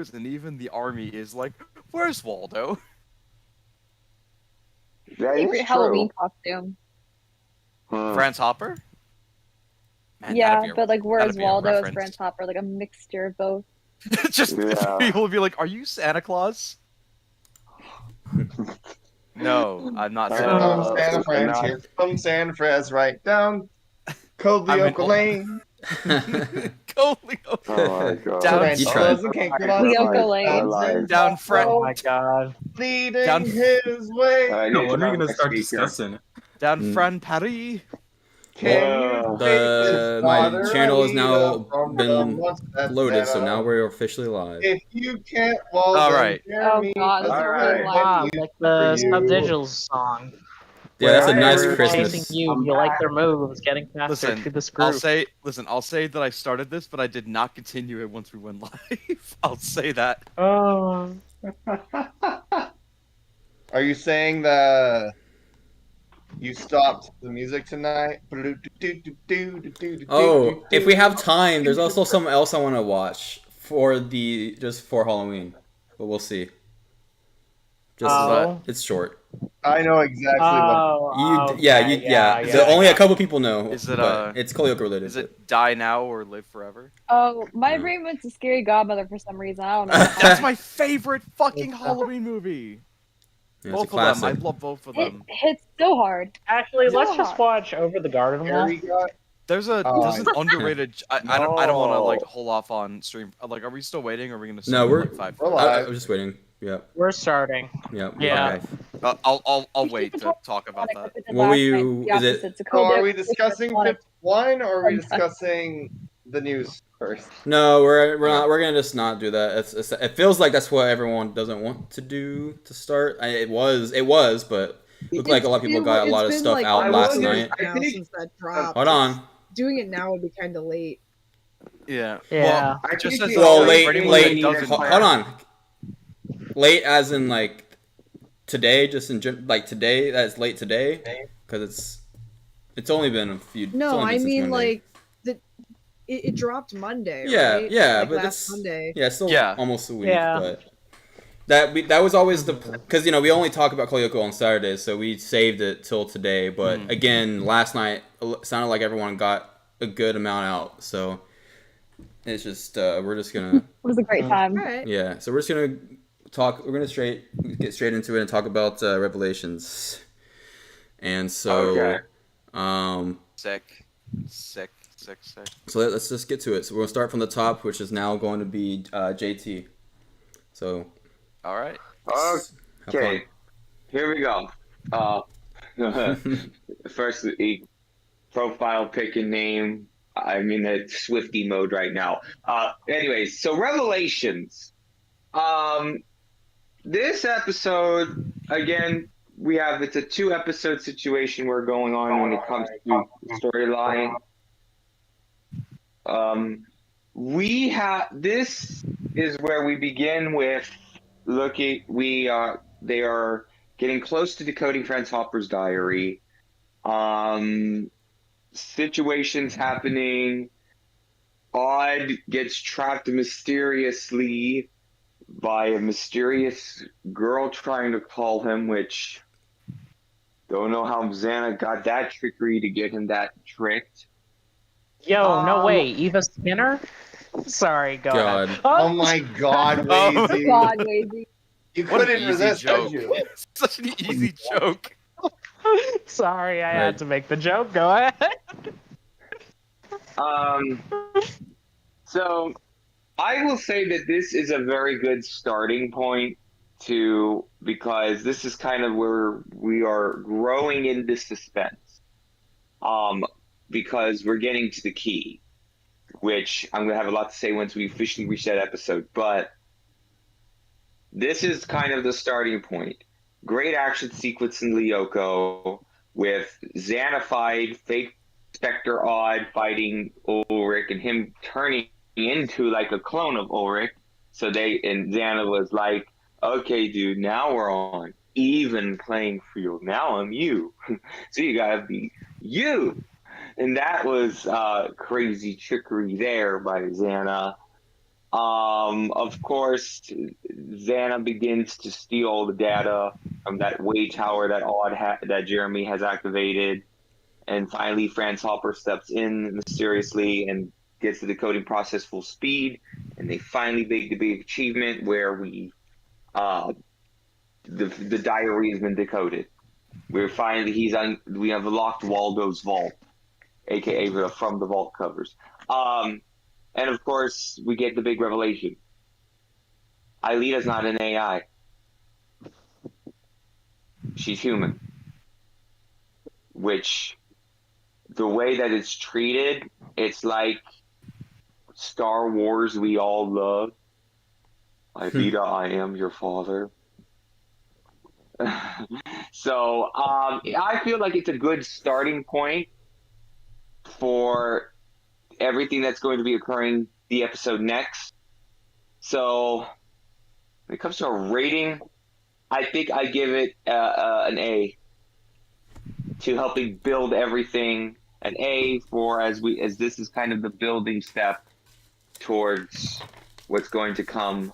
characters and even the army is like, where's Waldo? That Favorite is Halloween true. costume. Franz Hopper? Man, Yeah, but like, that'd where's be a Waldo as reference. Franz Hopper? Like a mixture of both. Just Yeah. people would be like, "Are you Santa Claus?" No, I'm not Uh, Santa Come Claus. San Fran, not- here comes San Fran, right down Cold I'm an Lyoko old- Lane. Go Leo. Oh my god. Down- Tarantulas and cankerbuts. Lyoko Lane. I lied. Down front. Oh my god. Leading Down- his way. I No, need when to are we know gonna my start speaker. discussing? Down Mm. front Paris. Can you Uh, take this My water channel has now Anita, from been someone that's loaded, so better? now we're officially live. If you can't, well, All then right. Jeremy, Oh, God, does this is it really really Ah, want you like for the you? Subdigitals song. Yeah, that's a Where nice they're Christmas. chasing you, I'm you like back. their moves, getting faster Listen, to this I'll group. say that I started this, but I did not continue it once we went live. I'll say that. Oh. Are you saying you stopped the music tonight? Oh, if we have time, there's also something else I want to watch for Halloween, but we'll see. Oh. It's short. I know exactly what. So only a couple people know. Is it, but it's Kolyoko related. Is it Die Now or Live Forever? Oh, my Yeah. brain went to Scary Godmother for some reason. I don't know. That's my favorite fucking Halloween movie. Yeah, it's a Both of them. classic. I love both of It them. hits so hard. Actually, let's Yeah. just watch Over the Garden Wall. Harry got There's an underrated. I don't want to like hold off on stream. Like, are we still waiting? Or are we gonna? No, we're- like 5? we're live. I'm just waiting. Yeah. We're starting. Yeah. Yeah. Okay. I'll wait to talk about that. What were you- is it- So are we discussing Fifth One, or are we discussing the news first? No, we're not. We're gonna just not do that. It feels like that's what everyone doesn't want to do to start. It was, but it looked like a lot of people got a lot of It's been, stuff like, out I last wonder- night. I now think- since that dropped. Hold on. Doing it now would be kind of late. Yeah. Yeah. Well, I just think as the Well, only late, thing late. we need Hold is on. Late, as in like today, just in like today. That's late today, because it's only been a few. it's No, only been I since mean Monday. like it dropped Monday. Yeah, right? yeah, Like but last that's Monday. yeah, it's still Yeah. almost a week. Yeah. But that was always the because we only talk about Kolyoko on Saturdays, so we saved it till today. But again, last night it sounded like everyone got a good amount out, so it's just we're just gonna It was a great time. All right. yeah. So we're just gonna talk. We're gonna get straight into it and talk about Revelations. And so, Okay. sick. So let's just get to it. So we're gonna start from the top, which is now going to be JT. So All right. have Okay, here we go. First, profile pick and name. I'm in a Swifty mode right now. Anyways, so Revelations. This episode, again, it's a 2-episode situation we're going on when it comes to storyline. This is where we begin with they are getting close to decoding Franz Hopper's diary. Situations happening. Odd gets trapped mysteriously by a mysterious girl trying to call him, which don't know how Xana got that trickery to get him that tricked. Yo, no way. Eva Skinner? Sorry, go God. ahead. Oh my God, Oh. Lazy! God, Lazy. You What an couldn't easy resist, joke. could you? Such an easy joke. Sorry, I Right. had to make the joke. Go ahead. So I will say that this is a very good starting point because this is kind of where we are growing into suspense. Because we're getting to the key, which I'm gonna have a lot to say once we officially reach that episode, but this is kind of the starting point. Great action sequence in Lyoko with Xanified, fake Spectre Odd fighting Ulrich and him turning into like a clone of Ulrich. So Xana was like, okay, dude, now we're on even playing field. Now I'm you. So you gotta be you. And that was crazy trickery there by Xana. Of course, Xana begins to steal the data from that way tower that Jeremy has activated, and finally Franz Hopper steps in mysteriously and gets the decoding process full speed, and they finally make the big achievement where the diary has been decoded. We have locked Waldo's vault, aka from the vault covers. And of course, we get the big revelation. Aelita's not an AI. She's human. Which, the way that it's treated, it's like Star Wars we all love. Aelita, I am your father. So, I feel like it's a good starting point for everything that's going to be occurring the episode next. So, when it comes to a rating, I think I give it an A to helping build everything. An A for as this is kind of the building step towards what's going to come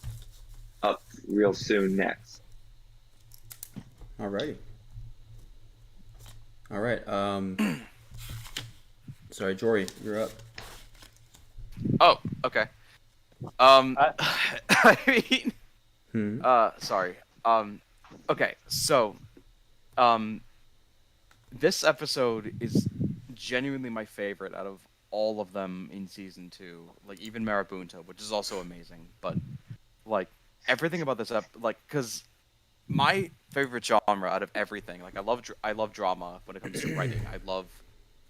up real soon next. Alrighty. All right. Sorry, Jory, you're up. Oh, okay. I mean, sorry. Okay, so, this episode is genuinely my favorite out of all of them in season 2. Like, even Marabunta, which is also amazing. But, like, everything about this because my favorite genre out of everything, like, I love drama when it comes to writing. I love,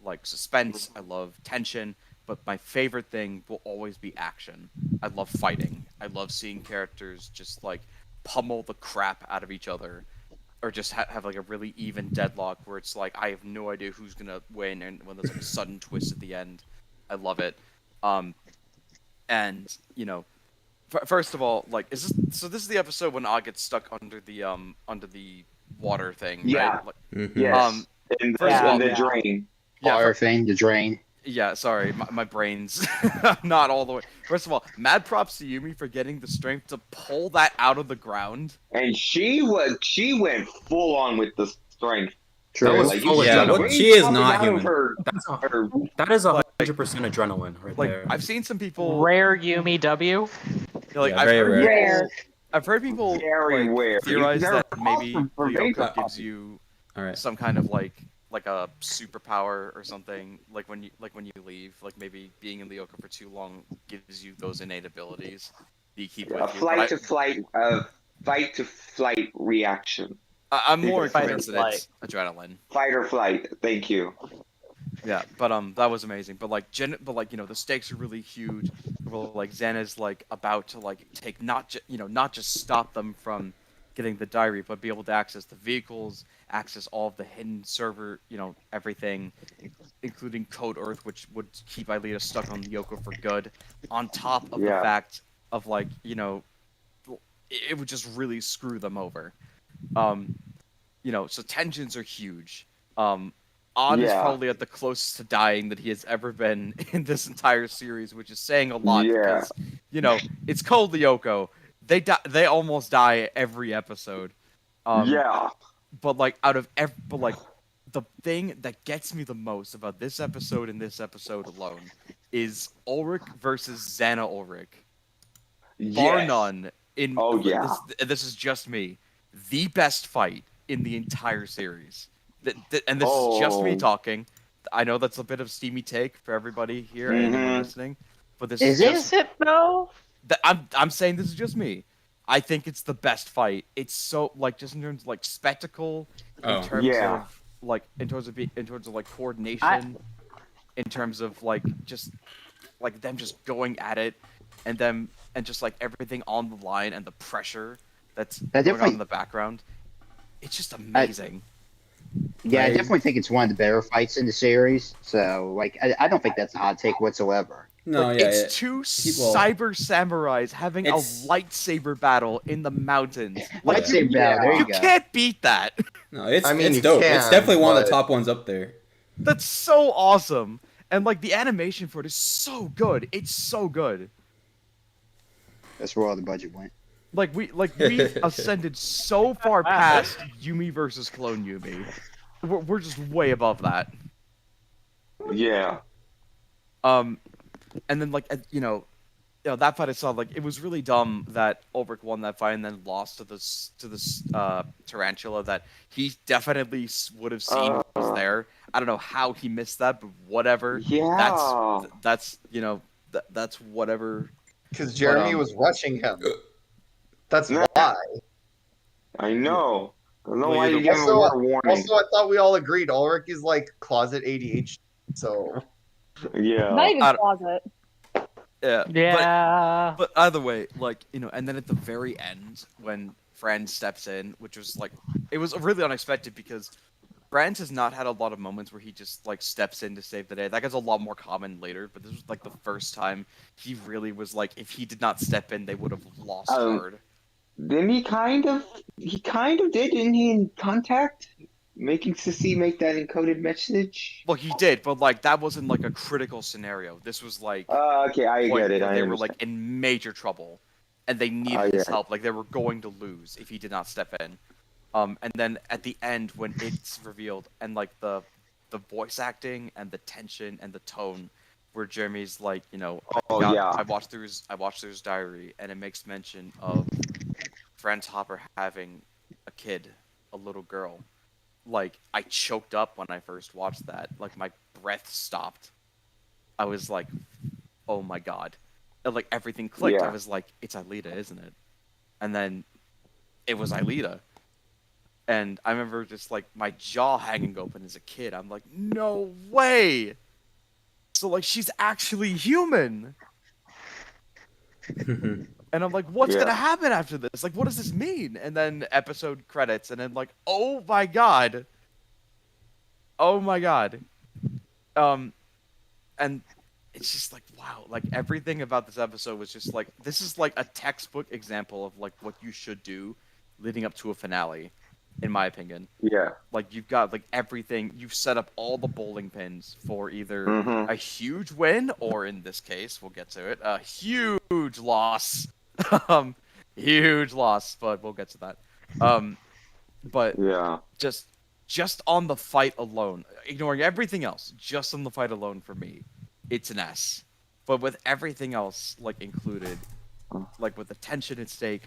like, suspense. I love tension. But my favorite thing will always be action. I love fighting. I love seeing characters just, like, pummel the crap out of each other. Or just have like, a really even deadlock where it's like, I have no idea who's going to win, and when there's, like, a sudden twist at the end. I love it. And, you know, first of all, like, this is the episode when Og gets stuck under the water thing, Yeah. right? Like, Yes. And first of all, the drain. Water thing, the drain. Yeah, sorry, my brain's not all the way. First of all, mad props to Yumi for getting the strength to pull that out of the ground. And she went full on with the strength. True. That was Like, full yeah, adrenaline. what, she is Coming not out of human. That is 100% adrenaline right Like, there. I've seen some people Rare Yumi W. like Yeah, I've very heard rare. people, Rare. I've heard people Very like, rare. theorize They're that maybe awesome for Lyoko makeup. gives you All right. some kind of like a superpower or something. Like when you leave, like maybe being in Lyoko for too long gives you those innate abilities that you keep A with you. But fight to flight reaction. I'm more Fight or convinced that it's adrenaline. Fight or flight. Thank you. Yeah, but that was amazing. But like, you know, the stakes are really huge. Well, like Xana's like about to like take not just stop them from getting the diary, but be able to access the vehicles, access all of the hidden server, you know, everything, including Code Earth, which would keep Aelita stuck on Lyoko for good. On top of the fact of like, you know, it would just really screw them over. You know, so tensions are huge. Odd is probably at the closest to dying that he has ever been in this entire series, which is saying a lot because, you know, it's called Lyoko. They almost die every episode. But like the thing that gets me the most about this episode and this episode alone is Ulrich versus Xana Ulrich. Bar none. This is just me. The best fight in the entire series. And this is just me talking. I know that's a bit of steamy take for everybody here and anyone listening, but this is it though? I'm saying this is just me. I think it's the best fight. It's so like just in terms of like spectacle, in terms of like coordination, in terms of like just like them just going at it, and just like everything on the line and the pressure that's going on in the background. It's just amazing. I definitely think it's one of the better fights in the series. So, like, I don't think that's a hot take whatsoever. No, like, it's two cyber samurais having a lightsaber battle in the mountains. Like, Lightsaber battle, there you go. You can't beat that. No, it's I mean, it's dope. can, It's definitely one of the but- top ones up there. That's so awesome. And like the animation for it is so good. It's so good. That's where all the budget went. We ascended so far past Yumi versus Clone Yumi. We're just way above that. Yeah. And then that fight itself, like, it was really dumb that Ulrich won that fight and then lost to this tarantula that he definitely would have seen was there. I don't know how he missed that, but whatever. Yeah. That's that's whatever. Because Jeremy was rushing him. That's Nah. why. I know. I don't know Well, why you you give him a word warning. Also, I thought we all agreed Ulrich is like closet ADHD. So Yeah. Not even closet. Yeah. Yeah. But either way, and then at the very end, when Fran steps in, which was it was really unexpected because Brands has not had a lot of moments where he just steps in to save the day. That gets a lot more common later, but this was the first time he really was if he did not step in, they would have lost hard. Then he kind of did, didn't he, in Contact? Making Sissy make that encoded message? Well, he did, but that wasn't a critical scenario. This was okay, I get it. They were in major trouble, and they needed his help. They were going to lose if he did not step in. And then at the end, when it's revealed, and the voice acting and the tension and the tone, where Jeremy's I watched through his diary, and it makes mention of Franz Hopper having a kid, a little girl. I choked up when I first watched that. My breath stopped. I was like, oh my god. And everything clicked. Yeah. I was like, it's Aelita, isn't it? And then it was Aelita. And I remember just my jaw hanging open as a kid. I'm like, no way! So she's actually human! And I'm like, what's gonna happen after this? What does this mean? And then episode credits, and then oh my god! Oh my god. And it's just wow, everything about this episode was just this is a textbook example of what you should do leading up to a finale, in my opinion. Yeah. You've got everything, you've set up all the bowling pins for either a huge win, or in this case, we'll get to it, a huge loss. Huge loss, but we'll get to that. But yeah, just on the fight alone, ignoring everything else, just on the fight alone for me, it's an S. But with everything else included, with the tension at stake,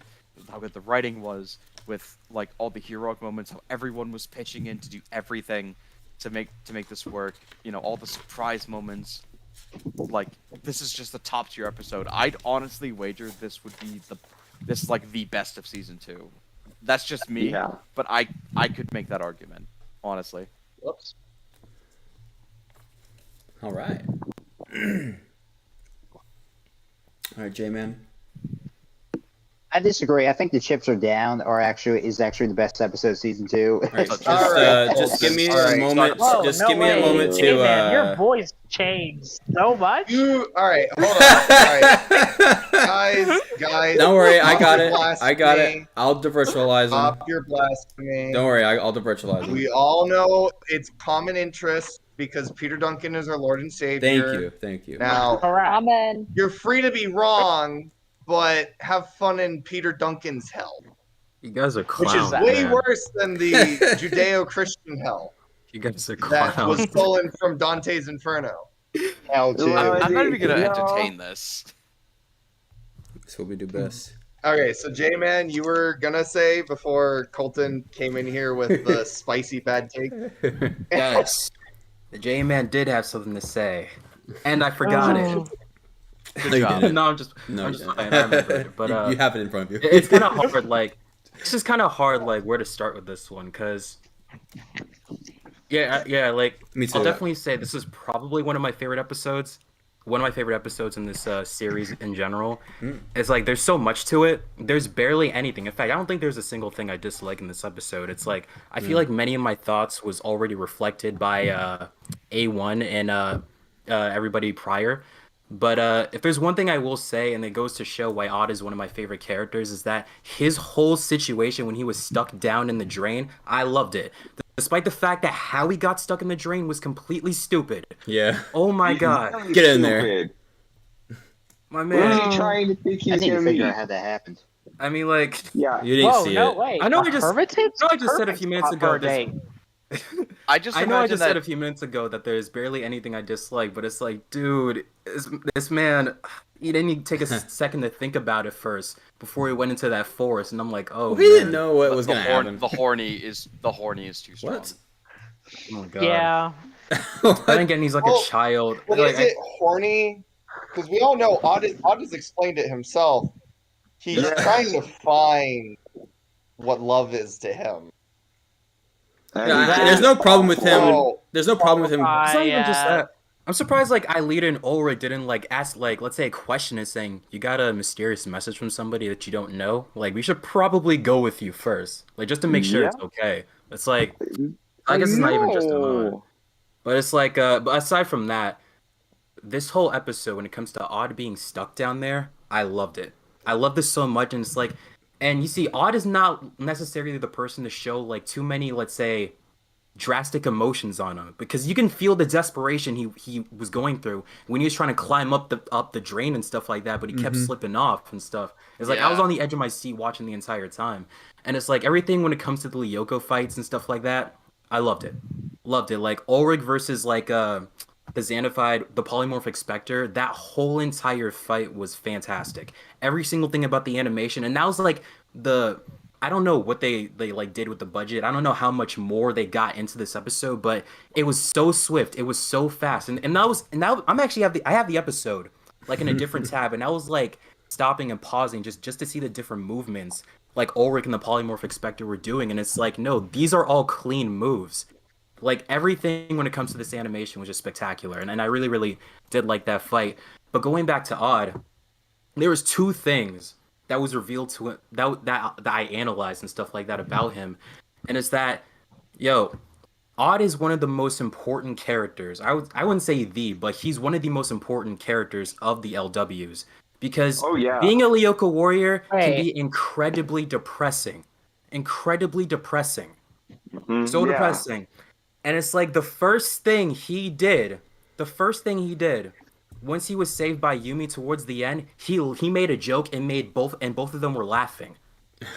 how good the writing was, with all the heroic moments, how everyone was pitching in to do everything to make this work, all the surprise moments. This is just a top tier episode. I'd honestly wager this would be the best of season 2. That's just me, but I could make that argument, honestly. Whoops. All right. All right, J-Man. I disagree. I think the chips are down is actually the best episode of season 2. All right, Alright. just give me a Alright. moment. Whoa, Just no give me a way. moment Hey, to. man, your voice changed so much. Alright, hold on. Alright. Guys. Don't worry, I stop got your it. I got blasphemy. it. I'll devirtualize them. Stop your blasphemy. Don't worry, I'll devirtualize them. We all know it's common interest because Peter Duncan is our Lord and Savior. Thank you. Now, Correct. Amen. you're free to be wrong, but have fun in Peter Duncan's hell, You guys are which clowns. is way man. worse than the Judeo-Christian hell You guys are that was clowns. stolen from Dante's Inferno. L2. I'm not even gonna entertain this. That's what we do best. Okay, so J-Man, you were gonna say before Colton came in here with the spicy bad take. Yes. The J-Man did have something to say. And I forgot it. Good job. No, I'm just No, playing. I remember it. But you have it in front of you. it's kind of hard. It's just kind of hard. Where to start with this one, because yeah. Me too. I'll definitely say this is probably one of my favorite episodes. One of my favorite episodes in this series in general. It's there's so much to it. There's barely anything. In fact, I don't think there's a single thing I dislike in this episode. It's I feel like many of my thoughts was already reflected by A1 and everybody prior. But if there's one thing I will say, and it goes to show why Odd is one of my favorite characters, is that his whole situation when he was stuck down in the drain, I loved it. Despite the fact that how he got stuck in the drain was completely stupid. Yeah. Oh my god. Get in there. My What was man. he trying to think he I was need to gonna figure meet? out how that happened. I mean, like, Yeah. You didn't Whoa, see no it. way. I know A I just, hermitage? I just said a Perfect few minutes spot ago. for a This, date. I just I know I imagine just said that a few minutes ago that there's barely anything I dislike, but it's like, dude, this man, he didn't even take a second to think about it first before he went into that forest, and I'm like, oh We didn't man, know what was gonna happen. the horny is too strong. What? oh my god. Yeah. Then again, he's like a Well, child. But Like, is it horny? Because we all know Odd has explained it himself. He's Yes. trying to find what love is to him. And Yeah, he That- there's no problem with him. So, There's no problem with him. it's not even just I, that. I'm surprised like Aelita and Ulrich didn't like ask like let's say a question is saying you got a mysterious message from somebody that you don't know. Like we should probably go with you first, like just to make sure it's okay. It's like I guess it's not even just an odd, know. but it's like but aside from that, this whole episode when it comes to Odd being stuck down there, I loved it. I love this so much, and it's like, and you see, Odd is not necessarily the person to show like too many, let's say, drastic emotions on him because you can feel the desperation he was going through when he was trying to climb up the drain and stuff like that, but he kept slipping off and stuff. It's like I was Yeah. on the edge of my seat watching the entire time, and it's like everything when it comes to the Lyoko fights and stuff like that, I loved it, loved it. Like Ulrich versus like the Xanafied, the polymorphic Spectre, that whole entire fight was fantastic. Every single thing about the animation, and that was like the I don't know what they like did with the budget. I don't know how much more they got into this episode, but it was so swift. It was so fast. And that was and now I'm actually I have the episode like in a different tab, and I was like stopping and pausing just to see the different movements like Ulrich and the polymorphic Spectre were doing, and it's like, no, these are all clean moves. Like everything when it comes to this animation was just spectacular, and I really, really did like that fight. But going back to Odd, there was two things that was revealed to it that I analyzed and stuff like that about him, and it's that, yo, Odd is one of the most important characters. I wouldn't say the, but he's one of the most important characters of the LWs because Oh yeah. being a Lyoko warrior can Right. be incredibly depressing, incredibly depressing, Mhm, so yeah. depressing. And it's like the first thing he did once he was saved by Yumi towards the end, he made a joke and made both of them were laughing.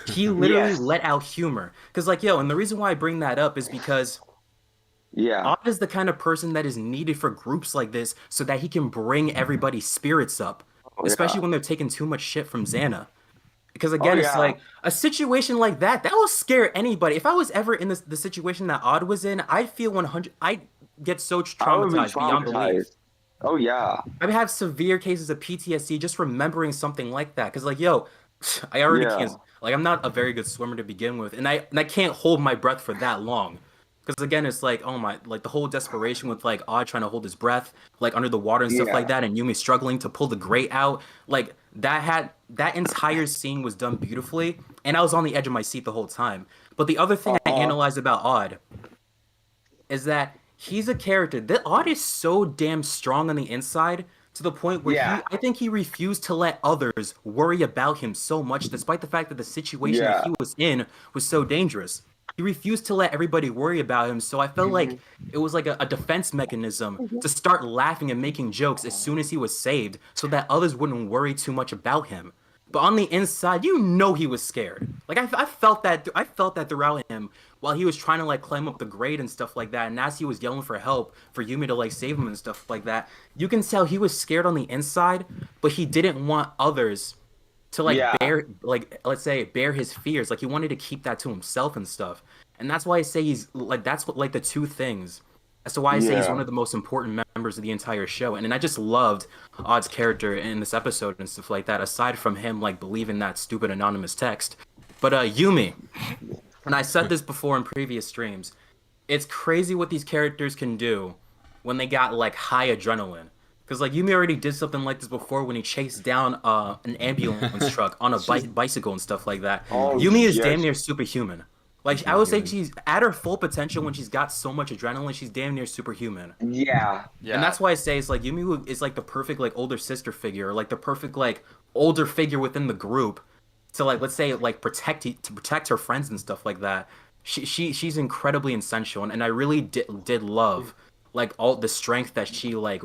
He literally Yes. let out humor. Cause like, yo, and the reason why I bring that up is because Yeah. Odd is the kind of person that is needed for groups like this so that he can bring everybody's spirits up. Especially yeah. when they're taking too much shit from Xana. Because again, it's yeah. like a situation like that will scare anybody. If I was ever in the situation that Odd was in, I'd feel 100. I'd get so I would be traumatized beyond belief. traumatized. Oh yeah. I would have severe cases of PTSD just remembering something like that. Because like, yo, I already Yeah. can't. Like, I'm not a very good swimmer to begin with, and I can't hold my breath for that long. Because again, it's like, oh my, like the whole desperation with like Odd trying to hold his breath, like under the water and stuff Yeah. like that, and Yumi struggling to pull the grate out. Like that entire scene was done beautifully, and I was on the edge of my seat the whole time. But the other thing I analyzed about Odd is that he's a character that Odd is so damn strong on the inside to the point where Yeah. I think he refused to let others worry about him so much, despite the fact that the situation that he was in was so dangerous. He refused to let everybody worry about him, so I felt like it was like a defense mechanism to start laughing and making jokes as soon as he was saved, so that others wouldn't worry too much about him. But on the inside, you know he was scared. Like I felt that throughout him while he was trying to like climb up the grade and stuff like that. And as he was yelling for help for Yumi to like save him and stuff like that, you can tell he was scared on the inside, but he didn't want others to like bear, like let's say bear his fears. Like he wanted to keep that to himself and stuff. And that's why I say he's like that's what like the two things. As to why I say he's one of the most important members of the entire show. And I just loved Odd's character in this episode and stuff like that, aside from him like believing that stupid anonymous text. But Yumi, and I said this before in previous streams, it's crazy what these characters can do when they got like high adrenaline. Because like Yumi already did something like this before when he chased down an ambulance truck on a bicycle and stuff like that. Yumi is damn near superhuman. Like I would say she's at her full potential when she's got so much adrenaline. She's damn near superhuman. Yeah. And that's why I say it's like Yumi is like the perfect like older sister figure, or like the perfect like older figure within the group to like let's say like protect her friends and stuff like that. She's incredibly essential, and I really did love like all the strength that she like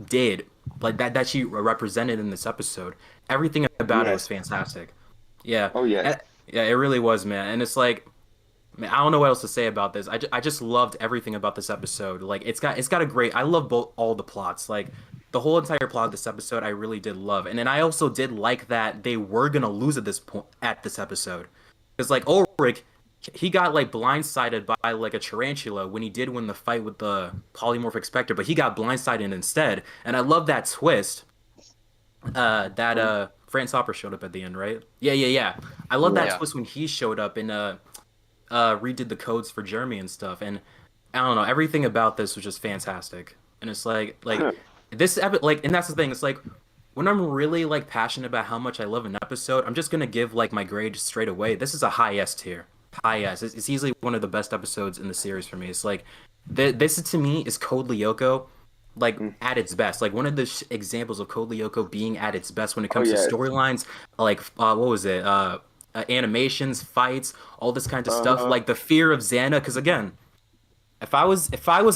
did like that she represented in this episode. Everything about it was fantastic. Yeah. Oh yes. Yeah, it really was, man. And it's like, man, I don't know what else to say about this. I just loved everything about this episode. Like it's got a great. I love both all the plots. Like the whole entire plot of this episode, I really did love. And then I also did like that they were gonna lose at this point at this episode, because like Ulrich, he got like blindsided by like a tarantula when he did win the fight with the polymorphic specter, but he got blindsided instead. And I love that twist. That Franz Hopper showed up at the end, right? Yeah. I love that Yeah. twist when he showed up and redid the codes for Jeremy and stuff. And I don't know, everything about this was just fantastic. And it's like this like, and that's the thing. It's like when I'm really like passionate about how much I love an episode, I'm just gonna give like my grade straight away. This is a high S tier. High S. It's easily one of the best episodes in the series for me. It's like this to me is Code Lyoko, like at its best. Like one of the examples of Code Lyoko being at its best when it comes to storylines. Like what was it? Animations, fights, all this kind of stuff. Like the fear of Xana. Because again, if I was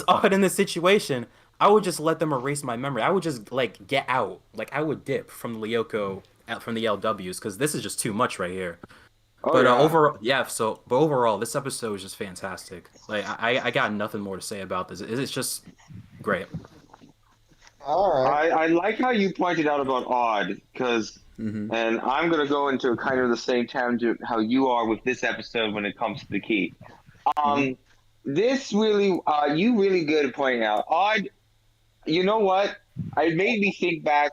Odd in this situation, I would just let them erase my memory. I would just like get out. Like I would dip from Lyoko from the LWs, because this is just too much right here. But overall, but overall, this episode was just fantastic. Like I got nothing more to say about this. It's just great. All right. I like how you pointed out about Odd, because, and I'm going to go into kind of the same tangent how you are with this episode when it comes to the key. This really, you really good at pointing out. Odd, you know what? It made me think back.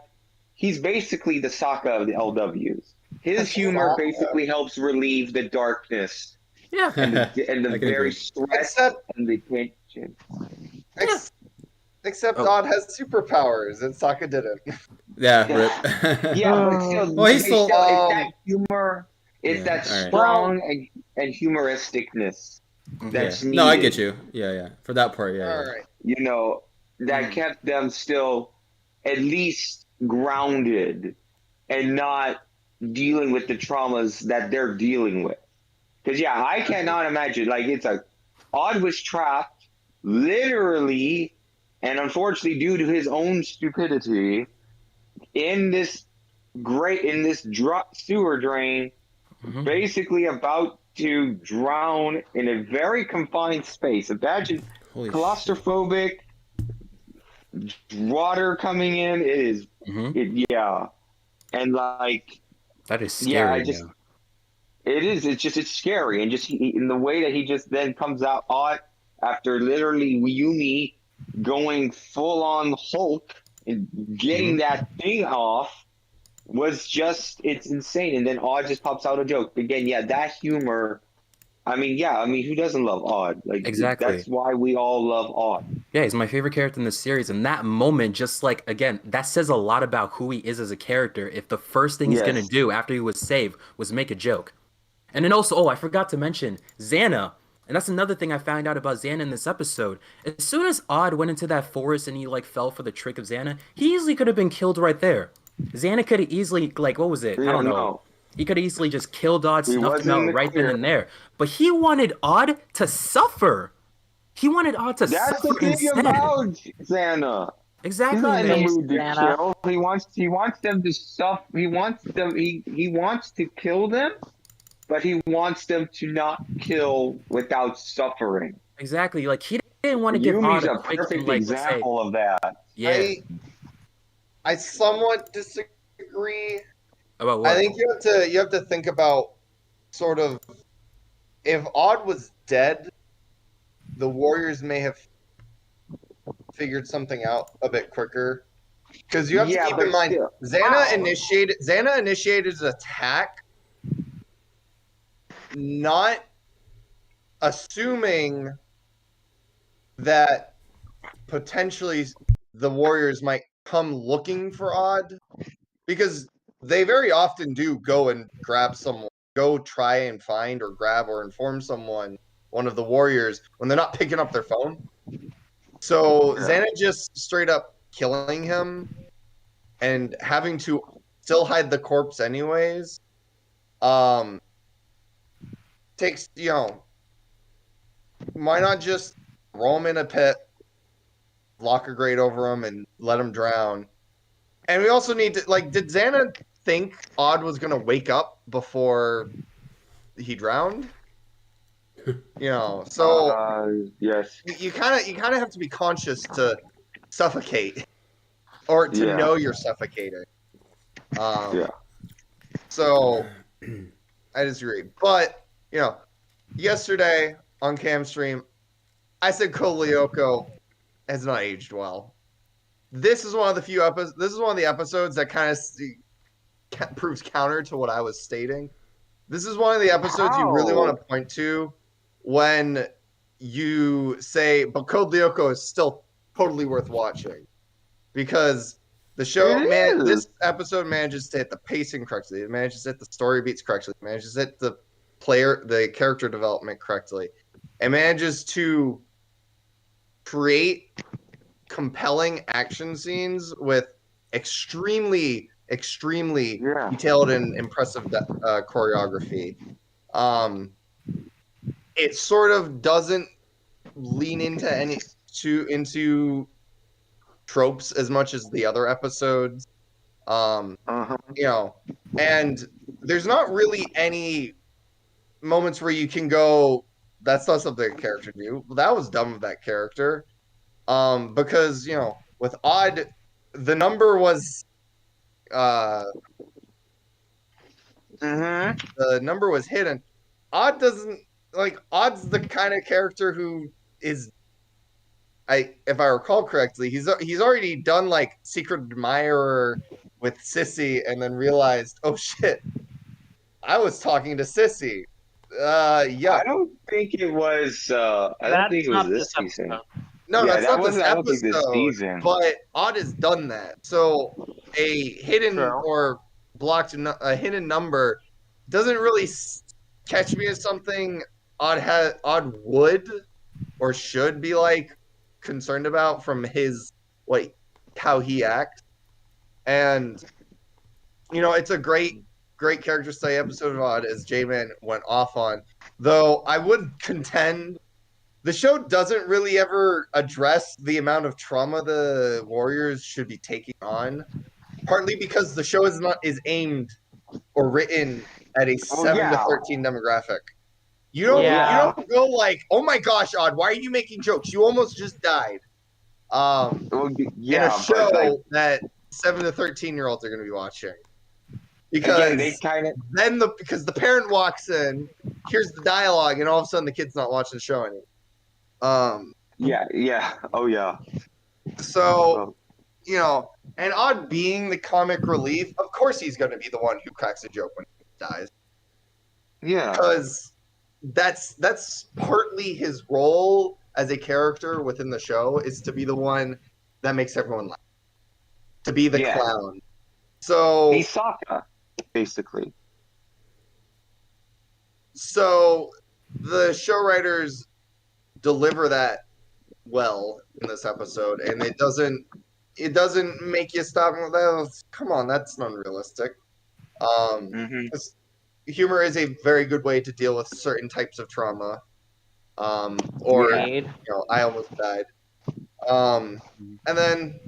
He's basically the Sokka of the LWs. His humor basically helps relieve the darkness Yeah. and the very stress and the tension. Except Odd has superpowers and Sokka didn't. Yeah, rip. Yeah, but still, Well, he's still- it's that humor. It's Yeah, that all right. strong and humoristicness that's needed. No, I get you. Yeah. For that part, yeah. All right. You know, that kept them still at least grounded and not dealing with the traumas that they're dealing with. Because, yeah, I cannot imagine. Like, it's like, Odd was trapped, literally, and unfortunately, due to his own stupidity, in this sewer drain, basically about to drown in a very confined space. Imagine claustrophobic, water coming in. It is, yeah. And like, that is scary. Yeah, it is. It's scary, and just in the way that he just then comes out Odd after literally Yumi going full on Hulk and getting that thing off was it's insane. And then Odd just pops out a joke again. Yeah, that humor. I mean, who doesn't love Odd? Like, exactly. That's why we all love Odd. Yeah, he's my favorite character in the series, and that moment, just like, again, that says a lot about who he is as a character. If the first thing he's gonna do after he was saved was make a joke. And then also, I forgot to mention Xana. And that's another thing I found out about Xana in this episode. As soon as Odd went into that forest and he like fell for the trick of Xana, he easily could have been killed right there. Xana could have easily, like, what was it? I don't know. He could have easily just killed Odd, snuffed him out right then and there. But he wanted Odd to suffer. He wanted Odd to suffer That's the thing instead. about Xana. Exactly. He's not in the mood to Xana. kill. He wants them to suffer. He wants to kill them, but he wants them to not kill without suffering. Exactly. Like, he didn't want to give Yumi's Odd a a quick perfect like, example of that. Yeah. I somewhat disagree. About what? I think you have to think about sort of, if Odd was dead, the Warriors may have figured something out a bit quicker. Because you have to keep in mind, Xana initiated his attack, not assuming that potentially the Warriors might come looking for Odd, because they very often do go and grab someone, go try and find or grab or inform someone, one of the Warriors, when they're not picking up their phone. So Xana just straight up killing him and having to still hide the corpse anyways, takes, why not just throw him in a pit, lock a grate over him, and let him drown? And we also need to like, did Xana think Odd was gonna wake up before he drowned? So Yes. you kind of have to be conscious to suffocate or to Yeah. know you're suffocating. Yeah. So I disagree. But yesterday on Cam stream, I said Lyoko has not aged well. This is one of the few episodes. This is one of the episodes that kind of proves counter to what I was stating. This is one of the episodes you really want to point to when you say, but Code Lyoko is still totally worth watching because the show, this episode manages to hit the pacing correctly. It manages to hit the story beats correctly. It manages to hit the character development correctly. It manages to create compelling action scenes with extremely detailed and impressive choreography. It sort of doesn't lean into tropes as much as the other episodes. And there's not really any moments where you can go, that's not something a character do. Well, that was dumb of that character. Because with Odd, the number was the number was hidden. Odd doesn't Odd's the kind of character who is, if I recall correctly, he's already done like Secret Admirer with Sissy and then realized, oh shit, I was talking to Sissy. I don't think it was. I don't think it was this season. No, yeah, that's that not this wasn't. I don't think this episode. season. But Odd has done that. So a hidden or blocked a hidden number doesn't really catch me as something Odd would or should be like concerned about from his how he acts. And it's a great character study episode of Odd, as J-Man went off on. Though I would contend the show doesn't really ever address the amount of trauma the Warriors should be taking on, partly because the show is aimed or written at a 7 to 13 demographic. You don't go like, oh my gosh, Odd, why are you making jokes? You almost just died. In a show that 7 to 13-year-olds are going to be watching. Because because the parent walks in, hears the dialogue, and all of a sudden the kid's not watching the show anymore. Oh yeah. So, and Odd being the comic relief, of course he's going to be the one who cracks a joke when he dies. Yeah. Because that's partly his role as a character within the show, is to be the one that makes everyone laugh. To be the clown. So he's Sokka, basically. So the show writers deliver that well in this episode, and it doesn't make you stop and go, come on, that's unrealistic. Humor is a very good way to deal with certain types of trauma. I almost died. And then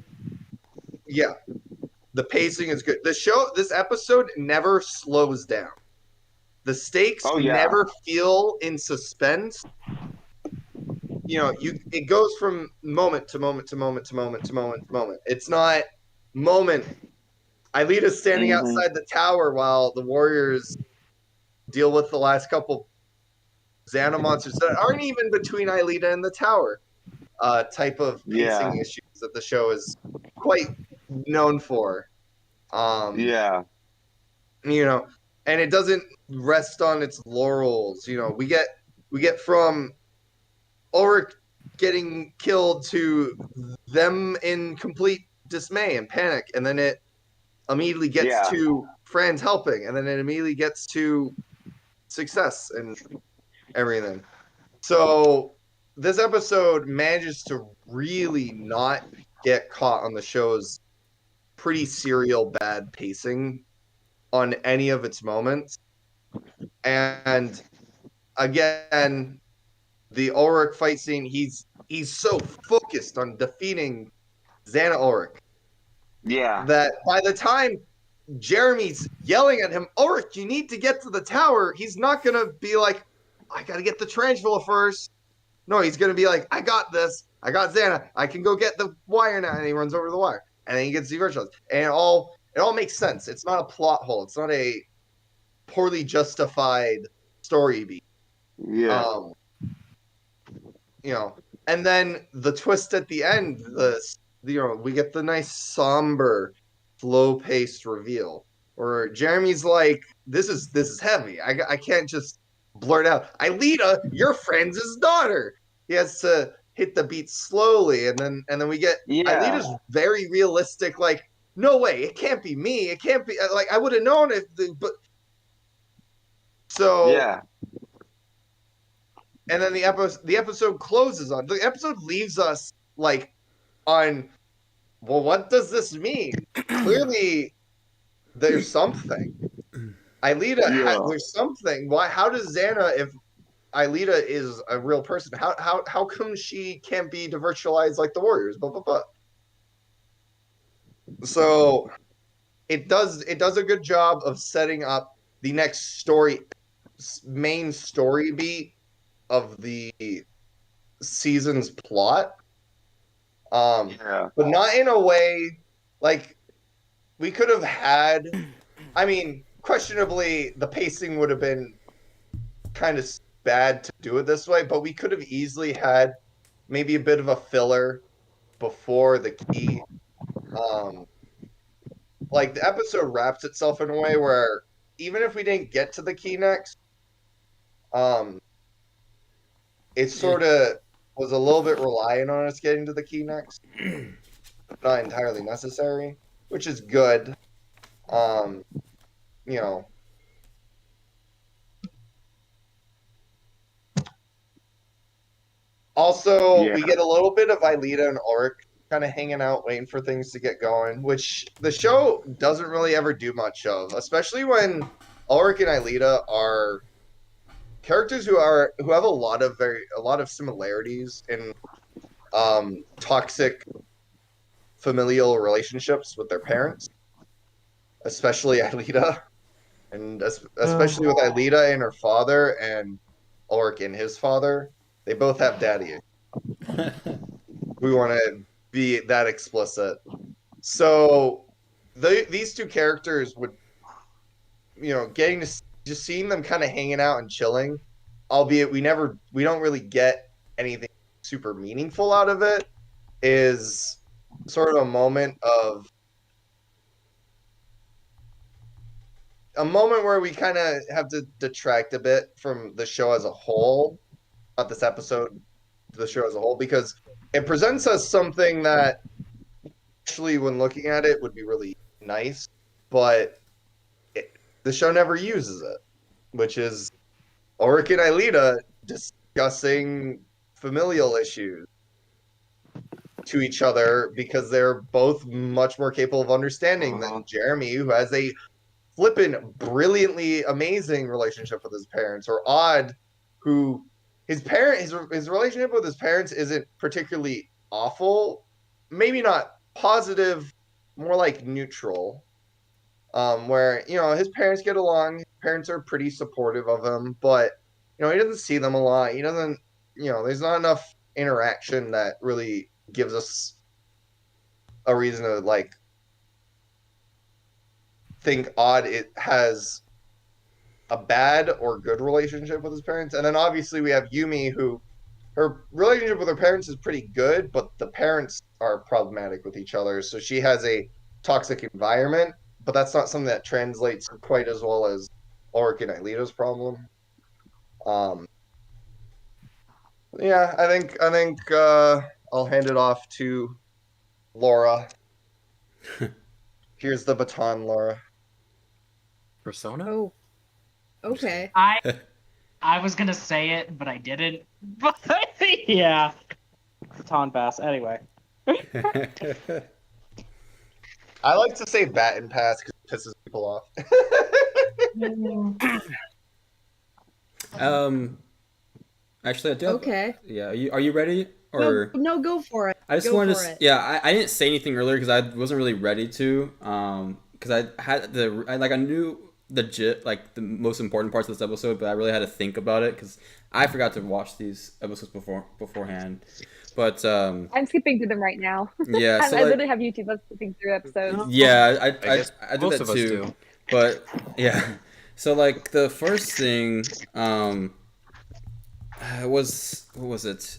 the pacing is good. This episode never slows down. The stakes never feel in suspense. It goes from moment to moment to moment to moment to moment to moment. It's not moment. Aelita's standing outside the tower while the Warriors deal with the last couple Xana monsters that aren't even between Aelita and the tower. Type of pacing issues that the show is quite known for. And it doesn't rest on its laurels. We get from Ulrich getting killed to them in complete dismay and panic, and then it immediately gets to friends helping, and then it immediately gets to success and everything. So this episode manages to really not get caught on the show's pretty serial bad pacing on any of its moments. And again, the Ulrich fight scene, he's so focused on defeating Xana Ulrich Yeah. that by the time Jeremy's yelling at him, Ulrich, you need to get to the tower, he's not going to be like, I got to get the tarantula first. No, he's going to be like, I got this. I got Xana. I can go get the wire now. And he runs over the wire. And then he gets devirtualized. And it all makes sense. It's not a plot hole. It's not a poorly justified story beat. Yeah. You know, and then the twist at the end, we get the nice somber, slow-paced reveal where Jeremy's like, "This is heavy. I can't just blurt out, Aelita, your friend's his daughter." He has to hit the beat slowly, and then we get Aelita's very realistic, like, "No way, it can't be me. It can't be like I would have known if, but." So yeah. And then the episode closes on, the episode leaves us like on, well, what does this mean? Clearly there's something. There's something. Why? How does Xana, if Aelita is a real person, how come she can't be devirtualized like the Warriors? Blah blah blah. So it does a good job of setting up the next main story beat of the season's plot, but not in a way like we could have had. I mean, questionably, the pacing would have been kind of bad to do it this way, but we could have easily had maybe a bit of a filler before the key. Like the episode wraps itself in a way where even if we didn't get to the key next, it sort of was a little bit reliant on us getting to the key next. Not entirely necessary, which is good. You know. Also, we get a little bit of Aelita and Ulrich kind of hanging out, waiting for things to get going, which the show doesn't really ever do much of, especially when Ulrich and Aelita are characters who have a lot of similarities in toxic familial relationships with their parents, especially Aelita, and especially with Aelita and her father, and Ulrich and his father. They both have daddy. We want to be that explicit. So these two characters would, getting to just seeing them kind of hanging out and chilling, albeit we don't really get anything super meaningful out of it, is sort of a moment where we kind of have to detract a bit from the show as a whole, not this episode, the show as a whole, because it presents us something that actually, when looking at it, would be really nice, but the show never uses it, which is Ulrich and Aelita discussing familial issues to each other because they're both much more capable of understanding than Jeremy, who has a flippin' brilliantly amazing relationship with his parents, or Odd, who his relationship with his parents isn't particularly awful, maybe not positive, more like neutral. Where his parents get along, his parents are pretty supportive of him, but he doesn't see them a lot. He doesn't, there's not enough interaction that really gives us a reason to like think Odd it has a bad or good relationship with his parents. And then obviously we have Yumi, who her relationship with her parents is pretty good, but the parents are problematic with each other, so she has a toxic environment. But that's not something that translates quite as well as Ulrich and Aelita's problem. Yeah, I think I'll hand it off to Laura. Here's the baton, Laura. Persona? Oh. Okay. I was gonna say it, but I didn't. But yeah. Baton pass. Anyway. I like to say baton pass because it pisses people off. Actually, I do have, Okay. yeah, are you ready? Or No, go for it. I just Go wanted for to, it. yeah, I didn't say anything earlier because I wasn't really ready to, because I knew the most important parts of this episode, but I really had to think about it because I forgot to watch these episodes beforehand. But I'm skipping through them right now. yeah, I so like, literally have YouTube of skipping through episodes. yeah, I guess I did most that of us too, do. but yeah, so like the first thing, was what was it?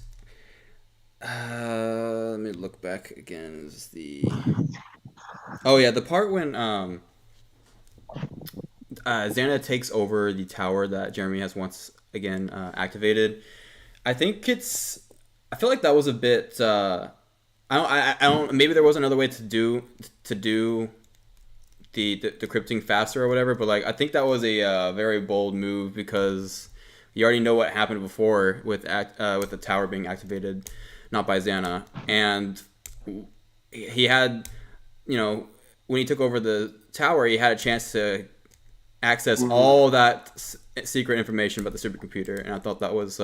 Let me look back again. Is the Oh yeah, the part when Xana takes over the tower that Jeremy has once again activated. I think it's. I feel like that was a bit. I don't. Maybe there was another way to do the decrypting faster or whatever. But like, I think that was a very bold move because you already know what happened before with the tower being activated, not by Xana, and he had, when he took over the tower, he had a chance to access all that secret information about the supercomputer, and I thought that was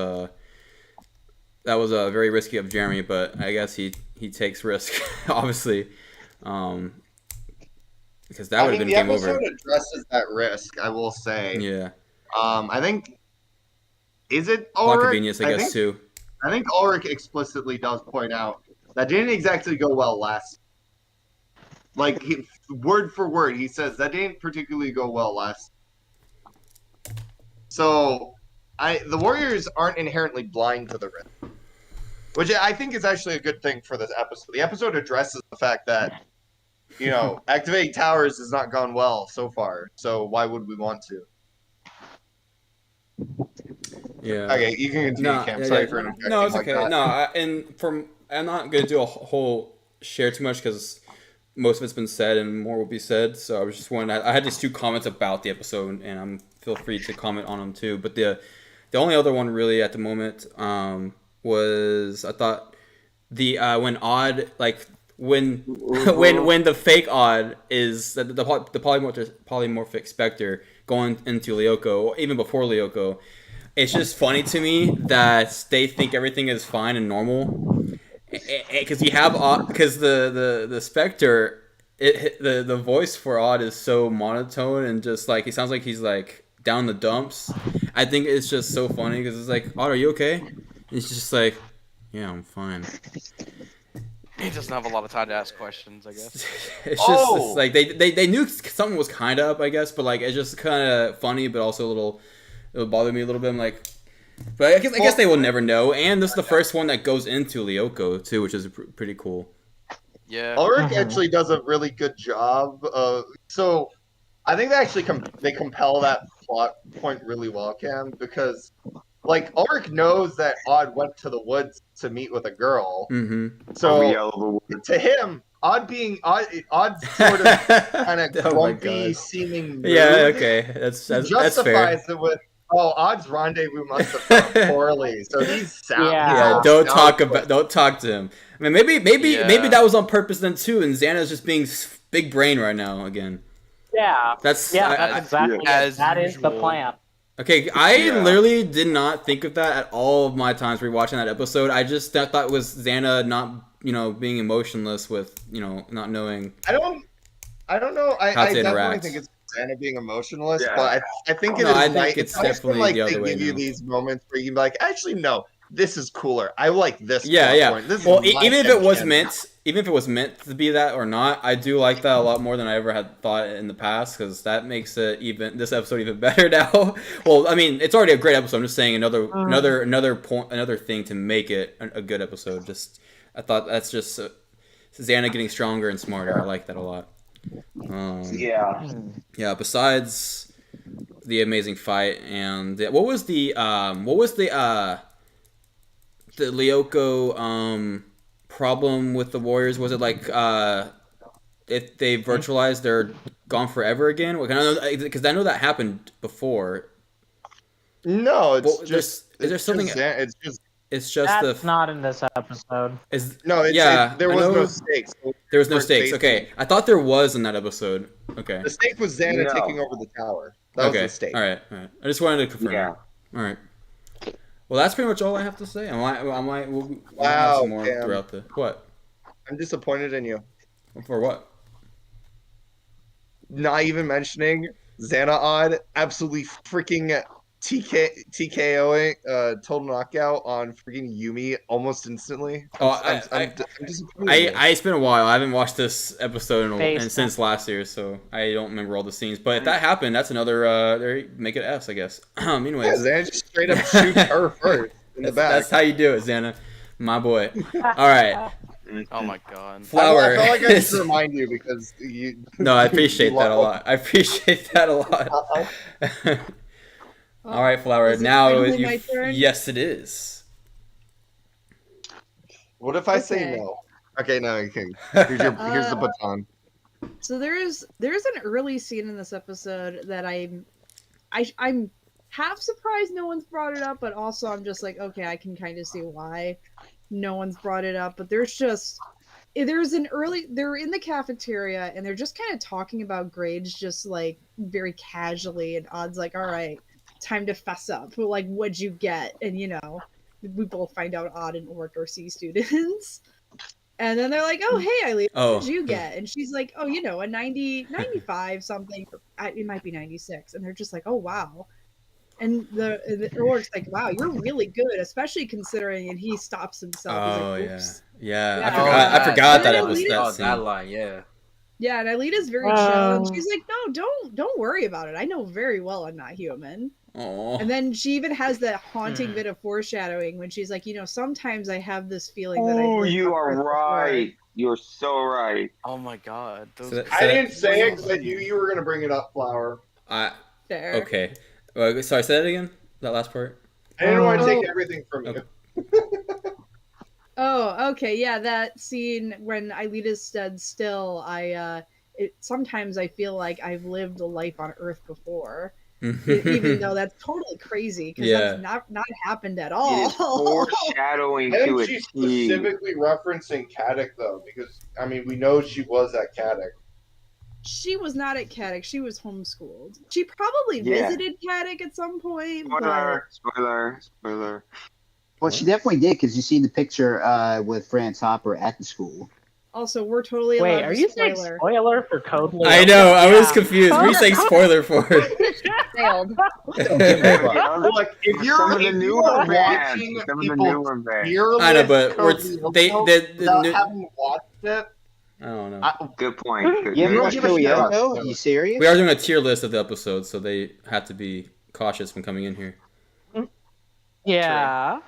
very risky of Jeremy, but I guess he takes risk, obviously, because that would have been the game episode over. addresses that risk, I will say. Yeah, I think is it plot Ulrich? convenience, I guess too. I think Ulrich explicitly does point out that didn't exactly go well last. Like word for word, he says that didn't particularly go well last. So, the Warriors aren't inherently blind to the risk, which I think is actually a good thing for this episode. The episode addresses the fact that, activating towers has not gone well so far. So why would we want to? Yeah. Okay, you can continue, No, Cam. yeah, Sorry yeah. for interjecting. No, it's like okay. that. No, I'm not gonna do a whole share too much because most of it's been said and more will be said. So I was just wanting. I had just 2 comments about the episode, and feel free to comment on them too. But the only other one really at the moment was, I thought, the when Odd, like when when the fake Odd is the polymorphic Spectre going into Lyoko, or even before Lyoko. It's just funny to me that they think everything is fine and normal, because the Spectre, the voice for Odd is so monotone and just like he sounds like he's like down the dumps. I think it's just so funny because it's like, Odd, are you okay? And he's just like, yeah, I'm fine. He doesn't have a lot of time to ask questions, I guess. It's just it's like they knew something was kind of up, I guess, but like it's just kind of funny, but also a little. It would bother me a little bit. I'm like, but I guess they will never know. And this is the first one that goes into Lyoko too, which is pretty cool. Yeah. Ulrich actually does a really good job. So I think they actually they compel that plot point really well, Cam, because like Ulrich knows that Odd went to the woods to meet with a girl. Mm-hmm. So to him, Odd's sort of kind of grumpy seeming mood. Yeah, okay, that's justifies fair. it with, Odd's rendezvous must have gone poorly. So he's sound. Yeah. Don't talk to him. I mean, maybe that was on purpose then too, and Xana's just being big brain right now again. Yeah. That's exactly it. as That is the usual. plan. Okay, I literally did not think of that at all of my times rewatching that episode. I just thought it was Xana not, being emotionless with, not knowing. I don't know. I definitely interact. think it's Xana being emotionless, Yeah. but I think it is. I think nice. it's nice definitely when, the other they way give you now. these moments where you can be like, actually, no, this is cooler. I like this. Yeah, plot yeah. point. This Well, is my even if it was headcanon. meant to be that or not, I do like that a lot more than I ever had thought in the past, because that makes this episode even better now. Well, I mean, it's already a great episode. I'm just saying another thing to make it a good episode. I thought that's just Xana getting stronger and smarter. I like that a lot. Yeah. Besides the amazing fight and what was the Lyoko problem with the Warriors? Was it like if they virtualized, they're gone forever again? Because I know that happened before. No, it's Well, just. is there something? It's just. That's not in this episode. There was no stakes. There was no stakes. Okay, I thought there was in that episode. Okay. The stake was Xana taking over the tower. That was the stake. All right. I just wanted to confirm. Yeah. All right. Well, that's pretty much all I have to say. We'll have Wow, some more Cam. throughout the what. I'm disappointed in you. For what? Not even mentioning Xana Odd absolutely freaking TKOing total knockout on freaking Yumi almost instantly. I'm disappointed in you. It's been a while. I haven't watched this episode Face since last year, so I don't remember all the scenes. But if that happened, that's another. There, make it S, I guess. Yeah, Anyways, Xana just straight up shoots her first in the back. that's how you do it, Xana, my boy. All right, Oh my god. Flower. I felt like I should remind you because you. No, I appreciate that a lot. I appreciate that a lot. All right, Flower. Is it Now, finally my turn? yes, it is. What if I say Okay. no? Okay, no, you can. Here's the baton. So there's an early scene in this episode that I'm half surprised no one's brought it up, but also I'm just like, okay, I can kind of see why no one's brought it up. But they're in the cafeteria and they're just kind of talking about grades just like very casually, and Odd's like, all right, time to fess up. Like, what'd you get? And we both find out Odd and Ort are C students. And then they're like, oh, hey, Eileen, what did you get? And she's like, oh, a 90, 95 something. It might be 96. And they're just like, oh, wow. And the Ort's like, wow, you're really good, especially considering, and he stops himself. Oh, He's like, oops. Yeah. I forgot that it was that scene. That line, yeah. Yeah, and Alita's very chill. And she's like, no, don't worry about it. I know very well I'm not human. Aww. And then she even has that haunting bit of foreshadowing when she's like, sometimes I have this feeling that Oh, you are right. You're so right. Oh my god. I didn't say it because I knew you were going to bring it up, Flower. Fair. Okay. Sorry, say that again? That last part? I didn't want to take everything from you. Oh, okay, yeah, that scene when Aelita stood still, sometimes I feel like I've lived a life on Earth before. Even though that's totally crazy, because that's not happened at all. It is foreshadowing I to think a she's T. specifically referencing Caddick, though, because, we know she was at Caddick. She was not at Caddick. She was homeschooled. She probably visited Caddick at some point. Spoiler. Well, she definitely did, because you see the picture with Franz Hopper at the school. Also, we're totally Wait, allowed are to you spoiler. saying spoiler for Code Lyoko? I know, I was confused. What are you saying spoiler for? Failed. Look, if you're Some of the newer bands. watching Some of the people newer bands. I know, but without having watched it, I don't know. Good point. Good You point. haven't watched Lyoko? Are you serious? We are doing a tier list of the episodes, so they have to be cautious when coming in here. Yeah.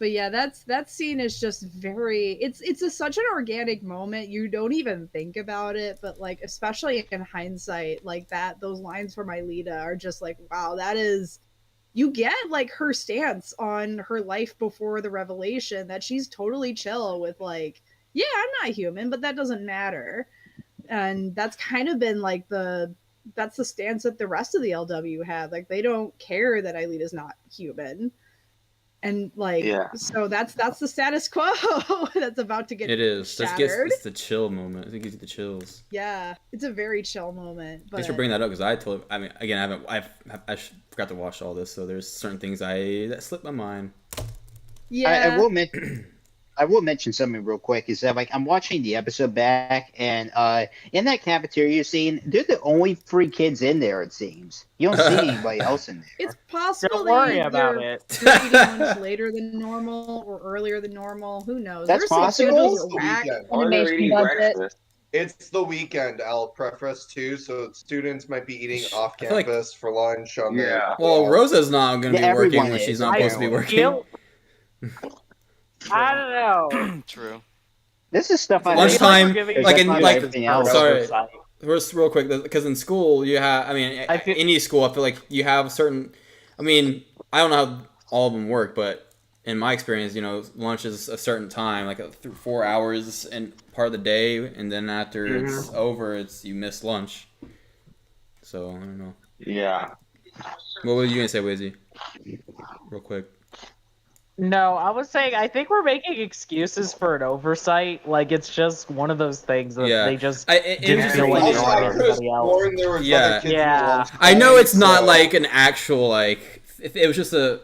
But yeah, that scene is just very. It's such an organic moment. You don't even think about it, but like, especially in hindsight, like those lines from Aelita are just like, wow, that is. You get like her stance on her life before the revelation that she's totally chill with, like, yeah, I'm not human, but that doesn't matter. And that's kind of been like that's the stance that the rest of the LW have. Like, they don't care that Aelita's not human. And like, so that's the status quo that's about to get shattered. It's the chill moment. I think gives you the chills. Yeah, it's a very chill moment. But... Thanks for bringing that up, because I forgot to watch all this, so there's certain things that slipped my mind. Yeah, I will mention something real quick. Is that, like, I'm watching the episode back, and in that cafeteria scene, they're the only 3 kids in there. It seems you don't see anybody else in there. It's possible. Don't worry about it. They're eating lunch later than normal or earlier than normal. Who knows? That's possible. It's the weekend, I'll preface too, so students might be eating off campus for lunch. Well, Rosa's not going to be working when she's not supposed to be working. I don't know. True. This is stuff I lunchtime, everything else. Sorry, just real quick, because in school you have, any school, I feel like you have certain. I don't know how all of them work, but in my experience, lunch is a certain time, like 4 hours and part of the day, and then after it's over, you miss lunch. So I don't know. Yeah. What were you gonna say, Wizzy? Real quick. No, I was saying I think we're making excuses for an oversight. Like, it's just one of those things that they just didn't feel like everybody else. Yeah. I know it's not like an actual it was just a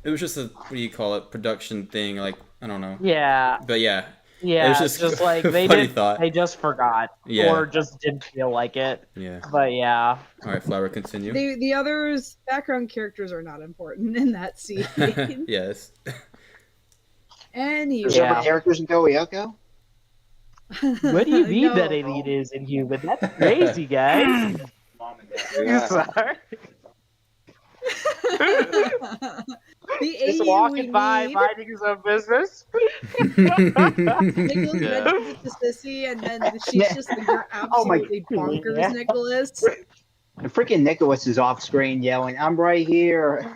what do you call it, production thing. Like, I don't know. Yeah. But yeah. Yeah, It was just like they funny did, thought. they just forgot, or just didn't feel like it. Yeah. But yeah. All right, Flower, continue. The others background characters are not important in that scene. Yes. Anyway. There's other characters in Lyoko? What do you mean No. that it is inhuman? That's crazy, guys. Mom and Yeah. Sorry. The Just AU walking we by, need. minding some business. Nicholas mentions it to Sissy, and then she's just like, "You're absolutely bonkers, yeah. Nicholas." And freaking Nicholas is off screen yelling, "I'm right here."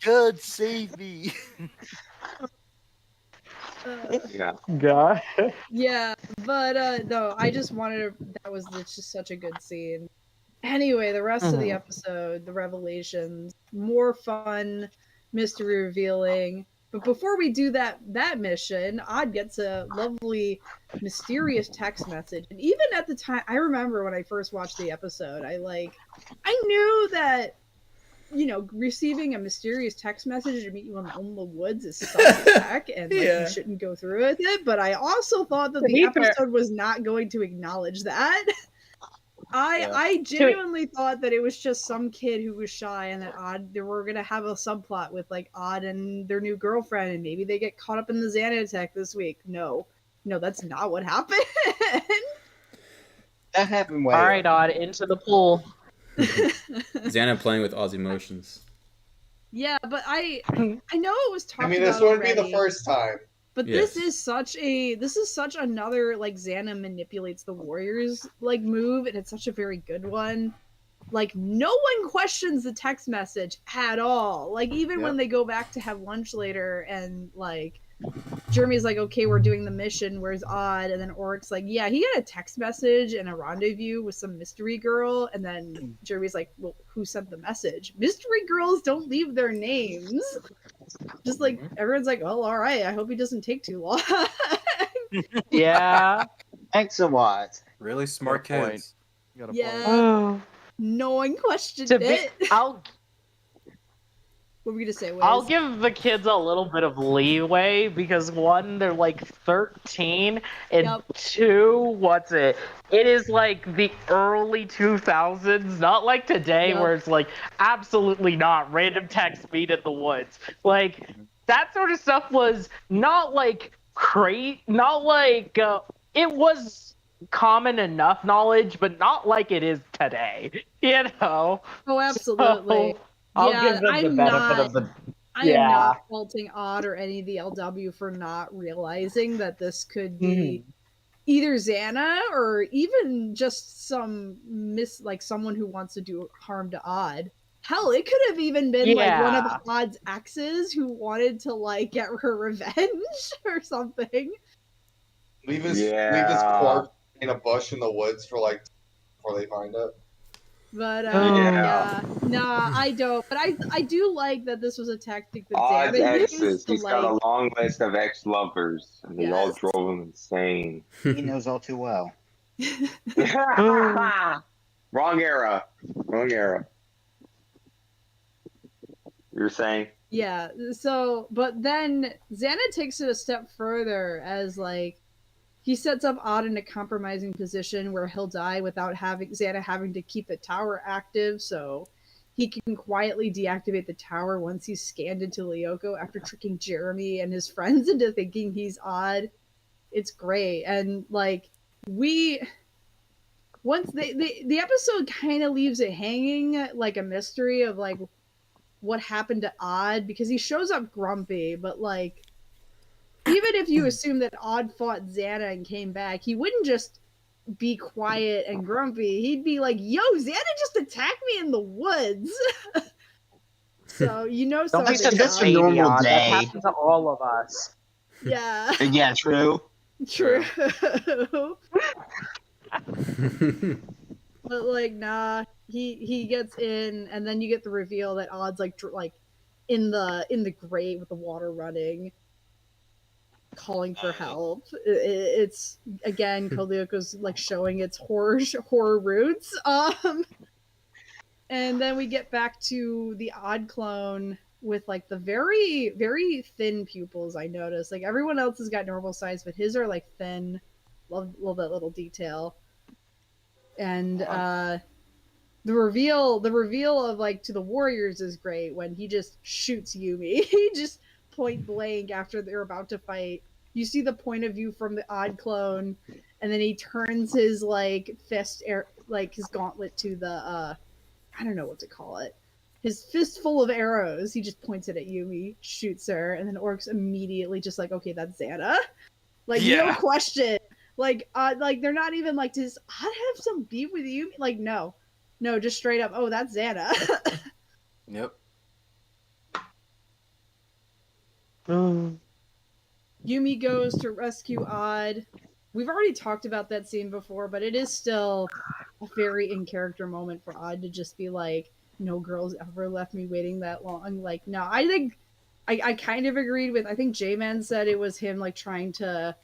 God save me. Yeah. God. Yeah, but no, I just wanted to, that was just such a good scene. Anyway, the rest of the episode, the revelations, more fun, mystery revealing. But before we do that mission, Odd gets a lovely, mysterious text message. And even at the time, I remember when I first watched the episode, I knew that, you know, receiving a mysterious text message to meet you in the woods is suspect and like you shouldn't go through with it. But I also thought that the episode was not going to acknowledge that. I genuinely thought that it was just some kid who was shy and that Odd, they were gonna have a subplot with like Odd and their new girlfriend and maybe they get caught up in the Xana attack this week. No, that's not what happened. That happened way. All right, Odd, into the pool. Xana playing with Odd's emotions. Yeah, but I know it was talked about. I mean, this wouldn't be already. the first time. But this is such another like Xana manipulates the warriors like move, and it's such a very good one. Like no one questions the text message at all. Like even when they go back to have lunch later, and like Jeremy's like, "Okay, we're doing the mission. Where's Odd?" And then Oric's like, "Yeah, he got a text message and a rendezvous with some mystery girl." And then Jeremy's like, "Well, who sent the message? Mystery girls don't leave their names." Just like everyone's like, "Oh, all right. I hope he doesn't take too long." Yeah. Thanks a lot. Really smart kids. Yeah. No one questioned it. What were we gonna say? I'll give the kids a little bit of leeway because one, they're like 13, and two, it is like the early 2000s, not like today where it's like absolutely not random text meet in the woods. Like that sort of stuff was not like not like it was common enough knowledge, but not like it is today. You know? Oh, absolutely. So, I'll give them the benefit of the. I am not faulting Odd or any of the LW for not realizing that this could be either Xana or even just some someone who wants to do harm to Odd. Hell, it could have even been like one of Odd's exes who wanted to like get her revenge or something. Leave his corpse in a bush in the woods for like before they find it. But nah, I don't. But I do like that this was a tactic that Odd's Xana exes. used to, He's got a long list of ex-lovers, and they all drove him insane. He knows all too well. Wrong era. You were saying? Yeah. So, but then Xana takes it a step further as like he sets up Odd in a compromising position where he'll die without Xana having to keep the tower active, so he can quietly deactivate the tower once he's scanned into Lyoko after tricking Jeremy and his friends into thinking he's Odd. It's great. And like once the episode kind of leaves it hanging like a mystery of like what happened to Odd, because he shows up grumpy, but like even if you assume that Odd fought Xana and came back, he wouldn't just be quiet and grumpy. He'd be like, "Yo, Xana just attacked me in the woods." So you know, that's a normal day. That happens to all of us. Yeah. Yeah, true. True. But like, nah, he gets in, and then you get the reveal that Odd's like in the grate with the water running, calling for help. It's again, Kolyoko's like showing its horror roots. And then we get back to the Odd clone with like the very, very thin pupils. I noticed like everyone else has got normal size, but his are like thin. Love that little detail. And the reveal of like to the warriors is great when he just shoots Yumi. He just point blank after they're about to fight. You see the point of view from the odd clone, and then he turns his like fist like his gauntlet to the I don't know what to call it. His fist full of arrows. He just points it at Yumi, shoots her, and then Orc's immediately just like, okay, that's Xana. Like no question. Like they're not even like, does Odd have some beef with Yumi? Like no, just straight up. Oh, that's Xana. Yep. Yumi goes to rescue Odd. We've already talked about that scene before, but it is still a very in character moment for Odd to just be like, no girls ever left me waiting that long. Like, no, I think I kind of agreed with, I think J-Man said it was him like trying to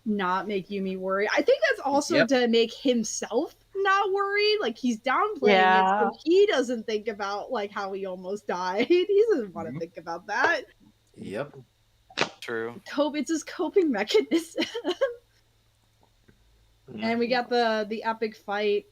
not make Yumi worry. I think that's also to make himself not worried. Like he's downplaying it so he doesn't think about like how he almost died. He doesn't want to think about that. Yep. True. It's his coping mechanism. And we got the epic fight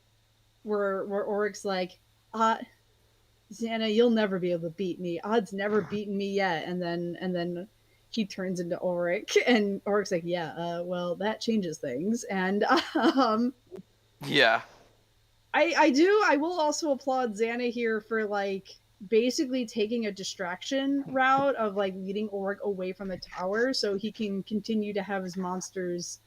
where Oryx's like, Xana, you'll never be able to beat me. Odd's never beaten me yet. And then he turns into Oryx, and Oryx's like, yeah, well, that changes things. And Yeah. I will also applaud Xana here for like basically taking a distraction route of like leading Oryx away from the tower so he can continue to have his monsters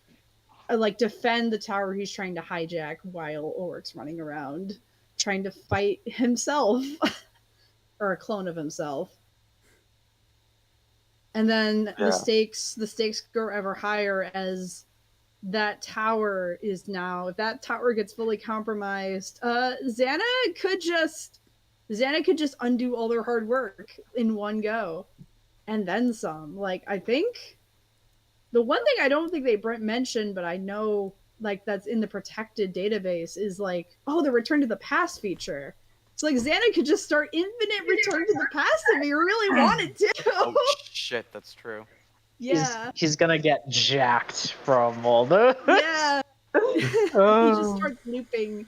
like defend the tower he's trying to hijack while Oryx's running around trying to fight himself or a clone of himself. And then the stakes go ever higher as that tower is now, if that tower gets fully compromised, Xana could just undo all their hard work in one go and then some. Like I think the one thing I don't think they mentioned, but I know like that's in the protected database is like, oh, the return to the past feature. So like Xana could just start infinite return to the past if he really wanted to. Oh shit, that's true. Yeah. He's gonna get jacked from all the. Yeah. He just starts looping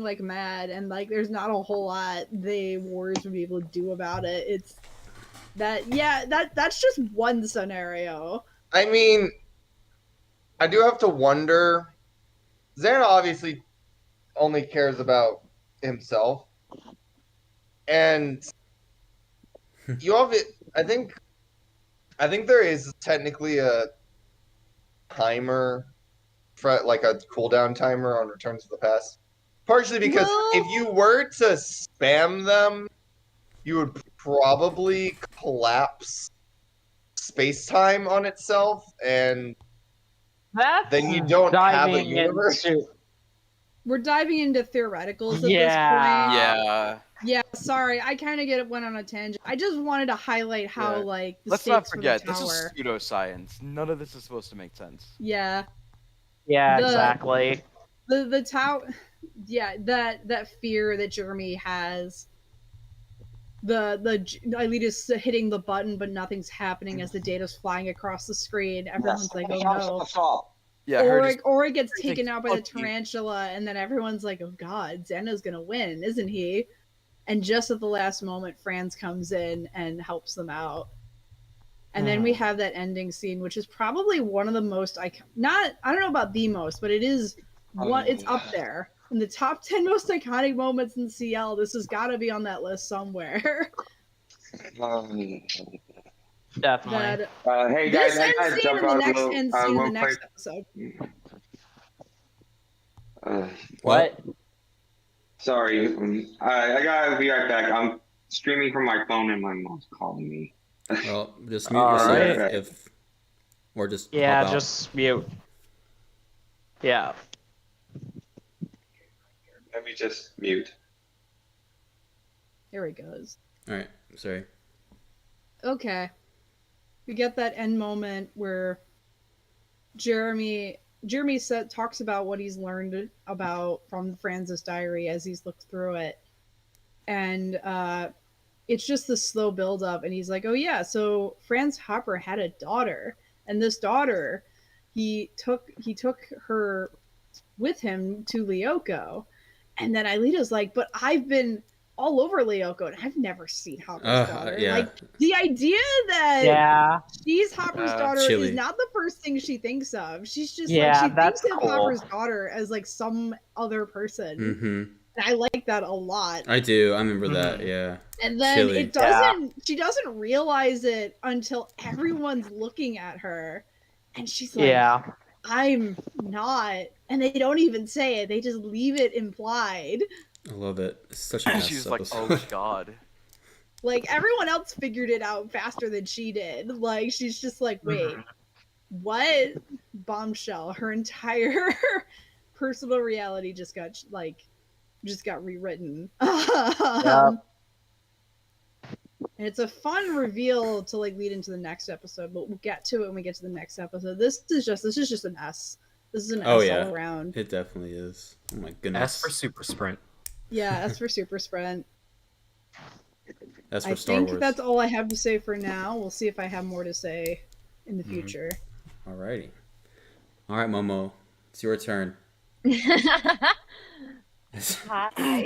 like mad, and like there's not a whole lot the Warriors would be able to do about it. It's that's just one scenario. I mean, I do have to wonder. Xana obviously only cares about himself, and you have it. I think there is technically a timer, for like a cooldown timer on Returns to the Past. Partially because if you were to spam them, you would probably collapse space-time on itself, and then you don't have a universe. We're diving into theoreticals at this point. Yeah, sorry, I kind of went on a tangent. I just wanted to highlight how like the let's not stakes forget for the this tower. is pseudoscience. None of this is supposed to make sense. Yeah. Yeah, exactly. The tower. Yeah, that fear that Jeremy has. The Aelita's hitting the button, but nothing's happening as the data's flying across the screen. Everyone's like, "Oh no!" Yeah, Oryx gets taken out by the tarantula, and then everyone's like, "Oh God, Xana's gonna win, isn't he?" And just at the last moment, Franz comes in and helps them out. And then we have that ending scene, which is probably one of the most I don't know about the most, but it is one. It's up there in the top 10 most iconic moments in CL. This has got to be on that list somewhere. Definitely. Hey guys, this end scene jump and the out next a little, end scene in the next quick. episode. What? Sorry, I gotta be right back. I'm streaming from my phone and my mom's calling me. Well, just mute yourself if, or just hop out. Just mute. Yeah. Let me just mute. Here he goes. All right, sorry. Okay. We get that end moment where Jeremy talks about what he's learned about from Franz's diary as he's looked through it. And it's just the slow build up, and he's like, oh yeah, so Franz Hopper had a daughter, and this daughter, he took her with him to Lyoko, and then Aelita's like, but I've been all over Lyoko, and I've never seen Hopper's daughter. Yeah. Like the idea that Yeah. she's Hopper's daughter Chilly. is not the first thing she thinks of. She's just Yeah, like she that's thinks of cool. Hopper's daughter as like some other person. Mm-hmm. And I like that a lot. I do. I remember that. Yeah. And then Chilly. it doesn't. She doesn't realize it until everyone's looking at her, and she's like, Yeah. "I'm not." And they don't even say it. They just leave it implied. I love it. It's such a nice She's like, episode. oh god. Like everyone else figured it out faster than she did. Like she's just like, wait, what? Bombshell. Her entire personal reality just got rewritten. And it's a fun reveal to like lead into the next episode, but we'll get to it when we get to the next episode. This is just an S. This is an S all around. It definitely is. Oh my goodness. S for Super Sprint. Yeah, S for Super Sprint. That's for I Star think Wars. that's all I have to say for now. We'll see if I have more to say in the future. Alrighty. All right, Momo, it's your turn. Hi.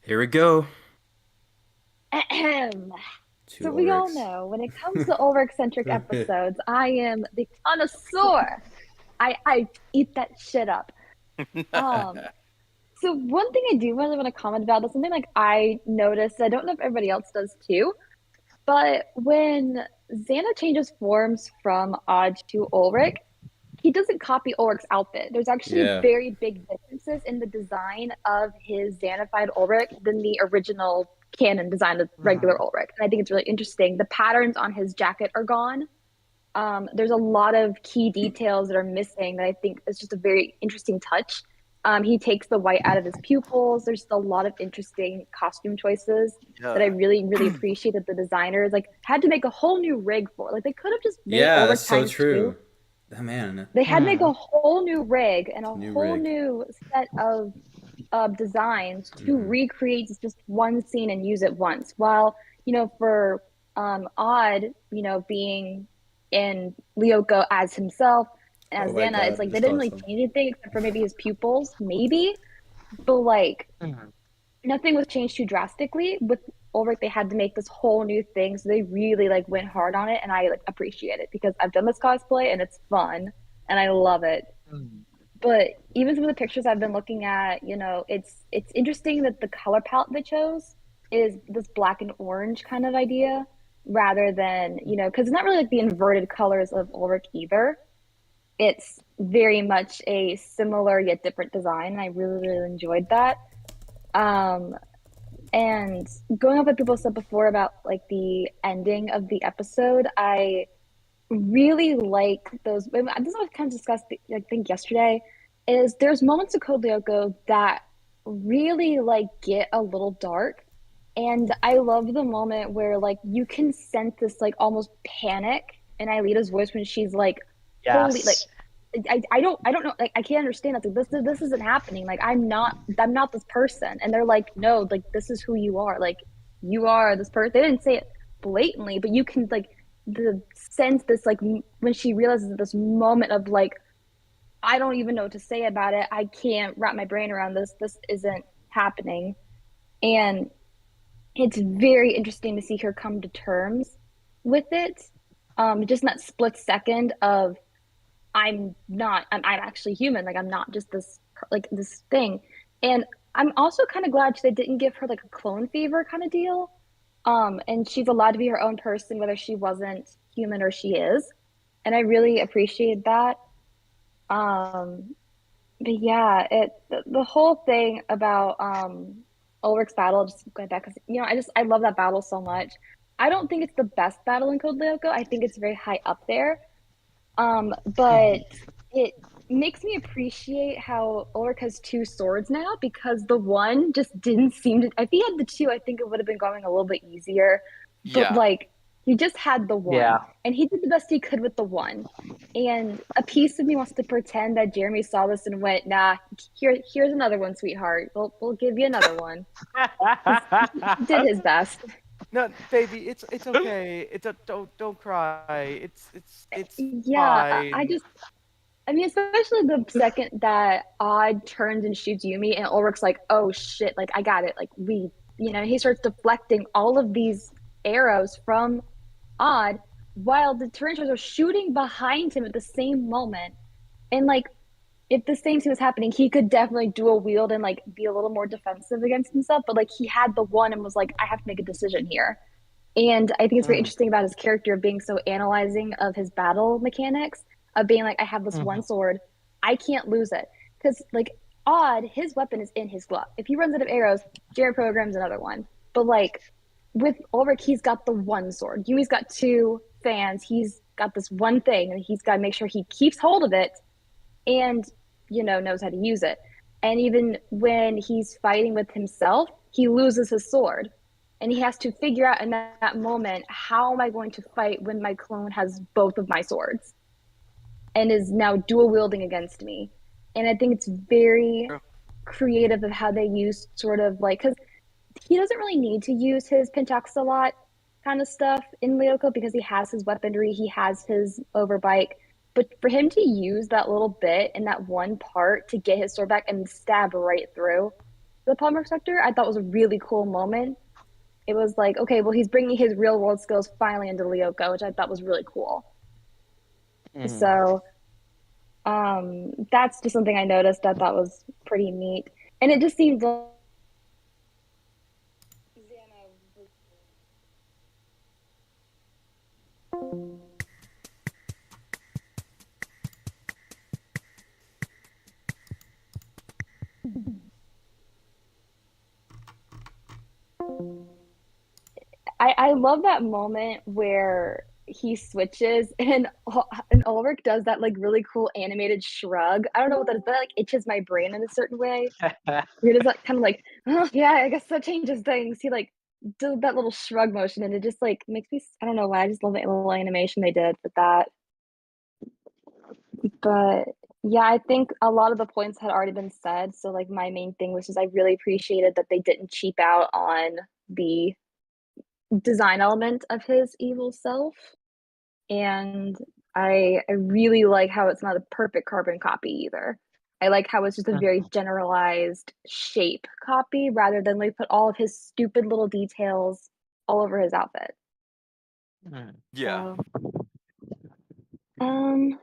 Here we go. So we all know when it comes to Ulrich-centric episodes, I am the connoisseur. I eat that shit up. So one thing I do really want to comment about is something like I noticed. I don't know if everybody else does too, but when Xana changes forms from Odd to Ulrich, he doesn't copy Ulrich's outfit. There's actually very big differences in the design of his Xanified Ulrich than the original canon design of regular Ulrich. And I think it's really interesting. The patterns on his jacket are gone. There's a lot of key details that are missing that I think is just a very interesting touch. He takes the white out of his pupils. There's a lot of interesting costume choices that I really, really appreciate that the designers like had to make a whole new rig for. Like they could have just made Ulrich that's so times true. two. Oh, man. They had to make a whole new rig and a whole rig. new set of designs to recreate just one scene and use it once. While, you know, for Odd, you know, being in Lyoko as himself, as Xana, it's like they didn't really change anything except for maybe his pupils, maybe. But like nothing was changed too drastically. With Ulrich, they had to make this whole new thing, so they really like went hard on it, and I like appreciate it because I've done this cosplay and it's fun and I love it. But even some of the pictures I've been looking at, you know, it's interesting that the color palette they chose is this black and orange kind of idea rather than, you know, because it's not really like the inverted colors of Ulrich either. It's very much a similar yet different design, and I really, really enjoyed that. And going off what people said before about like the ending of the episode, I really like those. This is what I kind of discussed, I think, yesterday. Is there's moments of Code Lyoko that really like get a little dark, and I love the moment where like you can sense this like almost panic in Aelita's voice when she's like, "Holy!" Like I don't know, like I can't understand that. Like, this isn't happening. Like I'm not this person, and they're like, "No, like this is who you are. Like you are this person." They didn't say it blatantly, but you can like sense this like when she realizes this moment of like, I don't even know what to say about it. I can't wrap my brain around this. This isn't happening. And it's very interesting to see her come to terms with it. Just in that split second of I'm actually human. Like I'm not just this thing. And I'm also kind of glad they didn't give her like a clone fever kind of deal. And she's allowed to be her own person, whether she wasn't human or she is. And I really appreciate that. But yeah, the whole thing about Ulrich's battle, just going back, because you know, I love that battle so much. I don't think it's the best battle in Code Lyoko. I think it's very high up there. But it makes me appreciate how Ulrich has two swords now, because the one just didn't seem to. If he had the two, I think it would have been going a little bit easier. But like he just had the one, and he did the best he could with the one. And a piece of me wants to pretend that Jeremy saw this and went, "Nah, here's another one, sweetheart. We'll give you another one." He did his best. No, baby, it's okay. Don't cry. It's Yeah, I fine. just, I mean, especially the second that Odd turns and shoots Yumi, and Ulrich's like, "Oh shit! Like I got it. Like he starts deflecting all of these arrows from Odd, while the tarantulas are shooting behind him at the same moment. And like, if the same thing was happening, he could definitely dual wield and like be a little more defensive against himself. But like, he had the one and was like, I have to make a decision here. And I think it's very interesting about his character of being so analyzing of his battle mechanics, of being like, I have this one sword, I can't lose it. Because, like, Odd, his weapon is in his glove. If he runs out of arrows, Jared programs another one. But, like, with Ulrich, he's got the one sword. Yumi's got two fans. He's got this one thing, and he's got to make sure he keeps hold of it and, knows how to use it. And even when he's fighting with himself, he loses his sword and he has to figure out in that moment, how am I going to fight when my clone has both of my swords and is now dual wielding against me? And I think it's very creative of how they use sort of like, because he doesn't really need to use his pentaxolot kind of stuff in Lyoko because he has his weaponry, he has his overbike. But for him to use that little bit in that one part to get his sword back and stab right through the polymer sector, I thought was a really cool moment. It was like, okay, well, he's bringing his real world skills finally into Lyoko, which I thought was really cool. So, that's just something I noticed that was pretty neat, and it just seemed like I love that moment where he switches and Ulrich does that like really cool animated shrug. I don't know what that is, but that like itches my brain in a certain way. He does that kind of like, oh yeah, I guess that changes things. He like does that little shrug motion and it just like makes me, I don't know why, I just love that little animation they did with that. But yeah, I think a lot of the points had already been said. So like my main thing was just I really appreciated that they didn't cheap out on the design element of his evil self. And I really like how it's not a perfect carbon copy either. I like how it's just a very generalized shape copy rather than they put all of his stupid little details all over his outfit. Yeah. I don't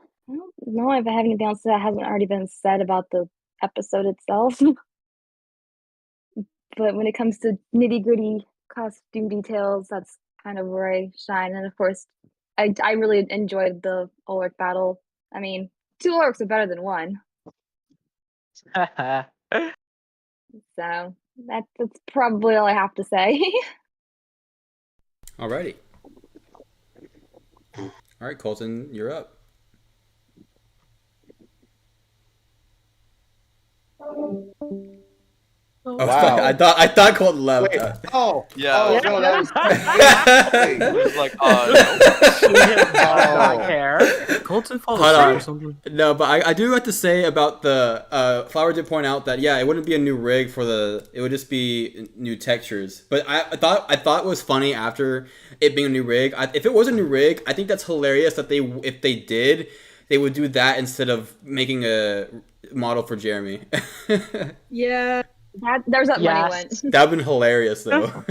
know if I have anything else that hasn't already been said about the episode itself. But when it comes to nitty gritty costume details, that's kind of where I shine. And of course, I really enjoyed the Ulrich battle. I mean, two Ulrichs are better than one. So that's probably all I have to say. Alrighty. All right, Colton, you're up. Oh, Wow. I thought Colton left. Wait, oh, Yeah. oh, no, that was. It was like, He does not Oh. care. Colton falls Hold asleep on. or something. No, but I do have to say about the Flower did point out that yeah, it wouldn't be a new rig for it would just be new textures. But I thought it was funny after it being a new rig. If it was a new rig, I think that's hilarious that if they did, they would do that instead of making a model for Jeremy. Yeah. There's that money Yes. went. That'd been hilarious though.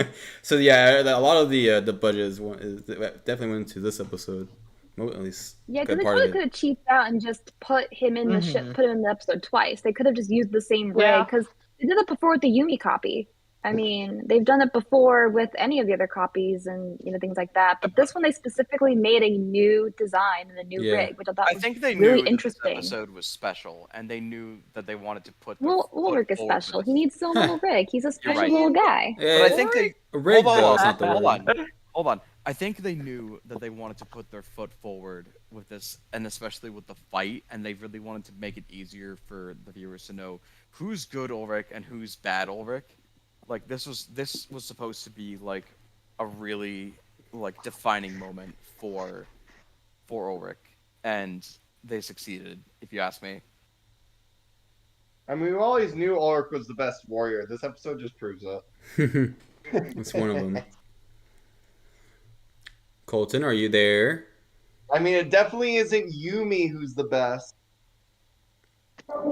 So yeah, a lot of the budget is definitely went into this episode. Well, at least Yeah, good because they part of totally it. could have cheaped out and just put him in the ship, put him in the episode twice. They could have just used the same rig Yeah. because they did it before with the Yumi copy. I mean, they've done it before with any of the other copies and things like that. But this one, they specifically made a new design and a new Yeah. rig, which I thought I was think they really knew that this interesting. episode was special, and they knew that they wanted to put their Well, foot Ulrich is forward special. with He this. needs his own little rig. He's a You're special right. little guy. But I think they rig hold though on, is not the hold word. on, hold on. I think they knew that they wanted to put their foot forward with this, and especially with the fight, and they really wanted to make it easier for the viewers to know who's good Ulrich and who's bad Ulrich. Like this was supposed to be like a really like defining moment for Ulrich, and they succeeded, if you ask me. I mean, we always knew Ulrich was the best warrior. This episode just proves it. It's one of them. Colton, are you there? I mean, it definitely isn't Yumi who's the best.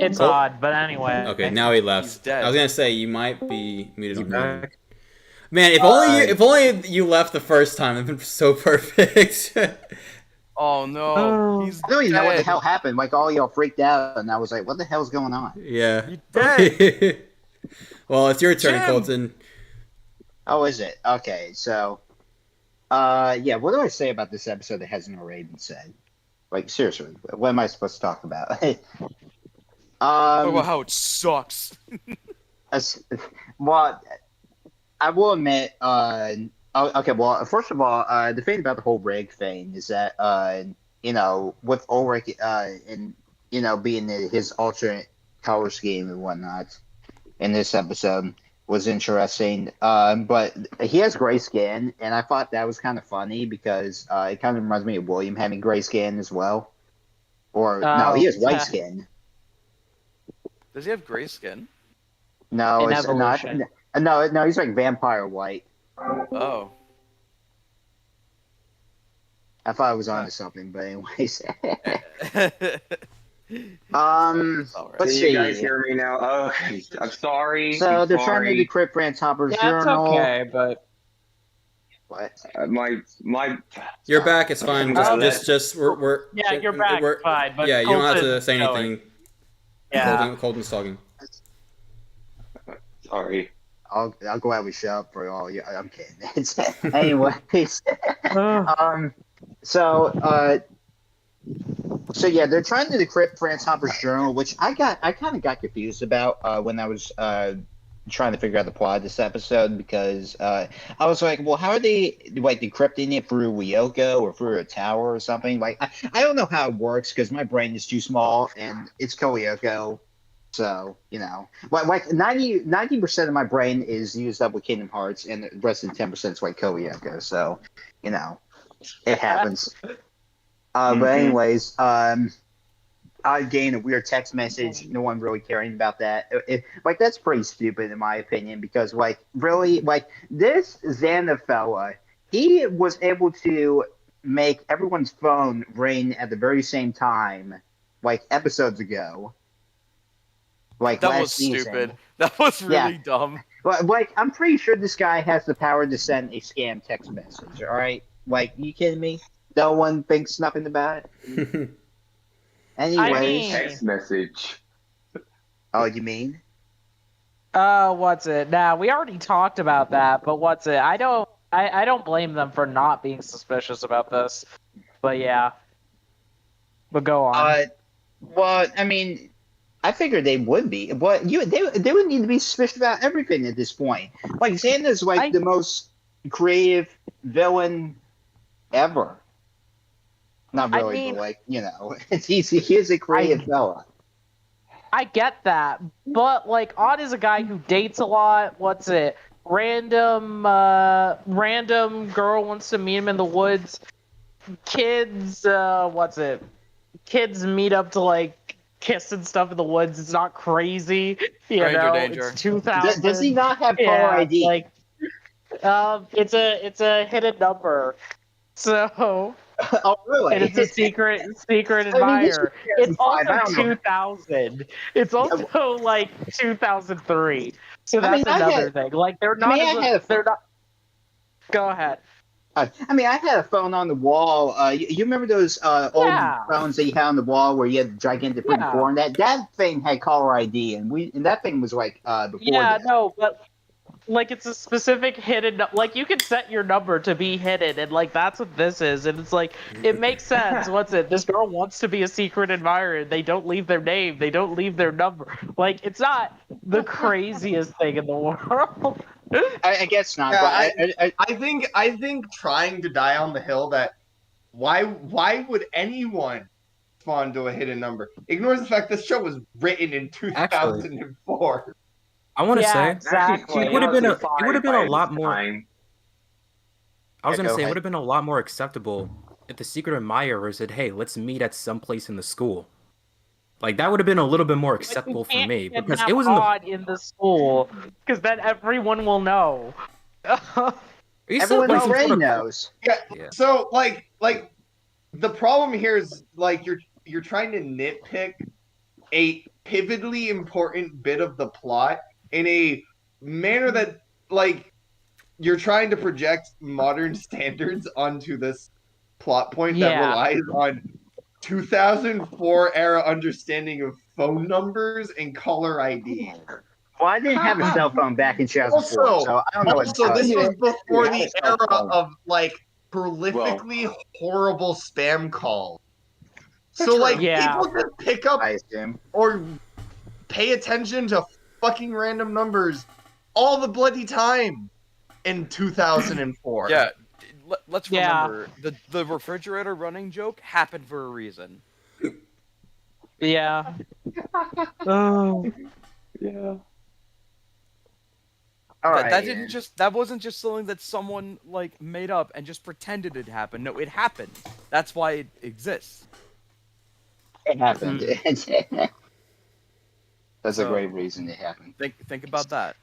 It's Col- odd, but anyway. Okay, now he left. He's dead. I was gonna say you might be muted Is he on your end. back? Man, if only you left the first time, it'd been so perfect. Oh no, he's I don't even know what the dead. hell happened. Like all y'all freaked out, and I was like, "What the hell's going on?" Yeah. He's dead. Well, it's your turn, Jim! Colton. Oh, is it? Okay, so, yeah. What do I say about this episode that hasn't already been said? Like seriously, what am I supposed to talk about? Talk about how it sucks. Well, I will admit. Okay. Well, first of all, the thing about the whole rig thing is that, with Ulrich, and being his alternate color scheme and whatnot in this episode was interesting. But he has gray skin, and I thought that was kind of funny because it kind of reminds me of William having gray skin as well. Or no, he has white skin. Does he have gray skin? No, In it's not. evolution. No, he's like vampire white. Oh. I thought I was onto something, but anyways. Alright. Let's Can see. you guys hear me now? Oh, okay. I'm sorry. So I'm they're trying sorry. to decrypt Franz Hopper's Yeah, it's journal. okay, but What? My. You're back. It's fine. Oh, Just we're yeah, you're back. we're- Fine, but yeah, you don't have to Colton's say going. anything. Yeah. Colton's talking. Sorry. I'll gladly shut up for all you. I'm kidding. Anyways, so yeah, they're trying to decrypt Franz Hopper's journal, which I kind of got confused about when I was trying to figure out the plot of this episode because I was like, well, how are they like decrypting it through Lyoko or through a tower or something? Like I don't know how it works because my brain is too small and it's Lyoko. So, like 90% of my brain is used up with Kingdom Hearts, and the rest of the 10% is like Koyoko. So, it happens. But anyways, I gained a weird text message. No one really caring about that. That's pretty stupid in my opinion because, really, this Xana fella, he was able to make everyone's phone ring at the very same time, episodes ago. That was season. stupid. That was really dumb. I'm pretty sure this guy has the power to send a scam text message. All right, you kidding me? No one thinks nothing about it. Anyways, Text message. oh, you mean? What's it? Nah, we already talked about that, but what's it? I don't blame them for not being suspicious about this. But yeah. But go on. Well, I mean, I figured they would be. But they would need to be suspicious about everything at this point. Xander's the most creative villain ever. Not really, but he is a creative fella. I get that, but Odd is a guy who dates a lot. What's it? Random girl wants to meet him in the woods. Kids, what's it? Kids meet up to kiss and stuff in the woods. It's not crazy, Stranger danger. It's 2000. Does he not have caller ID? It's a hidden number. So. Oh really? And it's a secret admirer. It's also 2000. It's also 2003. So that's another thing. They're not. They're not. Go ahead. I had a phone on the wall. You remember those old phones that you had on the wall where you had the gigantic print core? And that thing had caller ID, and that thing was before. Yeah, no, but. It's a specific hidden. You can set your number to be hidden, and that's what this is. And it's it makes sense. What's it? This girl wants to be a secret admirer. They don't leave their name. They don't leave their number. It's not the craziest thing in the world. I guess not. Yeah, but I think trying to die on the hill that why would anyone spawn to a hidden number ignores the fact this show was written in 2004. I want to say exactly. It would have been a lot more. Time. I was going to say it ahead. would have been a lot more acceptable if the secret admirer said, "Hey, let's meet at some place in the school." That would have been a little bit more acceptable for me because it was in the school because then everyone will know. He's still Everyone playing some already sort of knows. Yeah. Yeah. So like the problem here is like you're trying to nitpick a pivotally important bit of the plot in a manner that like you're trying to project modern standards onto this plot point that Yeah. relies on 2004 era understanding of phone numbers and caller ID. Well, I didn't have a cell phone back in 2004, Also, so I don't know what to also, tell this you. was before You had the a cell era phone. of like prolifically horrible spam calls. So like Yeah. people just pick up I assume. or pay attention to fucking random numbers all the bloody time in 2004. Yeah, let's Yeah. remember the refrigerator running joke happened for a reason. Yeah. Oh. Yeah. All that right. that didn't just that wasn't just something that someone like made up and just pretended it happened. No, it happened. That's why it exists. It happened. That's a So- great reason it happened. Think about that.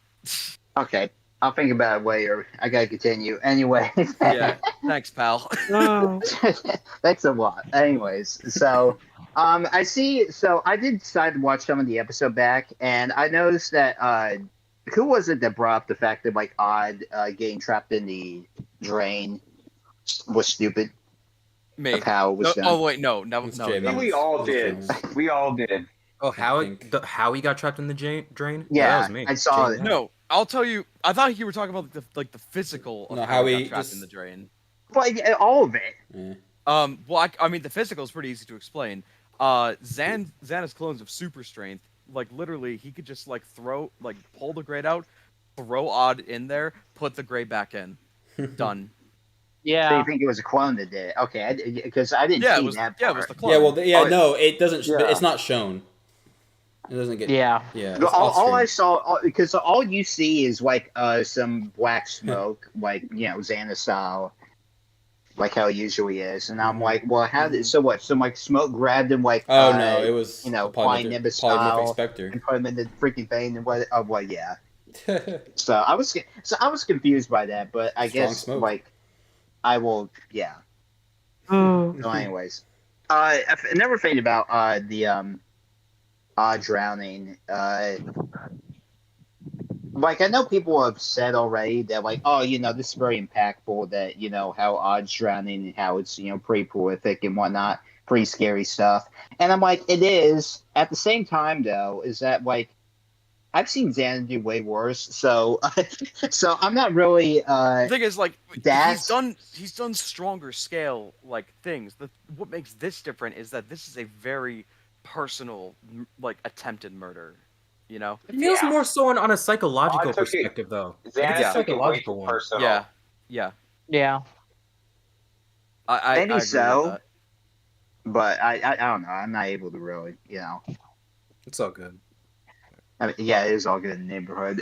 Okay. I'll think about it later. I gotta continue. Anyway. Yeah. Thanks, pal. Oh. Thanks a lot. Anyways, so I see. So I did decide to watch some of the episode back, and I noticed that who was it that brought up the fact that like Odd getting trapped in the drain was stupid? Me. Of how it was done. Oh wait, no, It's no. Jamie. that We was- all did. We all did. Oh, how I think. how he got trapped in the drain? Yeah, that was me. I saw Jamie. it. No, I'll tell you. I thought you were talking about the physical of No, how how he he got trapped just- in the drain. Like all of it. Yeah. Well, I mean, the physical is pretty easy to explain. Xana's clones of super strength, like literally, he could just like pull the grade out, throw Odd in there, put the grade back in, done. So you Yeah. think it was a clone that did it? Okay, because I didn't Yeah, see it was. that Yeah, part. it was the clone. Yeah, well, Oh, no, it doesn't. Yeah. It's not shown. It doesn't get. Yeah. Yeah. But It's all I off-screen. saw, because all you see is like some black smoke, like Xana style, like how it usually is. And I'm like, well, how did so what? So like smoke grabbed him like Oh no, it was Flying Nimbus style, polymorphic specter. and put him in the freaking thing and what? Oh well, yeah. So I was confused by that, but I Strong guess smoke. like I will, yeah. Oh. So anyways, I never think about the drowning. Like I know people have said already that like, oh, this is very impactful. That how Odd's drowning and how it's pretty prolific and whatnot, pretty scary stuff. And I'm like, it is. At the same time, though, is that like I've seen Xana do way worse. So so I'm not really. The thing is, like, That's- he's done stronger scale like things. What makes this different is that this is a very personal, like, attempted murder. You know? It feels more so on a psychological I took it- perspective, though. Like, Xana it's a took it way psychological too one. personal. Yeah. Yeah. I Maybe agree with so. that. But I don't know. I'm not able to really, It's all good. I mean, yeah, it is all good in the neighborhood.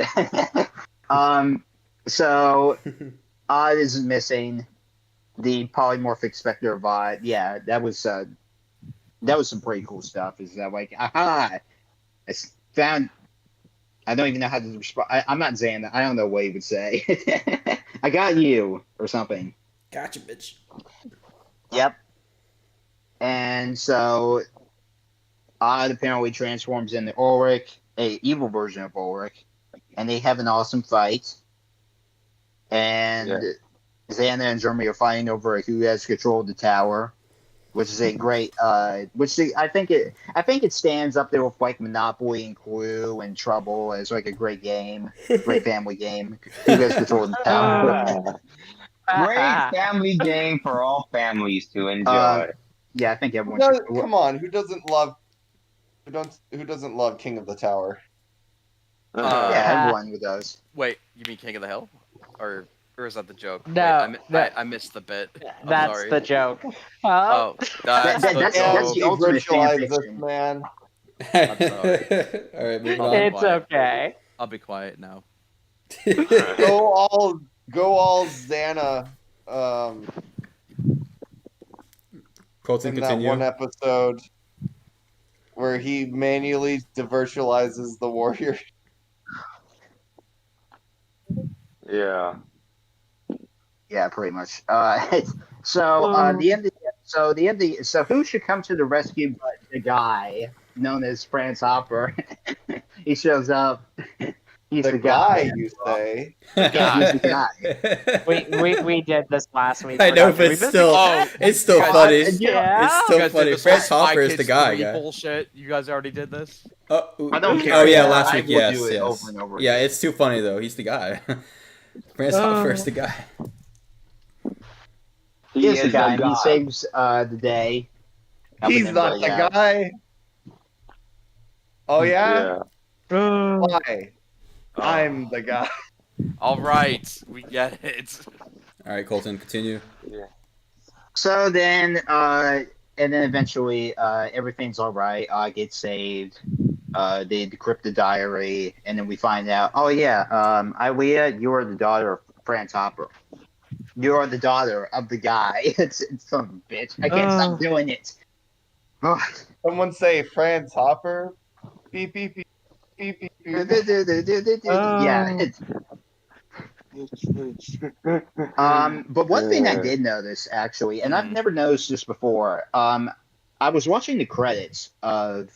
So Odd is missing. The polymorphic specter of Odd. Yeah, that was some pretty cool stuff. Is that like, aha? I found. I don't even know how to respond. I'm not Xana. I don't know what he would say. I got you or something. Gotcha, bitch. Yep. And so Odd apparently transforms into Ulrich, a evil version of Ulrich, and they have an awesome fight. And Xana and Jeremy are fighting over who has control of the tower, which is a great. I think it stands up there with like Monopoly and Clue and Trouble as like a great game, great family game. Who has control of the tower? Great family game for all families to enjoy. Yeah, I think everyone should. Come on, who doesn't love King of the Tower? Yeah, everyone with those. Wait, you mean King of the Hill, or is that the joke? No, Wait, I missed the bit. I'm That's sorry. the joke. Oh, That's Oh, the ultimate virtualize fan this, fiction. man. I'm sorry. All right, moving Oh, on. It's okay. I'll be quiet now. Go all Xana. Colton, In that continue. one episode where he manually virtualizes the warrior. Yeah. Yeah, pretty much. The end. So who should come to the rescue but the guy known as Franz Hopper? He shows up. He's The the guy, guy. you say? guy. He's the guy. We did this last week. I We're know, not but doing it's this still again. it's still guys- funny. Yeah. It's You still guys did funny. this Franz Spy Hopper is Kids the guy. 3 bullshit. You guys already did this. I don't care. Oh yeah, Yeah, last I week. will Yes, do it yes. over and over Yeah, again. it's too funny though. He's the guy. Franz Hopper is the guy. He is the guy. And he saves the day. He's Helping not the everybody out. guy. Oh yeah? Why? Oh. I'm the guy. All right, we get it. All right, Colton, continue. So then, and then eventually, everything's all right. Gets saved. They decrypt the diary, and then we find out. Oh yeah, Ilea, you are the daughter of Franz Hopper. You are the daughter of the guy. It's son of a bitch. I can't stop doing it. Oh. Someone say Franz Hopper. Beep beep beep beep beep. beep. Yeah. But one thing I did notice actually, and I've never noticed this before. I was watching the credits of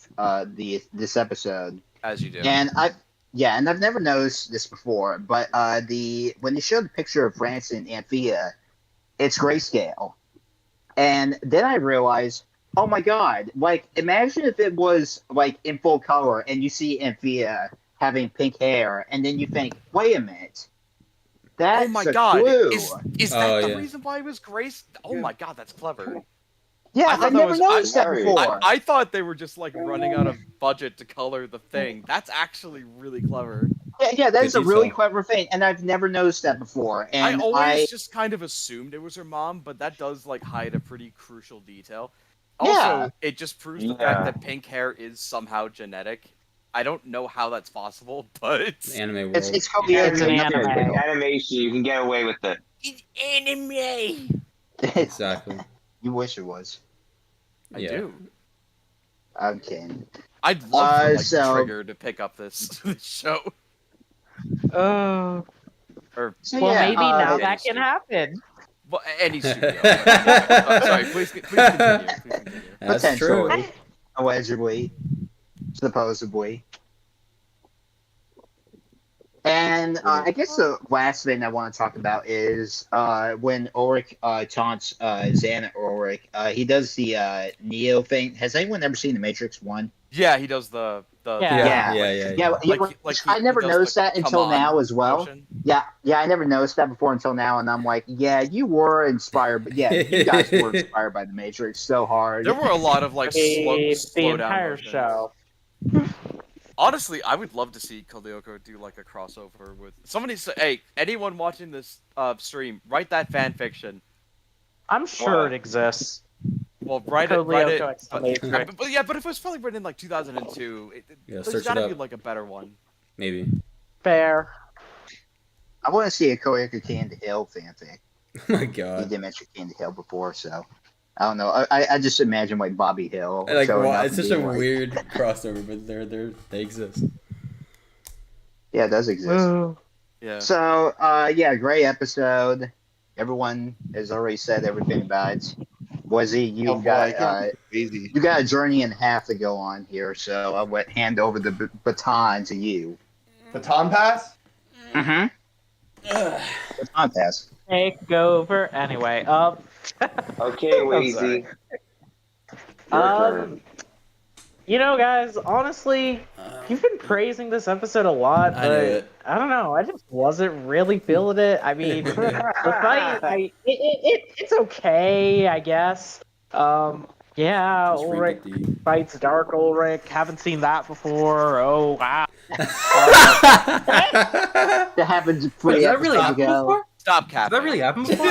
this episode, As you do. and I've never noticed this before. But when they showed the picture of Franz and Anthea, it's grayscale, and then I realized, oh my god! Like, imagine if it was like in full color, and you see Anthea having pink hair, and then you think, wait a minute. That's Oh my a god! clue. Is that the yeah. reason why it was Grace? Oh my god, that's clever. Yeah, I thought I that never was- noticed that before. I thought they were just like running out of budget to color the thing. That's actually really clever. Yeah, that's Good a really detail. clever thing, and I've never noticed that before. And I always just kind of assumed it was her mom, but that does like hide a pretty crucial detail. Also, Yeah. it just proves the Yeah. fact that pink hair is somehow genetic. I don't know how that's possible, but Anime world. it's totally It's an nothing anime. real. Animation, you can get away with it. it's anime. Exactly. You wish it was. I Yeah. do. I'm kidding. I'd love for, like, so- Trigger to pick up this, this show. Oh. Or So Well, yeah, maybe now any that can studio. happen. well, any studio. I'm sorry, please continue. Please continue. That's potentially, true. allegedly, supposedly. And I guess the last thing I want to talk about is when Ulrich taunts Xan Ulrich. He does the Neo thing. Has anyone ever seen The Matrix 1? Yeah, he does the Yeah. Yeah, Like I he never does noticed the that come until on now as well. motion. Yeah, I never noticed that before until now, and I'm like, yeah, you were inspired, but yeah, you guys were inspired by The Matrix so hard. There were a lot of like The slow down entire motions. show. Honestly, I would love to see Lyoko do like a crossover with somebody. Hey, anyone watching this stream, write that fan fiction. I'm sure What? it exists. Well, write it. Lyoko X But, Matrix. but yeah, but if it was probably written in like 2002, Yeah, there's search it gotta be up. like a better one. Maybe. Fair. I want to see a Koyaka Candy Hill fanfic. Oh my He god. did mention Candy Hill before, so I don't know. I just imagine like Bobby Hill. Like, showing wow, up it's and such a being like, weird crossover, but they exist. Yeah, it does exist. Yeah. So, yeah, great episode. Everyone has already said everything about it. Wazzy, you Oh, boy, got Easy. you got a journey and a half to go on here, so I'll hand over the baton to you. Baton pass? Mm-hmm. Baton pass. Take over. Anyway, Okay, I'm Wazy. sorry. Your turn. You know, guys, honestly, you've been praising this episode a lot, I knew but it. I don't know. I just wasn't really feeling it. I mean, the fight, it's okay, I guess. Yeah, Let's read Ulrich the- fights Dark Ulrich. Haven't seen that before. Oh, wow. That happened Wait, 3 did that really episodes happen ago. before? Stop Did capping. that really happen before?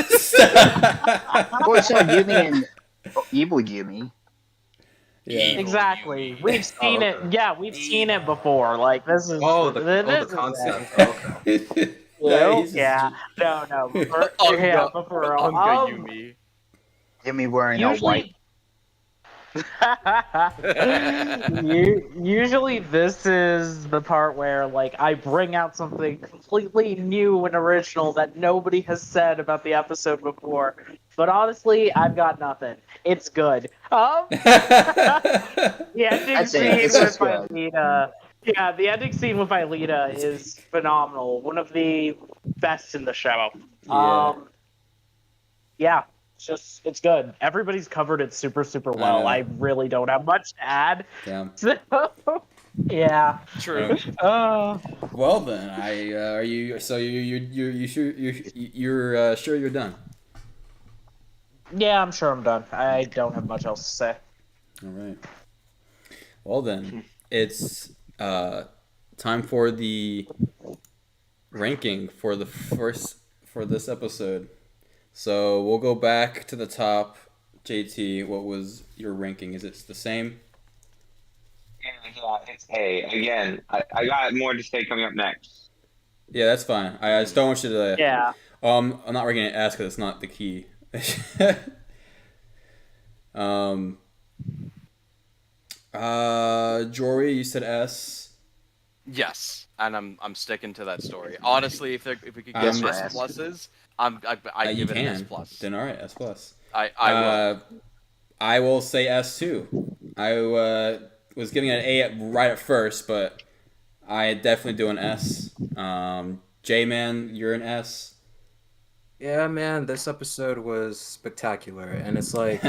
Well, so Yumi and Evil Yumi. yeah. Exactly. We've seen it. Yeah, we've seen it before. Like, this is. The concept. Okay. No, he's just- yeah. No. Before, Unga- yeah, before all. Unga Yumi. Yumi wearing all white. Usually this is the part where like I bring out something completely new and original that nobody has said about the episode before. But honestly, I've got nothing. It's good. The ending I'd say scene it's with just good. Myleta. Yeah, the ending scene with Myleta is phenomenal. One of the best in the show. Yeah. Yeah, it's good. Everybody's covered it super, super I well. know. I really don't have much to add. Damn. So, yeah. True. Well then, are you? So you're sure you're done? Yeah, I'm sure I'm done. I don't have much else to say. All right. Well then, it's time for the ranking for this episode. So we'll go back to the top. JT, what was your ranking? Is it the same? Yeah, it's A. Again, I got more to say coming up next. Yeah, that's fine. I just don't want you to. Yeah. I'm not ranking it S because it's not the key. Jory, you said S. Yes, and I'm sticking to that story. Honestly, if we could get Yes, S S. pluses, I You give it an S can. plus. Then all right, S plus. I will. I will say S too. I was giving it an A right at first, but I definitely do an S. J-Man, you're an S. Yeah, man, this episode was spectacular, and it's like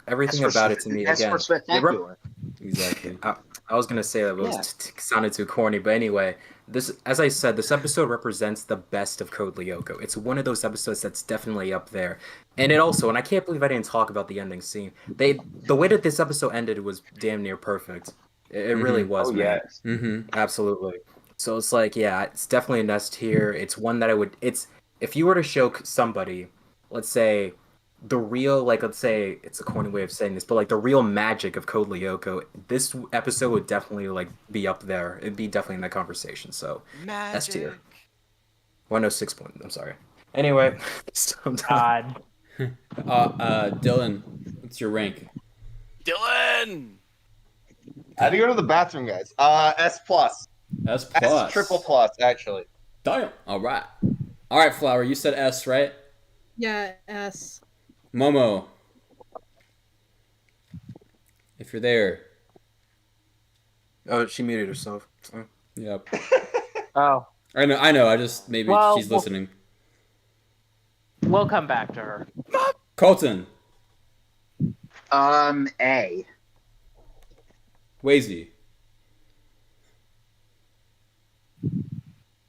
everything That's for about it to me That's again. for spectacular. Exactly. I was gonna say that, but Yeah. it sounded too corny. But anyway, this, as I said, this episode represents the best of Code Lyoko. It's one of those episodes that's definitely up there. And it also, and I can't believe I didn't talk about the ending scene. The way that this episode ended was damn near perfect. It really was, Oh man. yes. Mm-hmm. Absolutely. So it's like, yeah, it's definitely a nest here. It's one that I would. It's if you were to show somebody, let's say, the real, like, let's say, it's a corny way of saying this, but like the real magic of Code Lyoko, this episode would definitely like be up there. It'd be definitely in that conversation. So S tier. Magic. 106 point. I'm sorry. Anyway, I'm done. God. Dylan, what's your rank? Dylan. I had to go to the bathroom, guys. S plus. S plus. S triple plus, actually. Damn. All right, Flower. You said S, right? Yeah, S. Momo, if you're there. Oh, she muted herself. Oh. Yep. Oh, I know. I just maybe Well, she's listening. we'll come back to her. Colton, A. Wazy,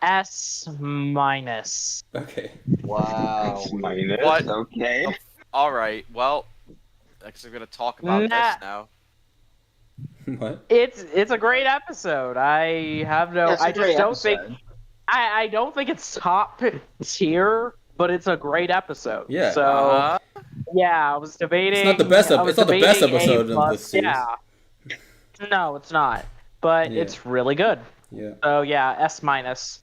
S minus. okay. Wow. Minus. What? Okay. All right. Well, I guess I'm gonna talk about Nah. this now. What? It's a great episode. I have no. That's a I just great don't episode. think. I don't think it's top tier, but it's a great episode. Yeah. So Uh, yeah, I was debating. It's not the best. I was It's not the best debating A episode of plus, this series. Yeah. No, it's not. But Yeah. it's really good. Yeah. So yeah, S minus.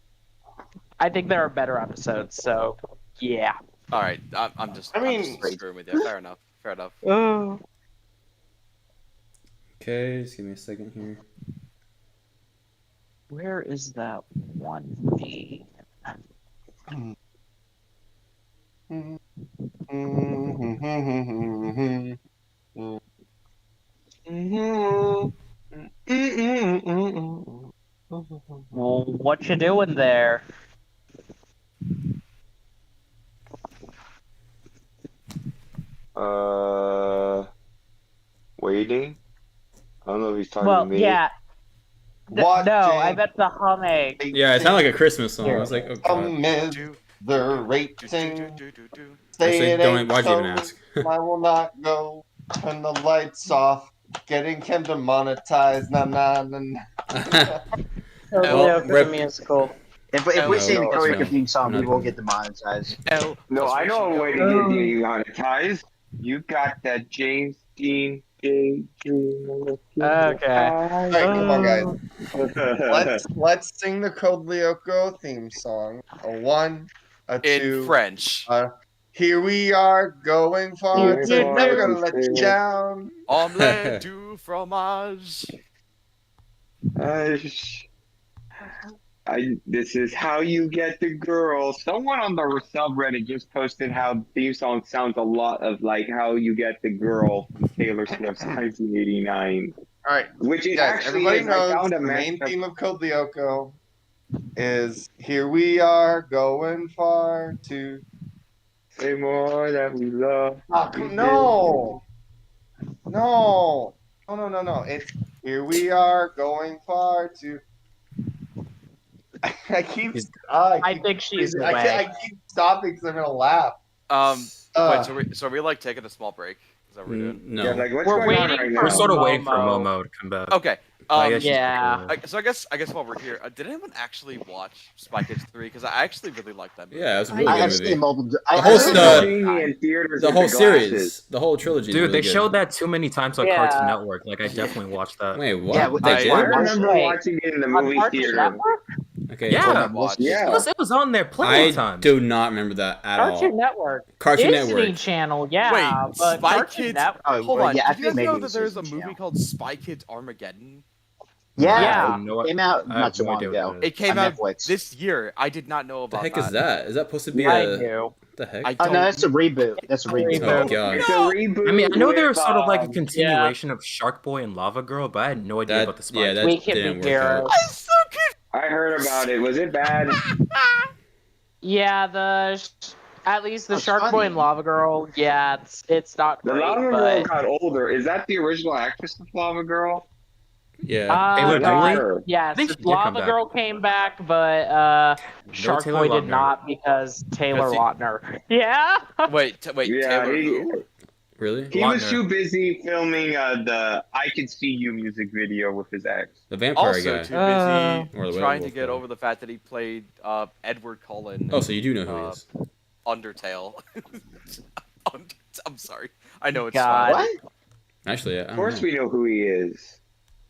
I think there are better episodes. So yeah. all right. I'm just. I I'm mean- just screwing with you. Fair enough. Fair enough. Oh. Okay, just give me a second here. Where is that one? Well, what you doing there? Waiting. I don't know if he's talking Well, to me. yeah. Watching No, I meant the humming. Yeah, it sounded like a Christmas song. I was like, oh god. amid Do, the do, rating. do, do, do. Say Actually, it don't. ain't Why'd you even so, ask? I will not go. Turn the lights off. Getting Kim to monetize. Nah, nah, nah, nah. Totally rip- the musical. If we No, sing the no, Korean no. theme song, I'm we not will doing get demonetized. No. No, I know a way to Oh. get you monetized. You got that James Dean daydream. Okay. All right, come on, guys. Let's sing the Code Lyoko theme song. A one, a In two, French. Here we are going far. Going To, far never to gonna let you stay. down. Omelette du fromage. This is how you get the girl. Someone on the subreddit just posted how the theme song sounds a lot of like how you get the girl from Taylor Swift's 1989, All right, which it guys. actually Everybody is. I knows found a the main mashup. theme of Code Lyoko is "Here we are going far to." Say more that we love. Oh, no, no, no, no, no, no. It's "Here we are going far to." I keep. He's- I think she's I away. keep stopping because I'm gonna laugh. Wait, so are we like taking a small break? Is that what we're doing? No. Yeah, like what's We're going on waiting right for We're now? sort of waiting for Momo. Momo to come back. Okay. I guess she's yeah. away. So I guess while we're here, did anyone actually watch Spy Kids 3? Because I actually really liked that movie. Yeah, it was a really I good have movie. seen multiple. The I whole have I seen the- remember multiple seeing it in times. theaters The with whole the glasses. series, the whole trilogy. is Dude, really they good. showed that too many times on Yeah. Cartoon Network. Like, I definitely watched that. Wait, what? Yeah, They that's did? I why remember Wait, watching it in the On movie Cartoon theater. Network? Okay. Yeah. Watch. Yeah. It was on there plenty I of times. do not remember that at Cartoon all. Network. Cartoon Disney Network. Channel, yeah. Wait, but Spy Cartoon Kids. Network. Oh, Hold well, on. yeah, I Did you think guys maybe know it that was there's a Disney movie Channel. called Spy Kids Armageddon? Yeah, Yeah. No, came out I not have too no long idea what ago. that is. It came On out Netflix. this year. I did not know The about heck that. is that? Is that supposed to be I a? knew. What the heck? I Oh don't. no, that's a reboot. That's a reboot. Oh Reboot. god. It's a reboot. I mean, I know there was with, sort of like a continuation of Shark Boy and Lava Girl, but I had no idea about the Spy Kids. That We can didn't be work out. heroes. I'm so I heard about it. Was it bad? Yeah, at least the That's Shark Boy funny. and Lava Girl. Yeah, it's not The great, Lava Girl but got older. Is that the original actress of Lava Girl? Yeah. Taylor God, Dooley? yes, I think she did Lava come back. Girl came back, but Shark Taylor Boy did Lautner. not because Taylor he- Lautner. Yeah. Wait, Yeah, Taylor he, who? Really? he was Lautner. too busy filming the "I Can See You" music video with his ex. The vampire Also guy. too busy Or the trying to werewolf get guy. over the fact that he played Edward Cullen. Oh, so you do know who he uh, is? Undertale. I'm sorry. I know it's God. fine. What? Actually, yeah. I Of don't course, know. we know who he is.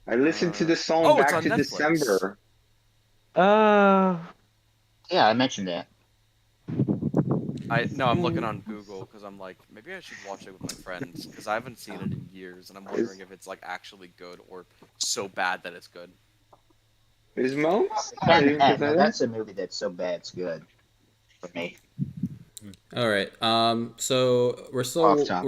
I listened to the song oh, it's back on to Netflix. December. Yeah, I mentioned that. I'm looking on Google because I'm like, maybe I should watch it with my friends because I haven't seen it in years, and I'm wondering if it's like actually good or so bad that it's good. Is Mo? That's a movie that's so bad it's good for me. All right. So we're still Off topic.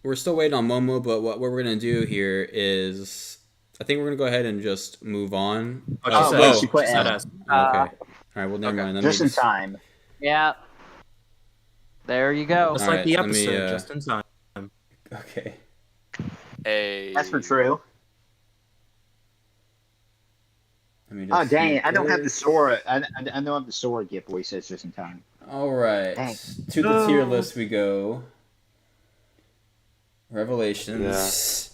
we're still waiting on Momo, but what we're gonna do here is I think we're gonna go ahead and just move on. Oh, wait, she she put said M. us. Okay. All right. Well, never Okay. mind. Let Just me in time. Yeah. There you go. Just All like right, the let me, episode, just in time. Okay. That's for true. Let me just Oh dang see it! I don't have the this. sword. I don't have the sword gift where he says just in time. All right. Dang. To the tier list we go. Revelations.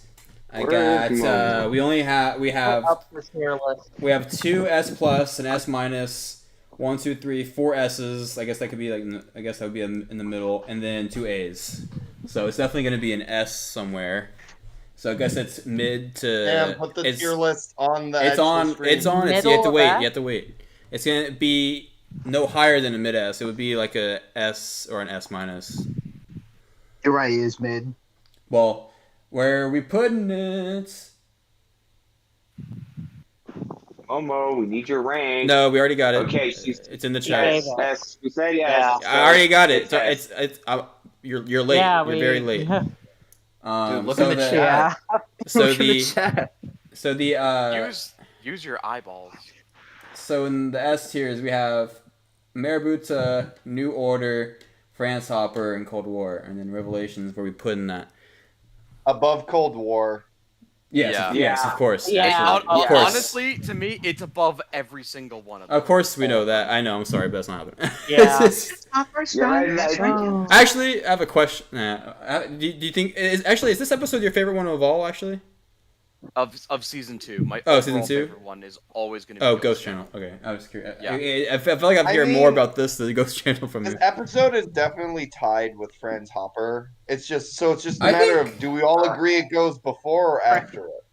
I Where is got. Momo? We have Up the tier list. we have 2 S plus, an S minus, 1, 2, 3, 4 S's. I guess that could be like. I guess that would be in the middle, and then 2 A's. So it's definitely going to be an S somewhere. So I guess it's mid to. Damn, put the tier list on the It's actual on. screen. It's on. It's, you Middle have to of wait. that? You have to wait. It's gonna be no higher than a mid S. It would be like a S or an S minus. You're right. It is mid. Well, where are we putting it? Momo, we need your rank. No, we already got it. Okay, she's- It's in the chat. Yes, yes. We said yes. I already got it. Yes. You're late. Yeah, You're very late. Dude, look so at the the- Yeah. So Look in the chat. so the Use your eyeballs. so in the S tiers we have Marabouta, New Order, France Hopper, and Cold War, and then Revelations where we put in that. Above Cold War. Yes, Yeah. yes, of course. Yeah. Absolutely. Hon- Of course. Honestly, to me, it's above every single one of them. Of course we know that. I know. I'm sorry, but that's not happening. Yeah. You're right, Matt. Actually, I have a question. Do you think is this episode your favorite one of all? Actually. Of season 2. My Oh, season overall 2? favorite one is always going to be Oh, Ghost Channel. Okay, I was curious. Yeah. I feel like I'm I hearing mean- more about this than the Ghost Channel from This you. episode is definitely tied with Friends Hopper. It's just a I matter think- of do we all agree it goes before or after it?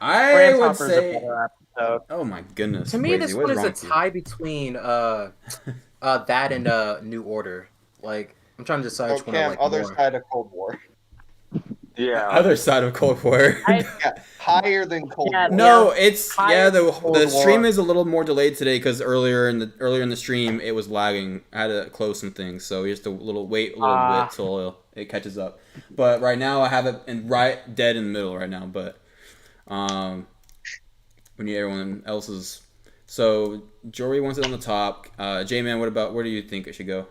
I France would Hopper's a say. better episode. Oh my goodness. To me, Wazy, this what one is wrong a with you? tie between that and New Order. Like, I'm trying to decide Oh, which one I Cam, like other more. side of Cold War. Yeah. Other side of Cold War. I, Yeah, higher than Cold Yeah, War. No, it's Higher the Cold stream War. is a little more delayed today because earlier in the stream it was lagging. I had to close some things, so just wait a little bit till it catches up. But right now I have it right dead in the middle right now. But we need everyone else's. So Jory wants it on the top. J-Man, where do you think it should go?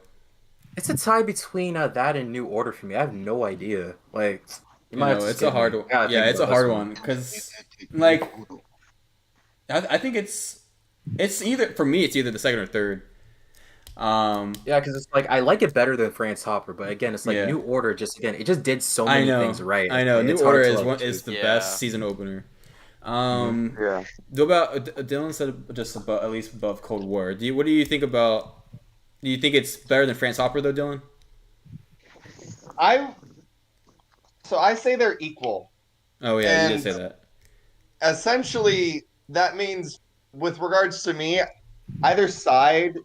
It's a tie between that and New Order for me. I have no idea. Like, you might have to It's a skip hard me. one. Gotta Yeah, think it's a about hard this one because like I think it's either for me it's either the second or third. Yeah, because it's like I like it better than France Hopper, but again, it's like Yeah. New Order. It just did so I many know things right. I know and New it's hard Order to is like is the Yeah. best season opener. Yeah. What about Dylan said just about at least above Cold War. What do you think about? Do you think it's better than France Hopper though, Dylan? I say they're equal. Oh yeah, you And- did say that. Essentially, that means with regards to me, either side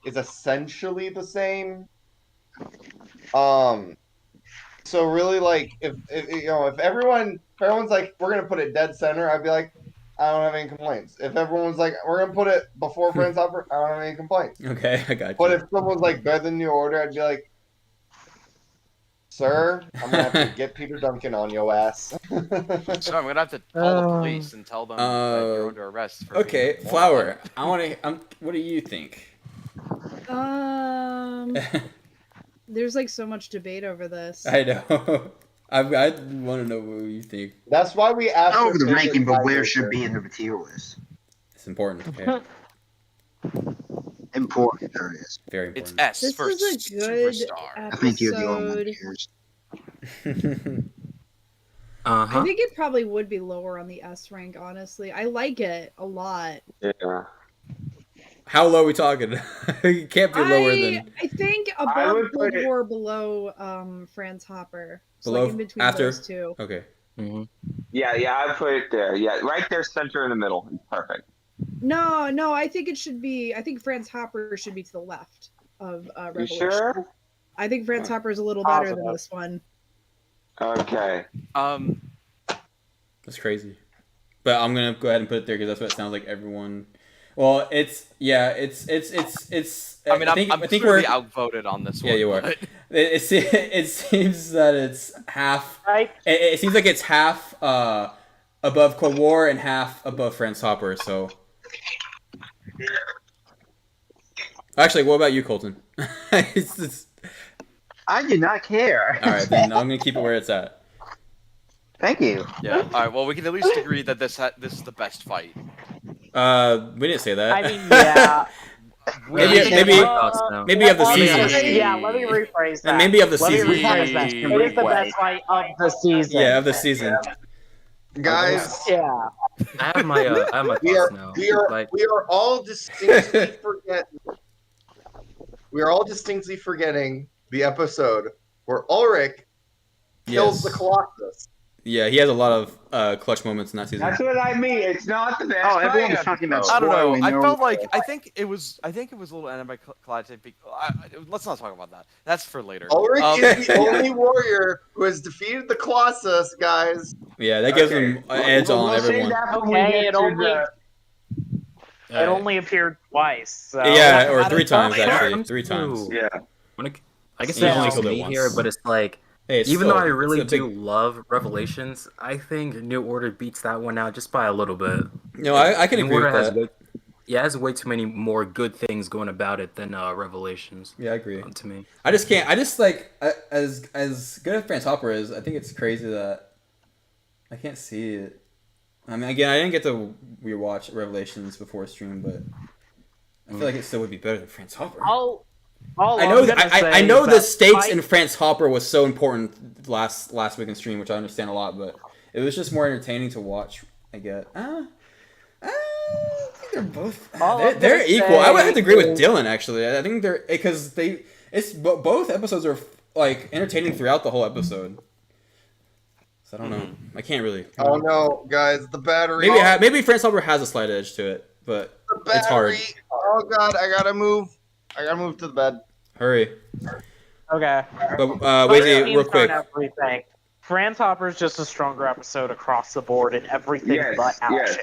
is essentially the same. So really, like, if everyone's like, we're gonna put it dead center, I'd be like, I don't have any complaints. If everyone's like, we're gonna put it before Friends Hopper, I don't have any complaints. Okay, I got you. But if someone's like better than New Order, I'd be like, sir, I'm gonna have to get Peter Duncan on your ass. So I'm gonna have to call the police and tell them that you're under arrest. For Okay, being Flower. I want to. What do you think? There's like so much debate over this. I know. I want to know what you think. That's why we asked. Not our over the favorite ranking, but where tiebreaker. should be in the material list. It's important. Okay. Important, there it is. Very It's important. S This for is a good superstar. I think you're the only one episode. who cares. I think it probably would be lower on the S rank, honestly. I like it a lot. Yeah. How low are we talking? It can't be lower than I think I above would Cold put it- War, below Franz Hopper. So Below- like in between after? those two. Okay. Yeah, I put it there. Yeah, right there, center in the middle. Perfect. No, I think it should be. I think Franz Hopper should be to the left of You Revelation. sure? I think Franz Hopper is a little better than Positive. this one. Okay. That's crazy. But I'm gonna go ahead and put it there because that's what it sounds like. Everyone. Well, it's. I mean, I think I'm we're clearly outvoted on this one. Yeah, you are. but- It seems that it's half. Right. It seems like it's half above Cold War and half above France Hopper. So. Actually, what about you, Colton? It's- I do not care. all right, then I'm gonna keep it where it's at. Thank you. Yeah. All right. Well, we can at least agree that this is the best fight. We didn't say that. I mean, yeah. Maybe of the Let me- season. Yeah, let me rephrase that. Maybe of the Let me season. rephrase that. It is the best fight of the season. Yeah, of the season. Guys, Yeah. I have my we thoughts now. Like, are all distinctly forgetting. We are all distinctly forgetting the episode where Ulrich kills Yes. the Colossus. Yeah, he has a lot of clutch moments in that season. That's what I mean. It's not the best. Oh, everyone fight was talking about episode. I don't know. Spoiling, I no felt one- like I think it was a little anticlimactic. Let's not talk about that. That's for later. Ulrich is the only warrior who has defeated the Colossus, guys. Yeah, that gives Okay. him an edge on We'll save everyone. that when we Okay, get it to only the- it only appeared twice. So Yeah, or Not 3 a- times When it actually. comes 3 times. to- Yeah. I guess Yeah. it's just Killed it me once. here, but it's like, Hey, it's even still- though I really it's a do love Revelations, I think New Order beats that one out just by a little bit. No, I can New agree Order with has that. it has way too many more good things going about it than Revelations. Yeah, I agree. To me. I just can't. I just like as good as France Hopper is. I think it's crazy that I can't see it. I mean, again, I didn't get to rewatch Revelations before stream, but I feel like it still would be better than France Hopper. All I know. I'm gonna I say know is the that stakes fight- in France Hopper was so important last week in stream, which I understand a lot, but it was just more entertaining to watch. I get. I think they're both. All I'm They're gonna equal. I would say have to agree with is- Dylan actually. I think they're because both episodes are like entertaining throughout the whole episode. So I don't know. I can't really. Oh no, guys, the battery. Maybe France Hopper has a slight edge to it, but the battery. it's hard. Oh god, I gotta move. I gotta move to the bed. Hurry. Okay. But Fight Wizzy, scenes real quick. aren't everything. Franz Hopper's just a stronger episode across the board in everything but Yes, action. yes.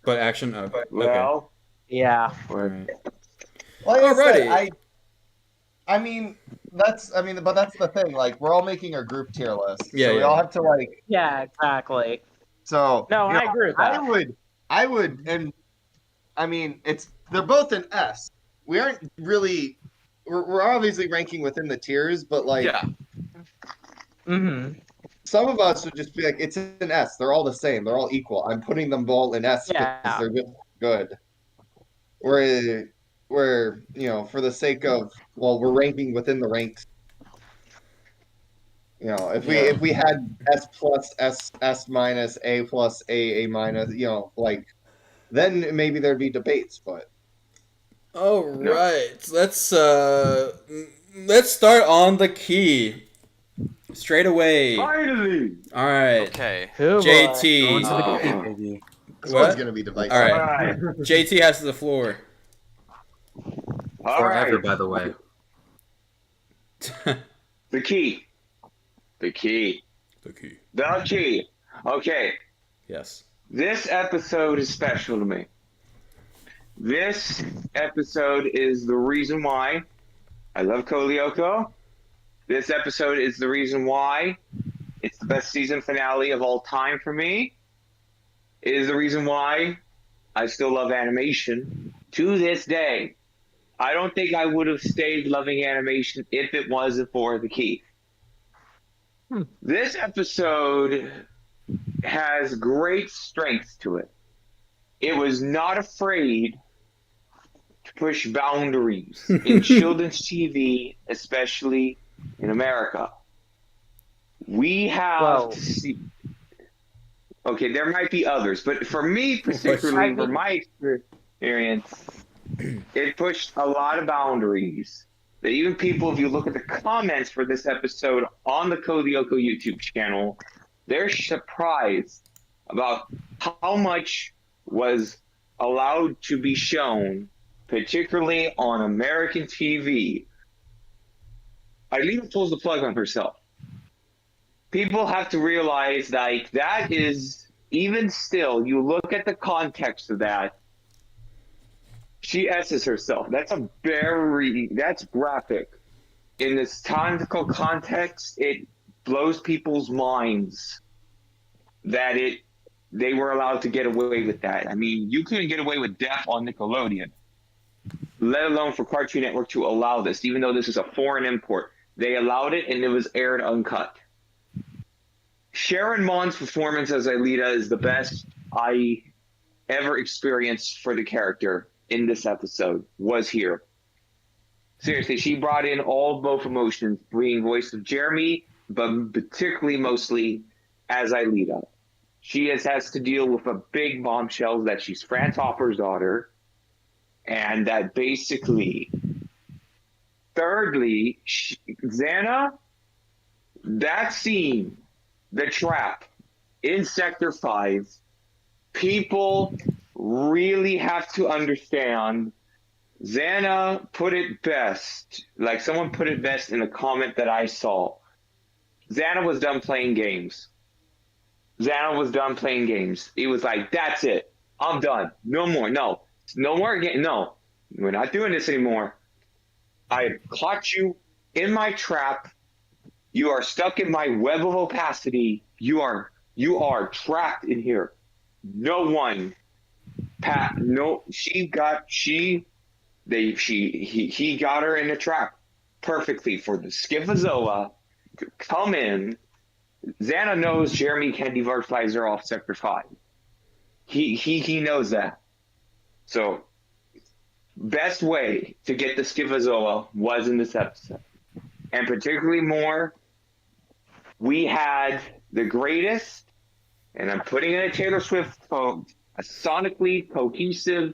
But action. Okay. Well, Yeah. All right. Like I said, Alrighty. I mean, but that's the thing. Like, we're all making our group tier list, Yeah, so we yeah. all have to like. Yeah, exactly. So No, you I know, agree with that. I would, and I mean, they're both an S. We aren't really, we're obviously ranking within the tiers, but like Yeah. Mm-hmm. some of us would just be like, it's an S. They're all the same. They're all equal. I'm putting them all in S because Yeah. they're just good. Where for the sake of we're ranking within the ranks. If we had S plus S minus A plus A minus, like then maybe there'd be debates, but All right. Let's start on the key straight away. finally. All right. Okay. Who JT. Going to the Oh. key, baby. this What? one's gonna be divisive. All right. All right. JT has the floor. All Forever, right. by the way. The key. The key. The key. The key. Okay. Yes. This episode is special to me. This episode is the reason why I love Lyoko. This episode is the reason why it's the best season finale of all time for me. It is the reason why I still love animation to this day. I don't think I would have stayed loving animation if it wasn't for the key. This episode has great strengths to it. It was not afraid to push boundaries in children's TV, especially in America. We have to see. Okay, there might be others, but for me, particularly, for my experience, it pushed a lot of boundaries. That even people, if you look at the comments for this episode on the Lyoko YouTube channel, they're surprised about how much was allowed to be shown, particularly on American TV. Ailita pulls the plug on herself. People have to realize like that is, even still, you look at the context of that, she S's herself. That's graphic. In this tactical context, it blows people's minds that they were allowed to get away with that. I mean, you couldn't get away with death on Nickelodeon, let alone for Cartoon Network to allow this, even though this is a foreign import. They allowed it and it was aired uncut. Sharon Mon's performance as Ailita is the best I ever experienced for the character in this episode, was here. Seriously, she brought in both emotions, being voice of Jeremy, but particularly mostly as Ailita. She has to deal with a big bombshell that she's Franz Hopper's daughter, and that basically, thirdly, Xana, that scene, the trap in Sector 5, people really have to understand. Xana put it best, like someone put it best in a comment that I saw. Xana was done playing games. Xana was done playing games. It was like, that's it. I'm done. No more. No more again. No, we're not doing this anymore. I caught you in my trap. You are stuck in my web of opacity. You are trapped in here. No one, Pat. No, he got her in a trap perfectly for the Schizozoa to come in. Xana knows Jeremy can devitalize her off Sector 5. He knows that. So, best way to get the Schizozoa was in this episode. And particularly more, we had the greatest, and I'm putting in a Taylor Swift quote, a sonically cohesive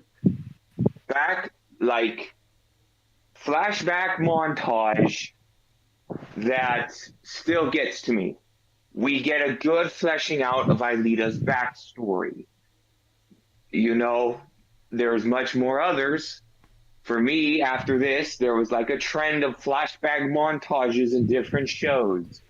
flashback montage that still gets to me. We get a good fleshing out of Ailita's backstory. There's much more others, For me, after this, there was like a trend of flashback montages in different shows.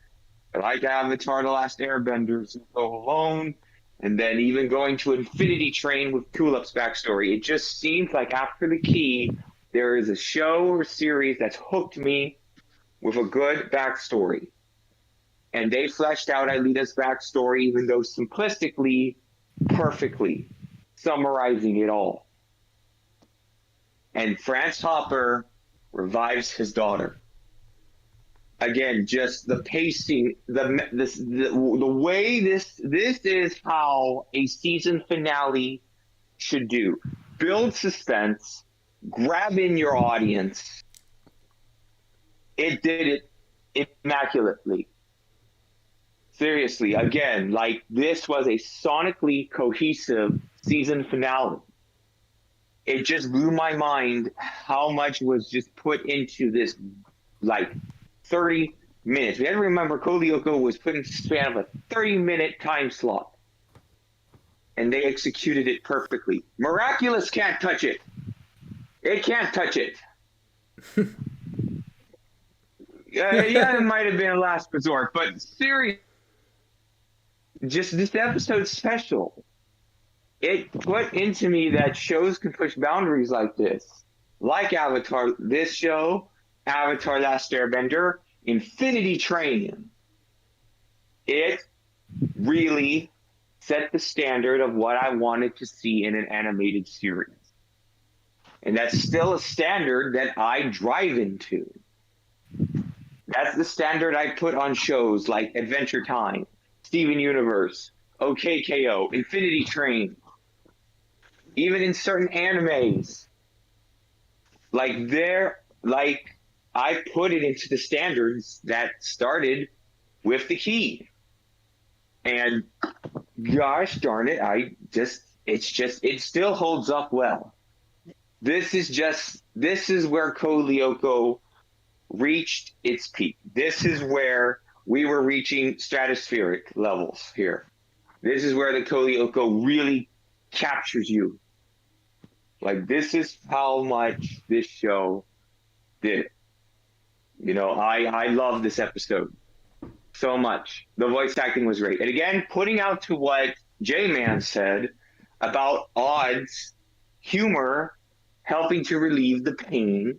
Like Avatar: The Last Airbender, Go Alone, and then even going to Infinity Train with Kulup's backstory. It just seems like after The Key, there is a show or series that's hooked me with a good backstory. And they fleshed out Aelita's backstory, even though simplistically, perfectly, summarizing it all. And France Hopper revives his daughter. Again, just the pacing, the way this is how a season finale should do. Build suspense, grab in your audience. It did it immaculately. Seriously, again, like this was a sonically cohesive season finale. It just blew my mind how much was just put into this, like 30 minutes. We had to remember Lyoko was put in the span of a 30-minute time slot. And they executed it perfectly. Miraculous can't touch it. It can't touch it. Yeah, it might have been a last resort, but seriously, just this episode's special. It put into me that shows can push boundaries like this. Like Avatar, this show, Avatar: Last Airbender, Infinity Train. It really set the standard of what I wanted to see in an animated series. And that's still a standard that I drive into. That's the standard I put on shows like Adventure Time, Steven Universe, OKKO, Infinity Train. Even in certain animes, I put it into the standards that started with The Key. And gosh darn it, it still holds up well. This is where Lyoko reached its peak. This is where we were reaching stratospheric levels here. This is where the Lyoko really captures you. Like, this is how much this show did. You know, I love this episode so much. The voice acting was great. And again, putting out to what J-Man said about Odd's humor helping to relieve the pain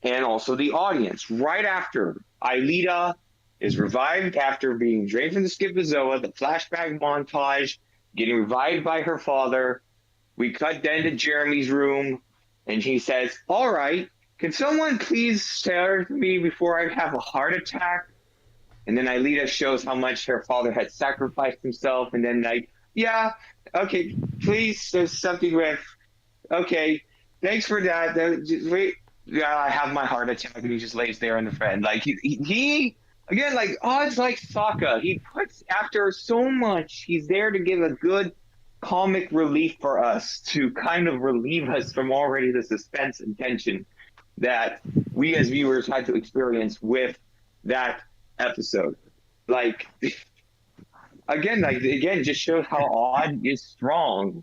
and also the audience. Right after Aelita is revived after being drained from the Skipazoa, the flashback montage, getting revived by her father, we cut then to Jeremy's room, and he says, "All right, can someone please stare at me before I have a heart attack?" And then Aelita shows how much her father had sacrificed himself, and then yeah, okay, please, there's something with, okay, thanks for that. Just wait, yeah, I have my heart attack, and he just lays there in the bed. Like he again, like Odd's like Sokka. He puts after so much, he's there to give a good comic relief for us to kind of relieve us from already the suspense and tension that we as viewers had to experience with that episode. Like again, just shows how Odd is strong.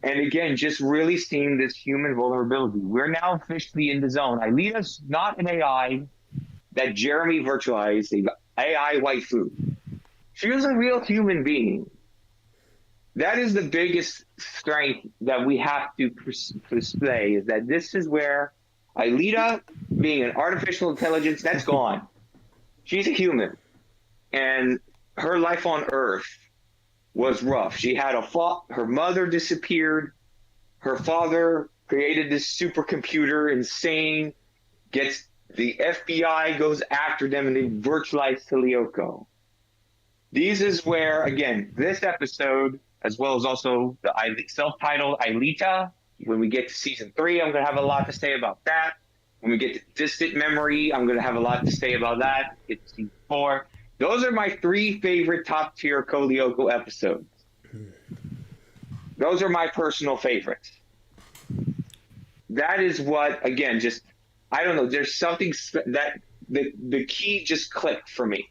And again, just really seeing this human vulnerability. We're now officially in the zone. Aelita's not an AI that Jeremy virtualized, an AI waifu. She was a real human being. That is the biggest strength that we have to display, is that this is where Aelita, being an artificial intelligence, that's gone. She's a human. And her life on Earth was rough. She had her mother disappeared. Her father created this supercomputer, insane, gets the FBI goes after them, and they virtualize Lyoko. This is where, again, this episode, as well as also the self-titled Aelita, when we get to season 3, I'm going to have a lot to say about that. When we get to Distant Memory, I'm going to have a lot to say about that. It's season 4. Those are my 3 favorite top-tier Lyoko episodes. Those are my personal favorites. That is what, again, just, I don't know, there's something that the key just clicked for me.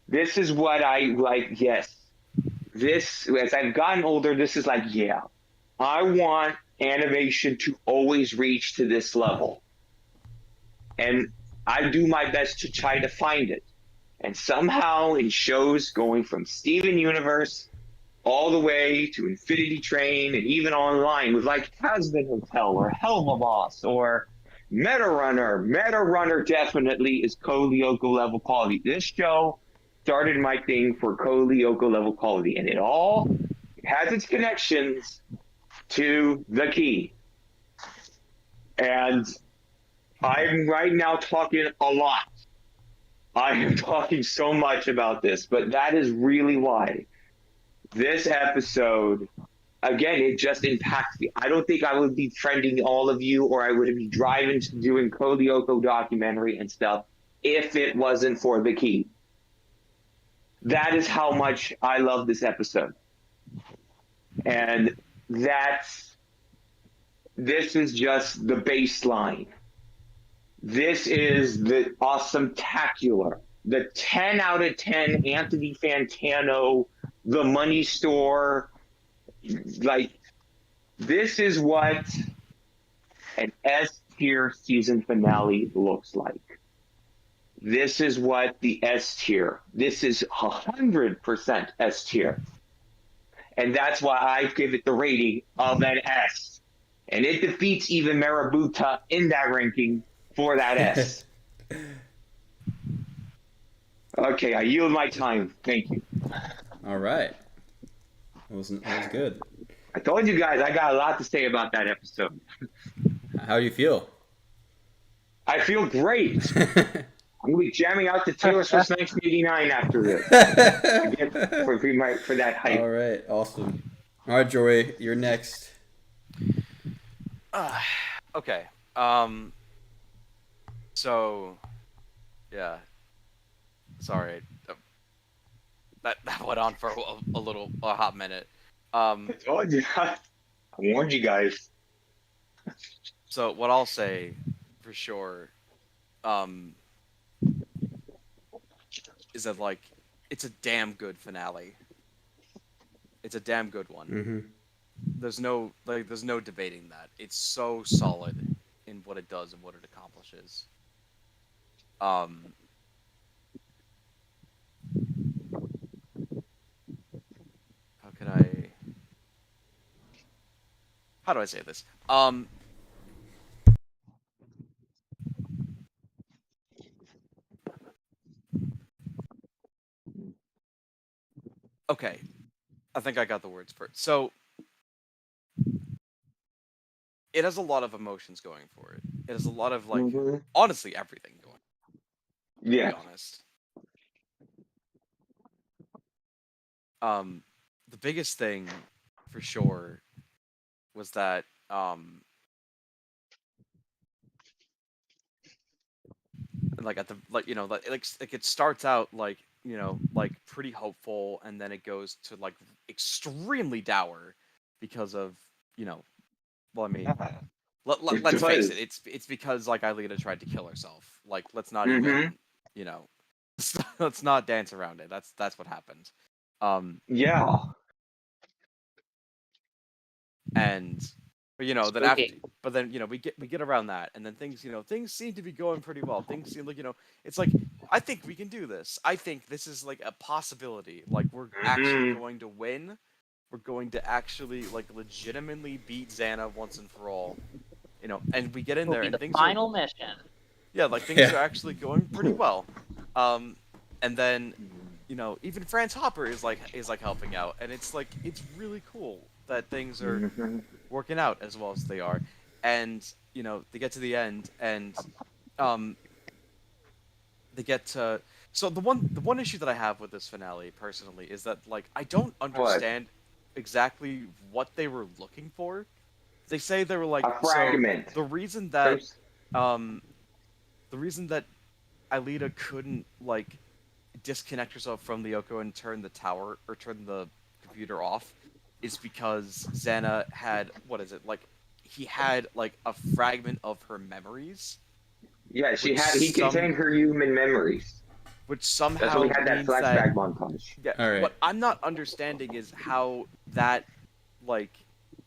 This is what I like, yes. This, as I've gotten older, this is like, yeah, I want animation to always reach to this level. And I do my best to try to find it. And somehow in shows going from Steven Universe all the way to Infinity Train and even online with like Tasman Hotel or Helma Boss or Meta Runner. Meta Runner definitely is Lyoko level quality. This show started my thing for Lyoko level quality, and it has its connections to the key. And I'm right now talking a lot. I am talking so much about this, but that is really why this episode, again, it just impacts me. I don't think I would be friending all of you, or I would be driving to doing Lyoko documentary and stuff if it wasn't for the key. That is how much I love this episode. And this is just the baseline. This is the awesome-tacular, the 10 out of 10 Anthony Fantano, the money store. Like, this is what an S tier season finale looks like. This is what the S tier. This is 100% S tier. And that's why I give it the rating of an S. And it defeats even Marabuta in that ranking for that S. Okay, I yield my time. Thank you. All right. That was good. I told you guys I got a lot to say about that episode. How do you feel? I feel great. I'm going to be jamming out to Taylor Swift's 1989 after this. For that hype. All right, awesome. All right, Joey, you're next. Okay. So, yeah. Sorry. That went on for a hot minute. I told you. I warned you guys. So what I'll say, for sure, is that like it's a damn good finale. It's a damn good one. Mm-hmm. There's no debating that. It's so solid in what it does and what it accomplishes. How do I say this? Okay. I think I got the words for it. So it has a lot of emotions going for it. It has a lot of like honestly everything going. Yeah. To be honest. The biggest thing for sure was that like at the like it starts out like like pretty hopeful, and then it goes to like extremely dour because of well, I mean, let's face it, it's because like Aelita tried to kill herself. Like, let's not even let's not dance around it. That's what happened. Yeah. And but then after, but then we get around that, and then things things seem to be going pretty well. Things seem like it's like, I think we can do this. I think this is like a possibility. Like, we're actually going to win. We're going to actually like legitimately beat Xana once and for all. And we get in there and things final mission. Yeah, like things are actually going pretty well. And then even Franz Hopper is like helping out, and it's like it's really cool that things are working out as well as they are. And they get to the end, and they get to so the one issue that I have with this finale personally is that like I don't understand exactly what they were looking for. They say they were like a fragment. So the reason that Aelita couldn't like disconnect herself from Lyoko and turn the tower or turn the computer off is because Xana had he had like a fragment of her memories. Yeah, he contained her human memories. Which somehow that's why we had that flashback montage. Yeah, all right. What I'm not understanding is how that like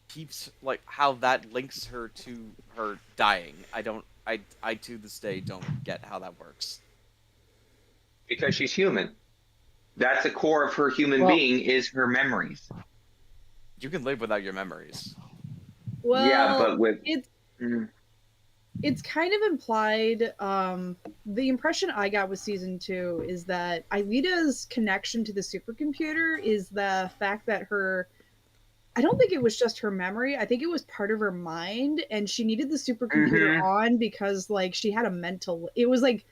keeps like how that links her to her dying. I to this day don't get how that works. Because she's human. That's the core of her human Well, being is her memories. You can live without your memories. Yeah, well, but with it's mm, it's kind of implied. The impression I got with season 2 is that Aelita's connection to the supercomputer is the fact that her. I don't think it was just her memory. I think it was part of her mind, and she needed the supercomputer mhm. on because like she had a mental. It was like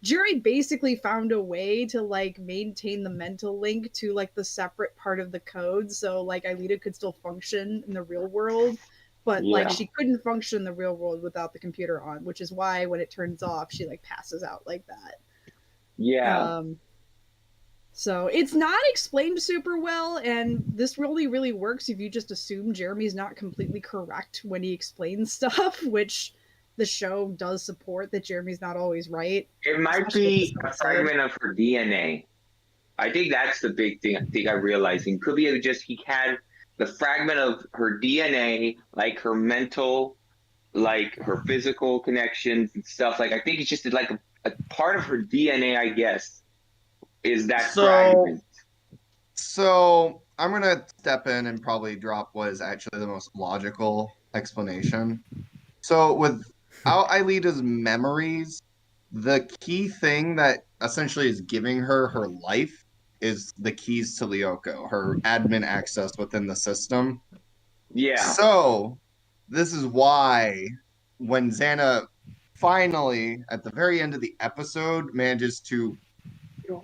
Jerry basically found a way to like maintain the mental link to like the separate part of the code, so like Aelita could still function in the real world, but like Yeah. she couldn't function in the real world without the computer on, which is why when it turns off, she like passes out like that. Yeah. So it's not explained super well, and this really works if you just assume Jeremy's not completely correct when he explains stuff, which the show does support that Jeremy's not always right, It might especially in this be a episode. fragment of her DNA. I think that's the big thing. I think I realizing could be just he had the fragment of her DNA, like her mental, like her physical connections and stuff. Like I think it's just like a part of her DNA. I guess is that So, fragment. so I'm gonna step in and probably drop what is actually the most logical explanation. So, without Aelita's memories, the key thing that essentially is giving her her life is the keys to Lyoko, her admin access within the system. Yeah. So, this is why when Xana finally, at the very end of the episode, manages to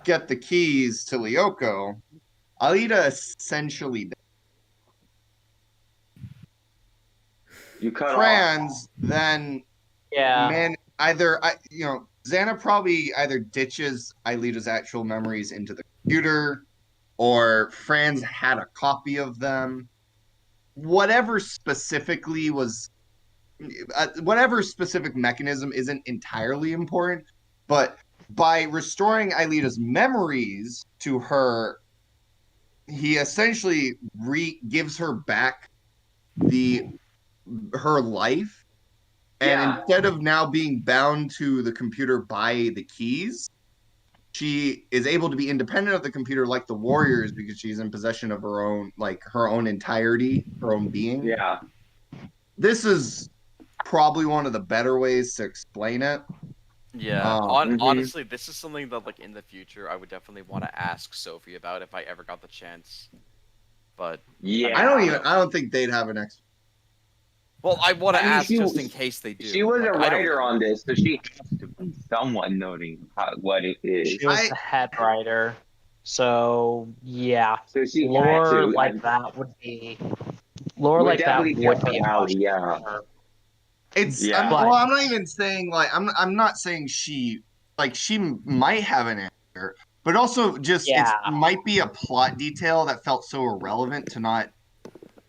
get the keys to Lyoko, Alita essentially You cut off. Franz then Yeah. Xana probably either ditches Aelita's actual memories into the computer, or Franz had a copy of them. Whatever specifically was, whatever specific mechanism isn't entirely important, but by restoring Aelita's memories to her, he essentially gives her back the her life, and Yeah. instead of now being bound to the computer by the keys, she is able to be independent of the computer like the Warriors because she's in possession of her own entirety, her own being. Yeah. This is probably one of the better ways to explain it. Yeah. Mhm. Honestly, this is something that like in the future I would definitely want to ask Sophie about if I ever got the chance. But I mean, Yeah. I don't think they'd have an ex. well, I want to I mean, ask just in case they do. she was Like, a I don't writer know. on this, so she has to be somewhat noting what it is. She was the head writer. So yeah. So she had Lore to. like that would be lore Would like that definitely be would up her be a alley. question Yeah. for her. Yeah. I'm not even saying like I'm not saying she might have an answer, but also just it Yeah. might be a plot detail that felt so irrelevant to not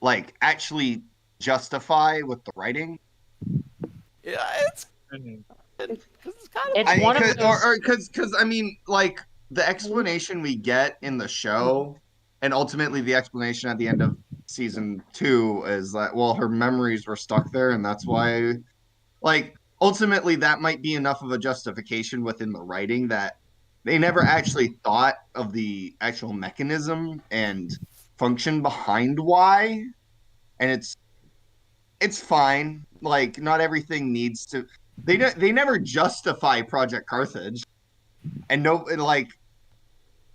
like actually justify with the writing. Yeah, it's Mhm. kind of It's one of those. Because I mean, like the explanation we get in the show, and ultimately the explanation at the end of season 2 is that well, her memories were stuck there, and that's why. Like ultimately, that might be enough of a justification within the writing that they never actually thought of the actual mechanism and function behind why, and it's fine. Like not everything needs to. They never justify Project Carthage, and no, like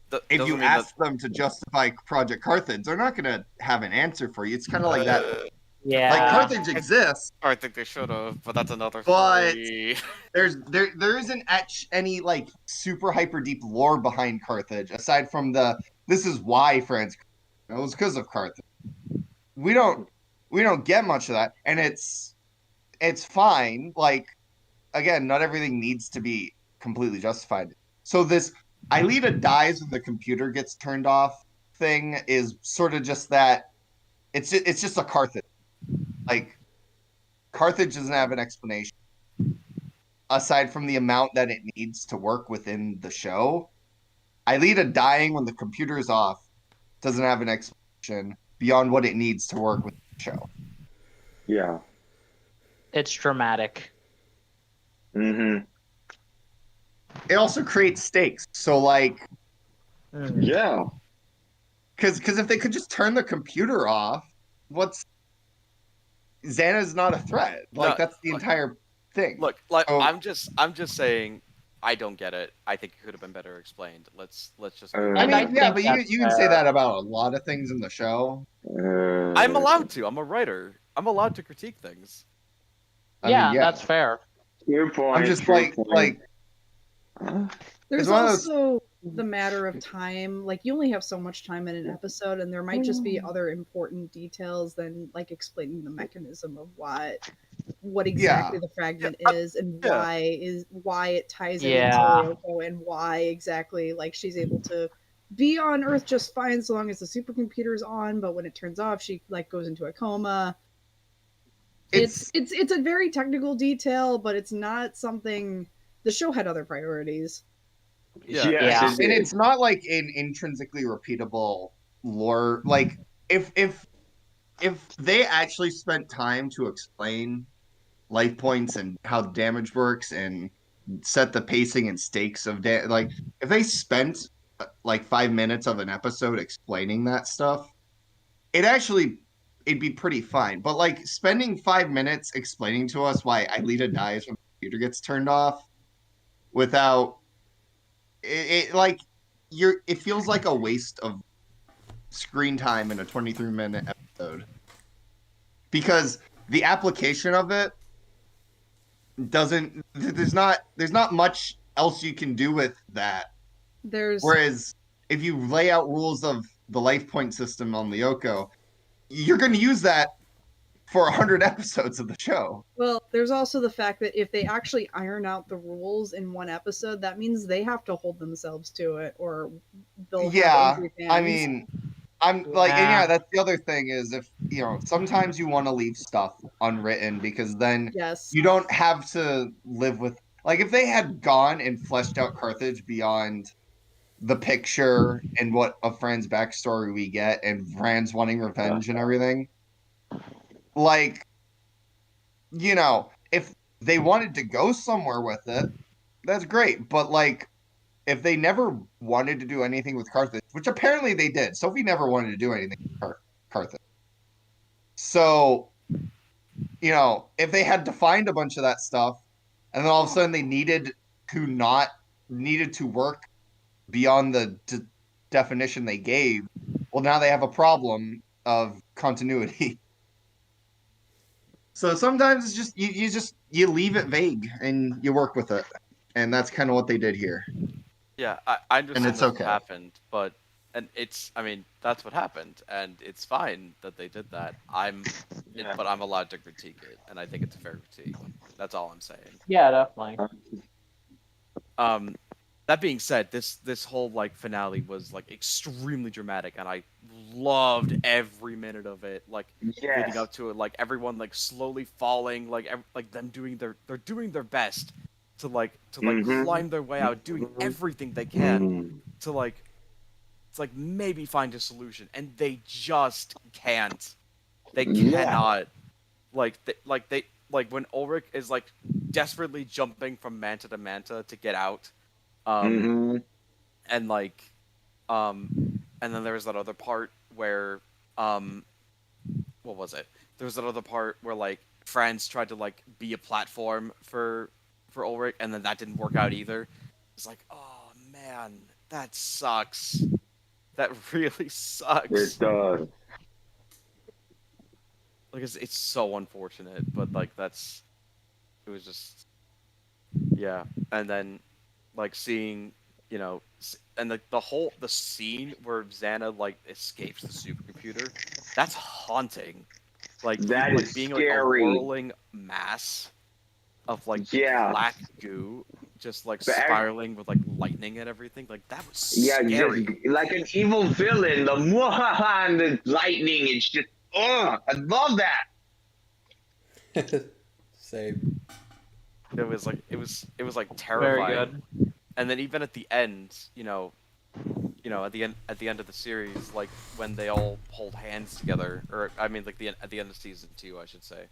that if you doesn't mean that. ask them to justify Project Carthage, they're not going to have an answer for you. It's kind of like that. Like Yeah. Carthage exists, I think they should have, but that's another but story. there isn't any like super hyper deep lore behind Carthage aside from the this is why France. It was because of Carthage. We don't we don't get much of that, and it's fine. Like again, not everything needs to be completely justified. So this Aelita dies when the computer gets turned off thing is sort of just that. It's just a Carthage. Like Carthage doesn't have an explanation aside from the amount that it needs to work within the show. Aelita dying when the computer is off doesn't have an explanation beyond what it needs to work with the show. Yeah. It's dramatic. Mm-hmm. It also creates stakes. So like, Yeah. because if they could just turn the computer off, what's Xana's not a threat. Like No, that's the entire thing. like So I'm just saying I don't get it. I think it could have been better explained. Let's just move I And on. I mean, yeah, think but that's you can say fair. that about a lot of things in the show. I'm allowed to. I'm a writer. I'm allowed to critique things. I mean, Yeah, yeah. that's fair. True I'm point. just True point. like Huh? it's There's one of those. also the matter of time. Like you only have so much time in an episode, and there might just be other important details than like explaining the mechanism of what Yeah, exactly the Yeah, fragment is and yeah, why it ties it into Yeah. Lyoko and why exactly like she's able to be on Earth just fine so long as the supercomputer is on, but when it turns off, she like goes into a coma. it's It's a very technical detail, but it's not something the show had other priorities. yeah. Yes, Yeah. it and did. it's not like an intrinsically repeatable lore. Like if they actually spent time to explain life points and how damage works and set the pacing and stakes of like if they spent like 5 minutes of an episode explaining that stuff, it'd be pretty fine. But like spending 5 minutes explaining to us why Aelita dies when the computer gets turned off without it like it feels like a waste of screen time in a 23-minute episode because the application of it doesn't there's not much else you can do with that. There's Whereas if you lay out rules of the life point system on Lyoko, you're going to use that for 100 episodes of the show. Well, there's also the fact that if they actually iron out the rules in one episode, that means they have to hold themselves to it or they'll have Yeah, angry I fans. mean, I'm like, and yeah, Yeah. that's the other thing is if sometimes you want to leave stuff unwritten because then Yes. you don't have to live with like if they had gone and fleshed out Carthage beyond the picture and what of Fran's backstory we get and Fran's wanting revenge and everything, like if they wanted to go somewhere with it, that's great. But like if they never wanted to do anything with Carthage, which apparently they did, Sophie never wanted to do anything with Carthage. So, if they had defined a bunch of that stuff and then all of a sudden they needed to work beyond the definition they gave, well, now they have a problem of continuity. So sometimes it's just you leave it vague and you work with it, and that's kind of what they did here, Yeah, I and understand it's that's what okay. happened, but I mean, that's what happened, and it's fine that they did that. Yeah. But I'm allowed to critique it, and I think it's a fair critique. That's all I'm saying. Yeah, definitely. Um, that being said, this whole like finale was like extremely dramatic, and I loved every minute of it. Like leading Yes. up to it, like everyone like slowly falling, like them they're doing their best to Mm-hmm. climb their way out, doing everything they can Mm. to maybe find a solution, and they just can't. They Yeah. cannot. Like when Ulrich is like desperately jumping from manta to manta to get out, um, Mm-hmm. and and then there was that other part where what was it? There was that other part where like Franz tried to like be a platform for Ulrich, and then that didn't work out either. It's like, oh man, that sucks. That really sucks. It does. Like it's so unfortunate, but like it was just yeah. And then like seeing and the scene where Xana like escapes the supercomputer, that's haunting. That Like is being like a scary. whirling mass of like Yeah. black goo just like But spiraling with like lightning and everything. Like that was yeah, scary. like an evil villain, the mwahaha and the lightning. It's just, I love that. Same. It was like Very terrifying. good. And then even at the end, at the end of the series, like when they all hold hands together, or I mean, like at the end of season 2, I should say,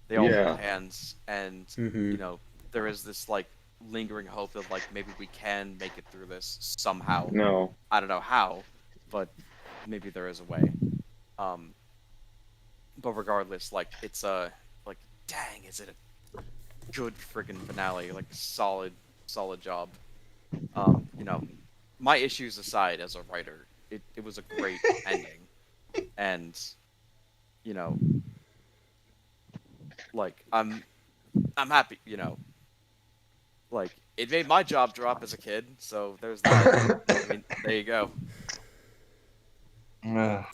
they all Yeah. hold hands, and Mm-hmm. there is this like lingering hope that like maybe we can make it through this somehow. No. I don't know how, but maybe there is a way. Um, but regardless, like it's a like dang, is it a good friggin' finale? Like solid job. You know, my issues aside, as a writer, it was a great ending, and you know, like I'm happy. Like it made my job drop as a kid, so there's that. I mean, there you go.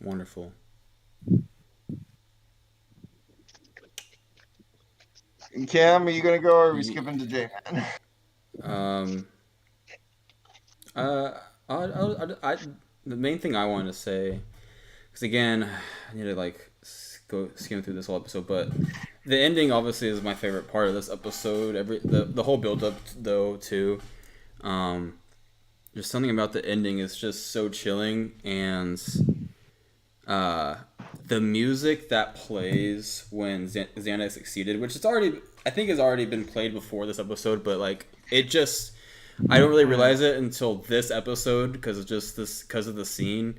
Wonderful. Cam, are you gonna go or are we skipping to J-Man? Um. The main thing I wanted to say, because again, I need to like go skim through this whole episode, but the ending obviously is my favorite part of this episode. The whole build up though too. There's something about the ending is just so chilling, and the music that plays when Xana succeeded, which I think has already been played before this episode, but like it just I don't really realize it until this episode because of the scene.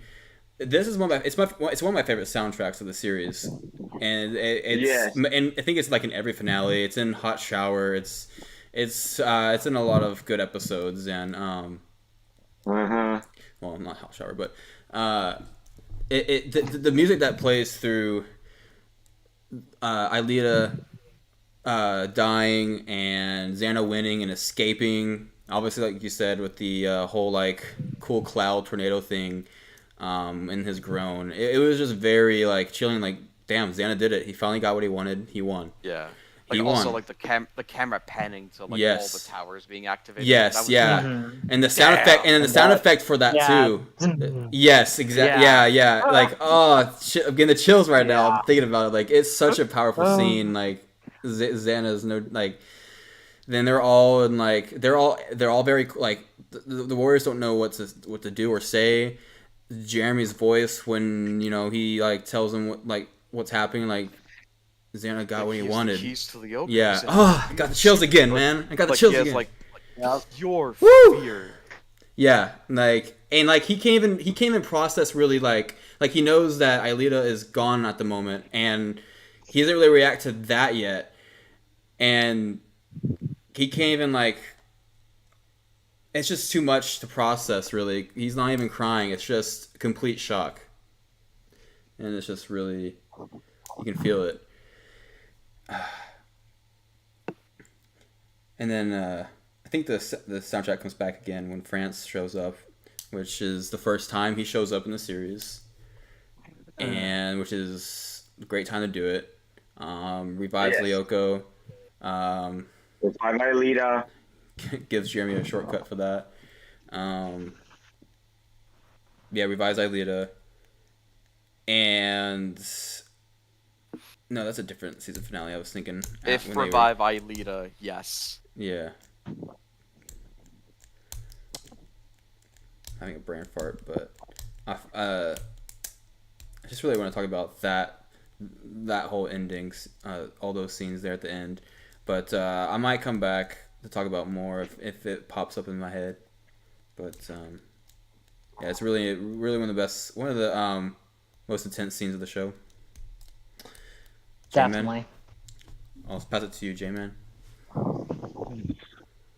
This is it's one of my favorite soundtracks of the series, and and I think it's like in every finale. It's in Hot Shower. It's in a lot of good episodes, and well, not Hot Shower, but the music that plays through Aelita dying and Xana winning and escaping. Obviously, like you said, with the whole like cool cloud tornado thing, in his groan, it was just very like chilling. Like, damn, Xana did it. He finally got what he wanted. He won. Yeah. He Like also won. like the camera panning to like all Yes. the towers being activated. Yes, That was yeah, Mhm. and the sound Damn. effect, and then the sound effect for that Yeah. too. Yes, exactly. Yeah. Like, oh, shit, I'm getting the chills right now. Yeah. I'm thinking about it. Like, it's such a powerful scene. Like, Xana's no like. Then they're all in like they're all very like the Warriors don't know what to do or say. Jeremy's voice when he like tells them what's happening, like Xana got what he has the wanted. keys to Lyoko, Yeah. Xana. Oh, I got the chills again, man. I got the Like chills he has again. like your Woo! fear. Yeah, like and like he can't even process really like he knows that Aelita is gone at the moment, and he doesn't really react to that yet, and he can't even like. It's just too much to process. Really, he's not even crying. It's just complete shock, and it's just really you can feel it. And then I think the soundtrack comes back again when France shows up, which is the first time he shows up in the series, and which is a great time to do it. Revives Lyoko. With my Aelita. Gives Jeremy a shortcut for that. Revives Aelita. And no, that's a different season finale. I was thinking. If revive Aelita, yes. Yeah. Having a brain fart, but I just really want to talk about that whole endings, all those scenes there at the end. But I might come back to talk about more if it pops up in my head. But yeah, it's really one of the most intense scenes of the show. Definitely. I'll pass it to you, J-Man.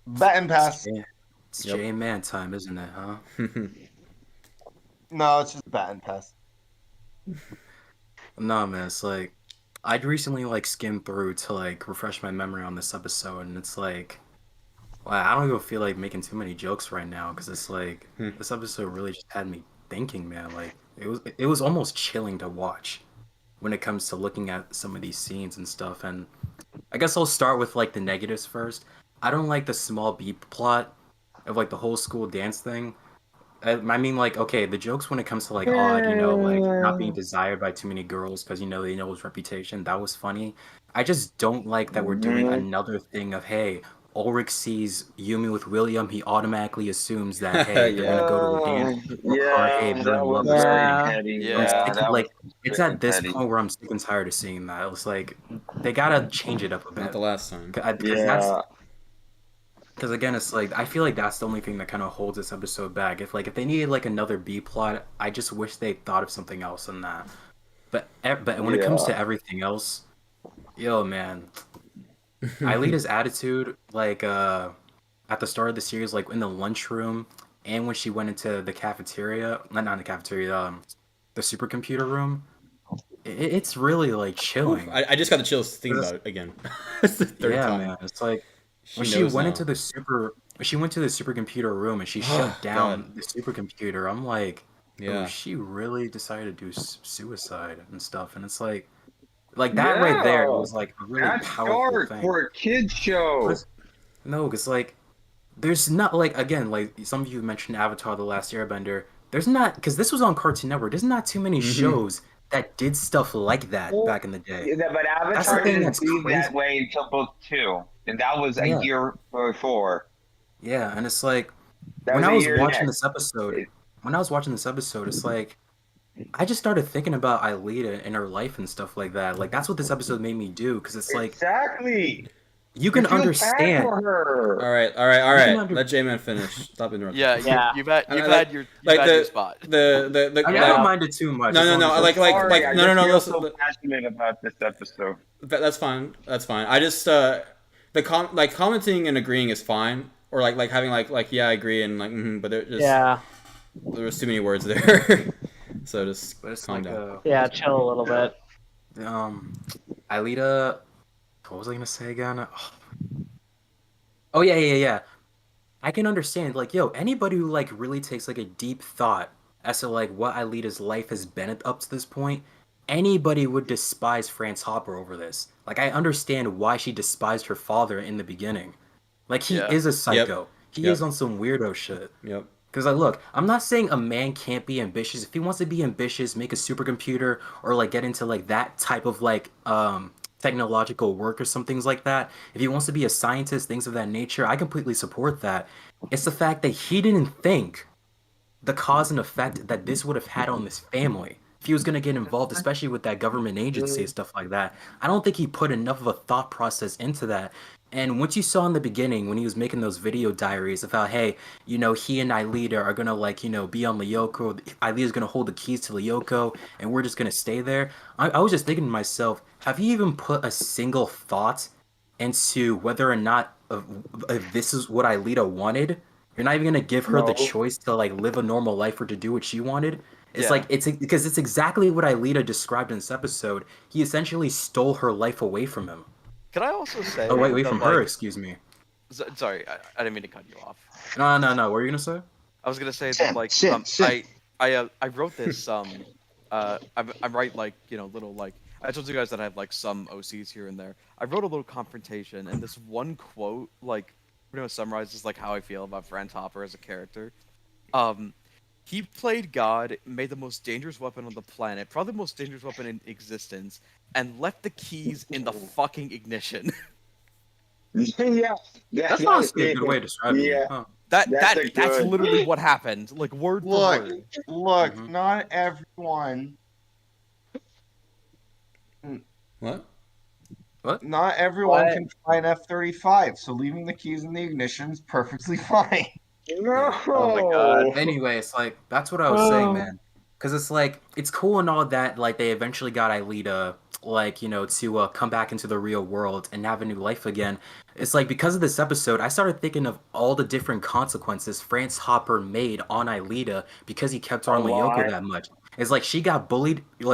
Bet and pass. It's Yep. J-Man time, isn't it, huh? No, it's just bet and pass. No, man, it's like I'd recently like skimmed through to like refresh my memory on this episode, and it's like, wow, I don't even feel like making too many jokes right now because it's like this episode really just had me thinking, man. Like it was almost chilling to watch when it comes to looking at some of these scenes and stuff. And I guess I'll start with like the negatives first. I don't like the small beat plot of like the whole school dance thing. I mean, like, okay, the jokes when it comes to like Odd, like not being desired by too many girls because they know his reputation. That was funny. I just don't like that we're doing another thing of, hey, Ulrich sees Yumi with William, he automatically assumes that hey, they're gonna go to a dance, or hey, Yeah, they're that in was love or very something. Yeah. petty. Yeah. I'm Yeah, sick of, that was like, it's very at this petty. point where I'm sick and tired of seeing that. It's like they gotta change it up a Not bit. the last time. Because Yeah, again, it's like I feel like that's the only thing that kind of holds this episode back. If they needed like another B plot, I just wish they thought of something else than that. But when it comes yeah. to everything else, yo man, Aelita's attitude, like at the start of the series, like in the lunchroom, and when she went into the cafeteria, not in the cafeteria, the supercomputer room, it's really like Oof, chilling. I just got the chills thinking about it again. It's the third Yeah, time. man, it's like She knows now. when she went to the supercomputer room and she Oh, shut God. down the supercomputer, I'm like, oh, Yeah. she really decided to do suicide and stuff, and it's like that right there Yeah, was like a really that's powerful dark thing. for a kid show. But no, because like there's not like again like some of you mentioned Avatar: The Last Airbender. There's not because this was on Cartoon Network. There's not too many Mhm. shows that did stuff like that Well, back in the day. yeah, but That's the Avatar thing didn't that's be crazy. that way until book 2, and that was a Yeah, year before. yeah, and it's like That when was I a was year watching next. this episode, it's like I just started thinking about Aelita and her life and stuff like that. Like that's what this episode made me do because it's like Exactly. you You can feel bad understand. for her. All You can right. under. Let J-Man finish. Stop interrupting. Yeah, Yeah. you've Like, had your like spot. I Yeah. don't mind it too much as no, long as I'm like, it's sorry. I just no. feel Listen, so passionate about this episode. that's fine. That's fine. I just like commenting and agreeing is fine, or like having like yeah, I agree and like but Yeah. there was too many words there, so just but it's calm like down. Yeah. Chill a little bit. Aelita. What was I gonna say again? Oh yeah. I can understand, like, yo, anybody who like really takes like a deep thought as to like what Aelita's life has been up to this point, anybody would despise France Hopper over this. Like, I understand why she despised her father in the beginning. Like, he Yeah. is a Yep. psycho. He is Yep. on some weirdo shit. Yep. Because, like, look, I'm not saying a man can't be ambitious. If he wants to be ambitious, make a supercomputer, or, like, get into, like, that type of, like, technological work or some things like that. If he wants to be a scientist, things of that nature, I completely support that. It's the fact that he didn't think the cause and effect that this would have had on this family. If he was going to get involved, especially with that government agency and stuff like that, I don't think he put enough of a thought process into that. And once you saw in the beginning when he was making those video diaries of how, hey, you know, he and Aelita are gonna like, you know, be on Lyoko. Aelita's gonna hold the keys to Lyoko, and we're just gonna stay there. I was just thinking to myself, have you even put a single thought into whether or not if this is what Aelita wanted? You're not even gonna give her the No. choice to like live a normal life or to do what she wanted. It's Yeah. like it's because it's exactly what Aelita described in this episode. He essentially stole her life away from him. Can I also say? Oh wait, that, from like, her, excuse me. Sorry, I didn't mean to cut you off. No. What were you gonna say? I was gonna say that Sim, like sim, sim. I wrote this I write like little like I told you guys that I have like some OCs here and there. I wrote a little confrontation and this one quote like pretty much summarizes like how I feel about Franz Hopper as a character. Um, he played God, made the most dangerous weapon on the planet, probably the most dangerous weapon in existence, and left the keys in the fucking ignition. Yeah, That's honestly a good way of describing yeah. it. Huh. That's good. literally what happened, like word for Look, word. look, Mhm. not everyone, What? not everyone What? can fly an F-35, so leaving the keys in the ignition is perfectly fine. No. Oh my God. Anyway, it's like that's what I was saying, man. Because it's like it's cool and all that. Like they eventually got Aelita, like to come back into the real world and have a new life again. It's like because of this episode, I started thinking of all the different consequences France Hopper made on Aelita because he kept her A on Lyoko lot. that much. It's like she got bullied, in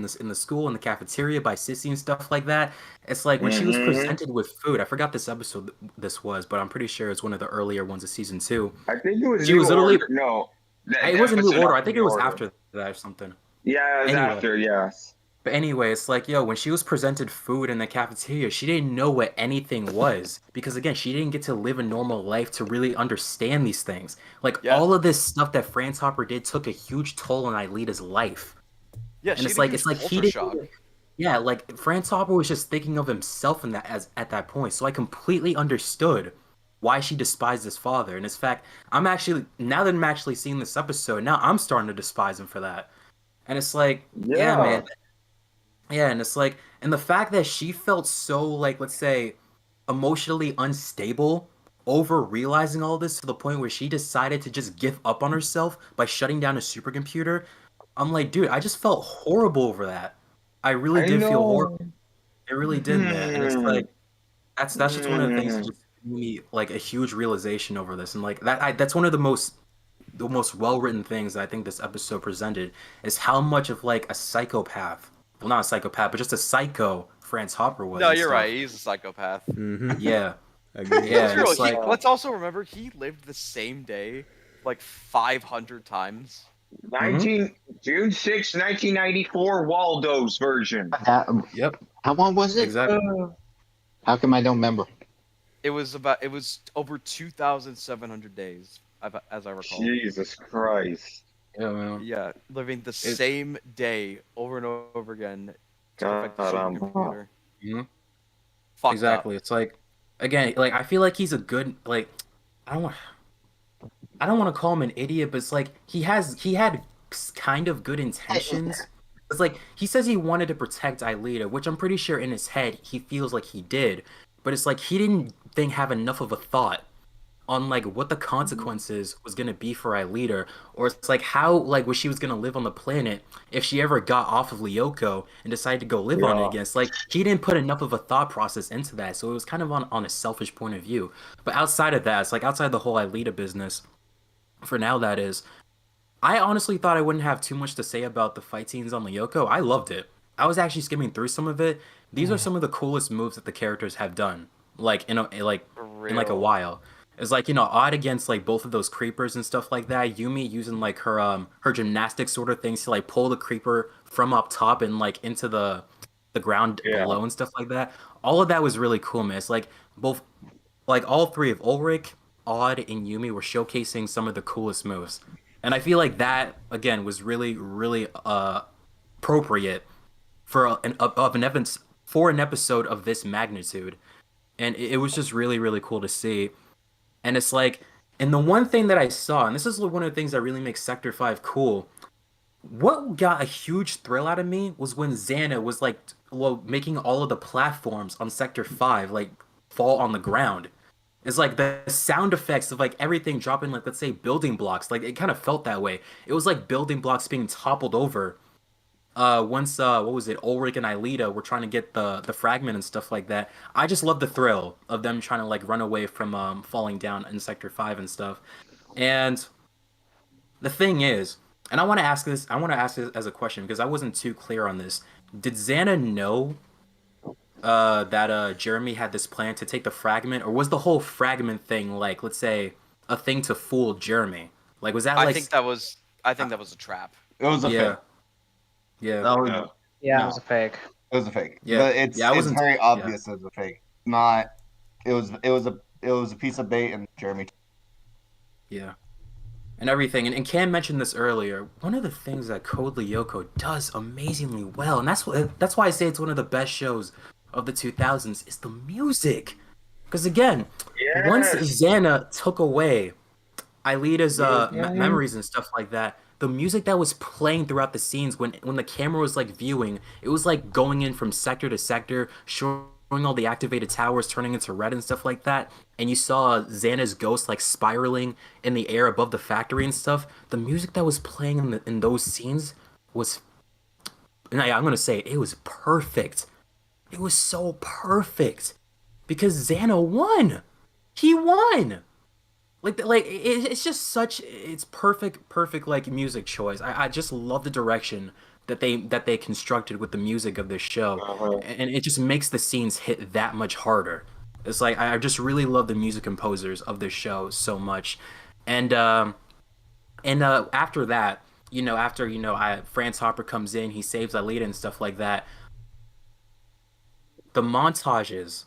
the school in the cafeteria by Sissy and stuff like that. It's like when she was presented with food. I forgot this episode this was, but I'm pretty sure it's one of the earlier ones of season 2. I think it was She New was literally- Order. No. It wasn't New episode Order. I after think New it was Order. after that or something. Yeah, it was Anyway. after, yes. But anyway, it's like, yo, when she was presented food in the cafeteria, she didn't know what anything was. Because again, she didn't get to live a normal life to really understand these things. Like, Yeah. all of this stuff that France Hopper did took a huge toll on Aelita's life. Yeah, And she it's had a like, huge he culture didn't. shock. Yeah, like Franz Hopper was just thinking of himself in that as at that point. So I completely understood why she despised his father. And in fact, I'm actually now that I'm actually seeing this episode, now I'm starting to despise him for that. And it's like, yeah, Yeah. man. Yeah, and it's like, and the fact that she felt so like, let's say, emotionally unstable over realizing all this to the point where she decided to just give up on herself by shutting down a supercomputer. I'm like, dude, I just felt horrible over that. I really I did feel horrible. know. It really did, man. And it's Hmm. like that's just one of the things that just gave me like a huge realization over this, and like that's one of the most well written things that I think this episode presented is how much of like a psychopath, well not a psychopath, but just a psycho Franz Hopper was No, and you're stuff. right. He's a psychopath. Mm-hmm. Yeah, Agree. yeah, Let's be and real. it's like Let's also remember he lived the same day like 500 times. 19 June 6, 1994, Waldo's version. yep, How long was it? exactly. How come I don't remember? It was over 2,700 days, as I recall. Jesus Christ. Yeah, man. Yeah, living the same day over and over again to God, perfect the supercomputer. Mhm. Fucked Exactly. up. It's like again, like I feel like he's a good like I don't want I don't want to call him an idiot, but it's like he had kind of good intentions. It's like he says he wanted to protect Aelita, which I'm pretty sure in his head he feels like he did, but it's like he didn't think have enough of a thought on like what the consequences was gonna be for Aelita, or it's like how like was she was gonna live on the planet if she ever got off of Lyoko and decided to go live on it Yeah. again. It's like he didn't put enough of a thought process into that, so it was kind of on a selfish point of view. But outside of that, it's like outside the whole Aelita business, for now that is, I honestly thought I wouldn't have too much to say about the fight scenes on Lyoko. I loved it. I was actually skimming through some of it. These are some of the coolest moves that the characters have done, like For in like a real. while. It's like odd against like both of those creepers and stuff like that. Yumi using like her gymnastics sort of things to like pull the creeper from up top and like into the ground Yeah. below and stuff like that. All of that was really cool, man. It's like both like all three of Ulrich, Odd, and Yumi were showcasing some of the coolest moves. And I feel like that again was really, really appropriate for an episode of this magnitude. And it was just really, really cool to see. And it's like, and the one thing that I saw, and this is one of the things that really makes Sector 5 cool, what got a huge thrill out of me was when Xana was like, well, making all of the platforms on Sector 5 like fall on the ground. It's like the sound effects of like everything dropping, like let's say building blocks, like it kind of felt that way. It was like building blocks being toppled over. Once what was it, Ulrich and Aelita were trying to get the fragment and stuff like that. I just love the thrill of them trying to like run away from falling down in Sector 5 and stuff. And the thing is, and I want to ask this as a question because I wasn't too clear on this. Did Xana know that Jeremy had this plan to take the fragment, or was the whole fragment thing like, let's say, a thing to fool Jeremy? Like, was that like? I think that was a trap. It was a Yeah, fake. yeah, That was, Yeah. Yeah, No. it was a fake. it was a fake. Yeah. But it's Yeah, I wasn't- very yeah. obvious it was a fake. Not. It was a piece of bait, and Jeremy. yeah, and everything. And Cam mentioned this earlier. One of the things that Code Lyoko does amazingly well, and that's why I say it's one of the best shows of the 2000s, is the music. Because again, once Yes. Xana took away Aelita's Mhm. memories and stuff like that, the music that was playing throughout the scenes when the camera was like viewing, it was like going in from sector to sector, showing all the activated towers turning into red and stuff like that. And you saw Xana's ghost like spiraling in the air above the factory and stuff. The music that was playing in those scenes was, and I'm gonna say it was perfect. It was so perfect because Xana won. He won. It's just such it's perfect like music choice. I just love the direction that they constructed with the music of this show, Uh-huh. and it just makes the scenes hit that much harder. It's like I just really love the music composers of this show so much, and after that, after Franz Hopper comes in, he saves Alita and stuff like that. The montages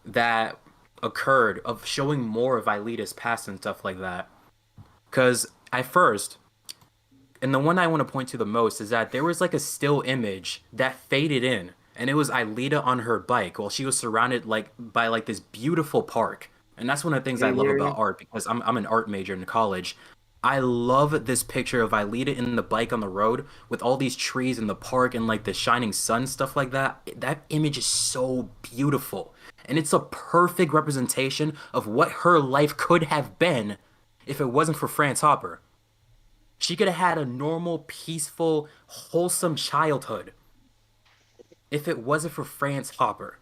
that occurred of showing more of Aelita's past and stuff like that. Because at first, and the one I want to point to the most is that there was like a still image that faded in and it was Aelita on her bike while she was surrounded like by like this beautiful park. And that's one of the things I love about art, because I'm an art major in college. I love this picture of Aelita in the bike on the road with all these trees in the park and like the shining sun, stuff like that. That image is so beautiful. And it's a perfect representation of what her life could have been if it wasn't for France Hopper. She could have had a normal, peaceful, wholesome childhood if it wasn't for France Hopper.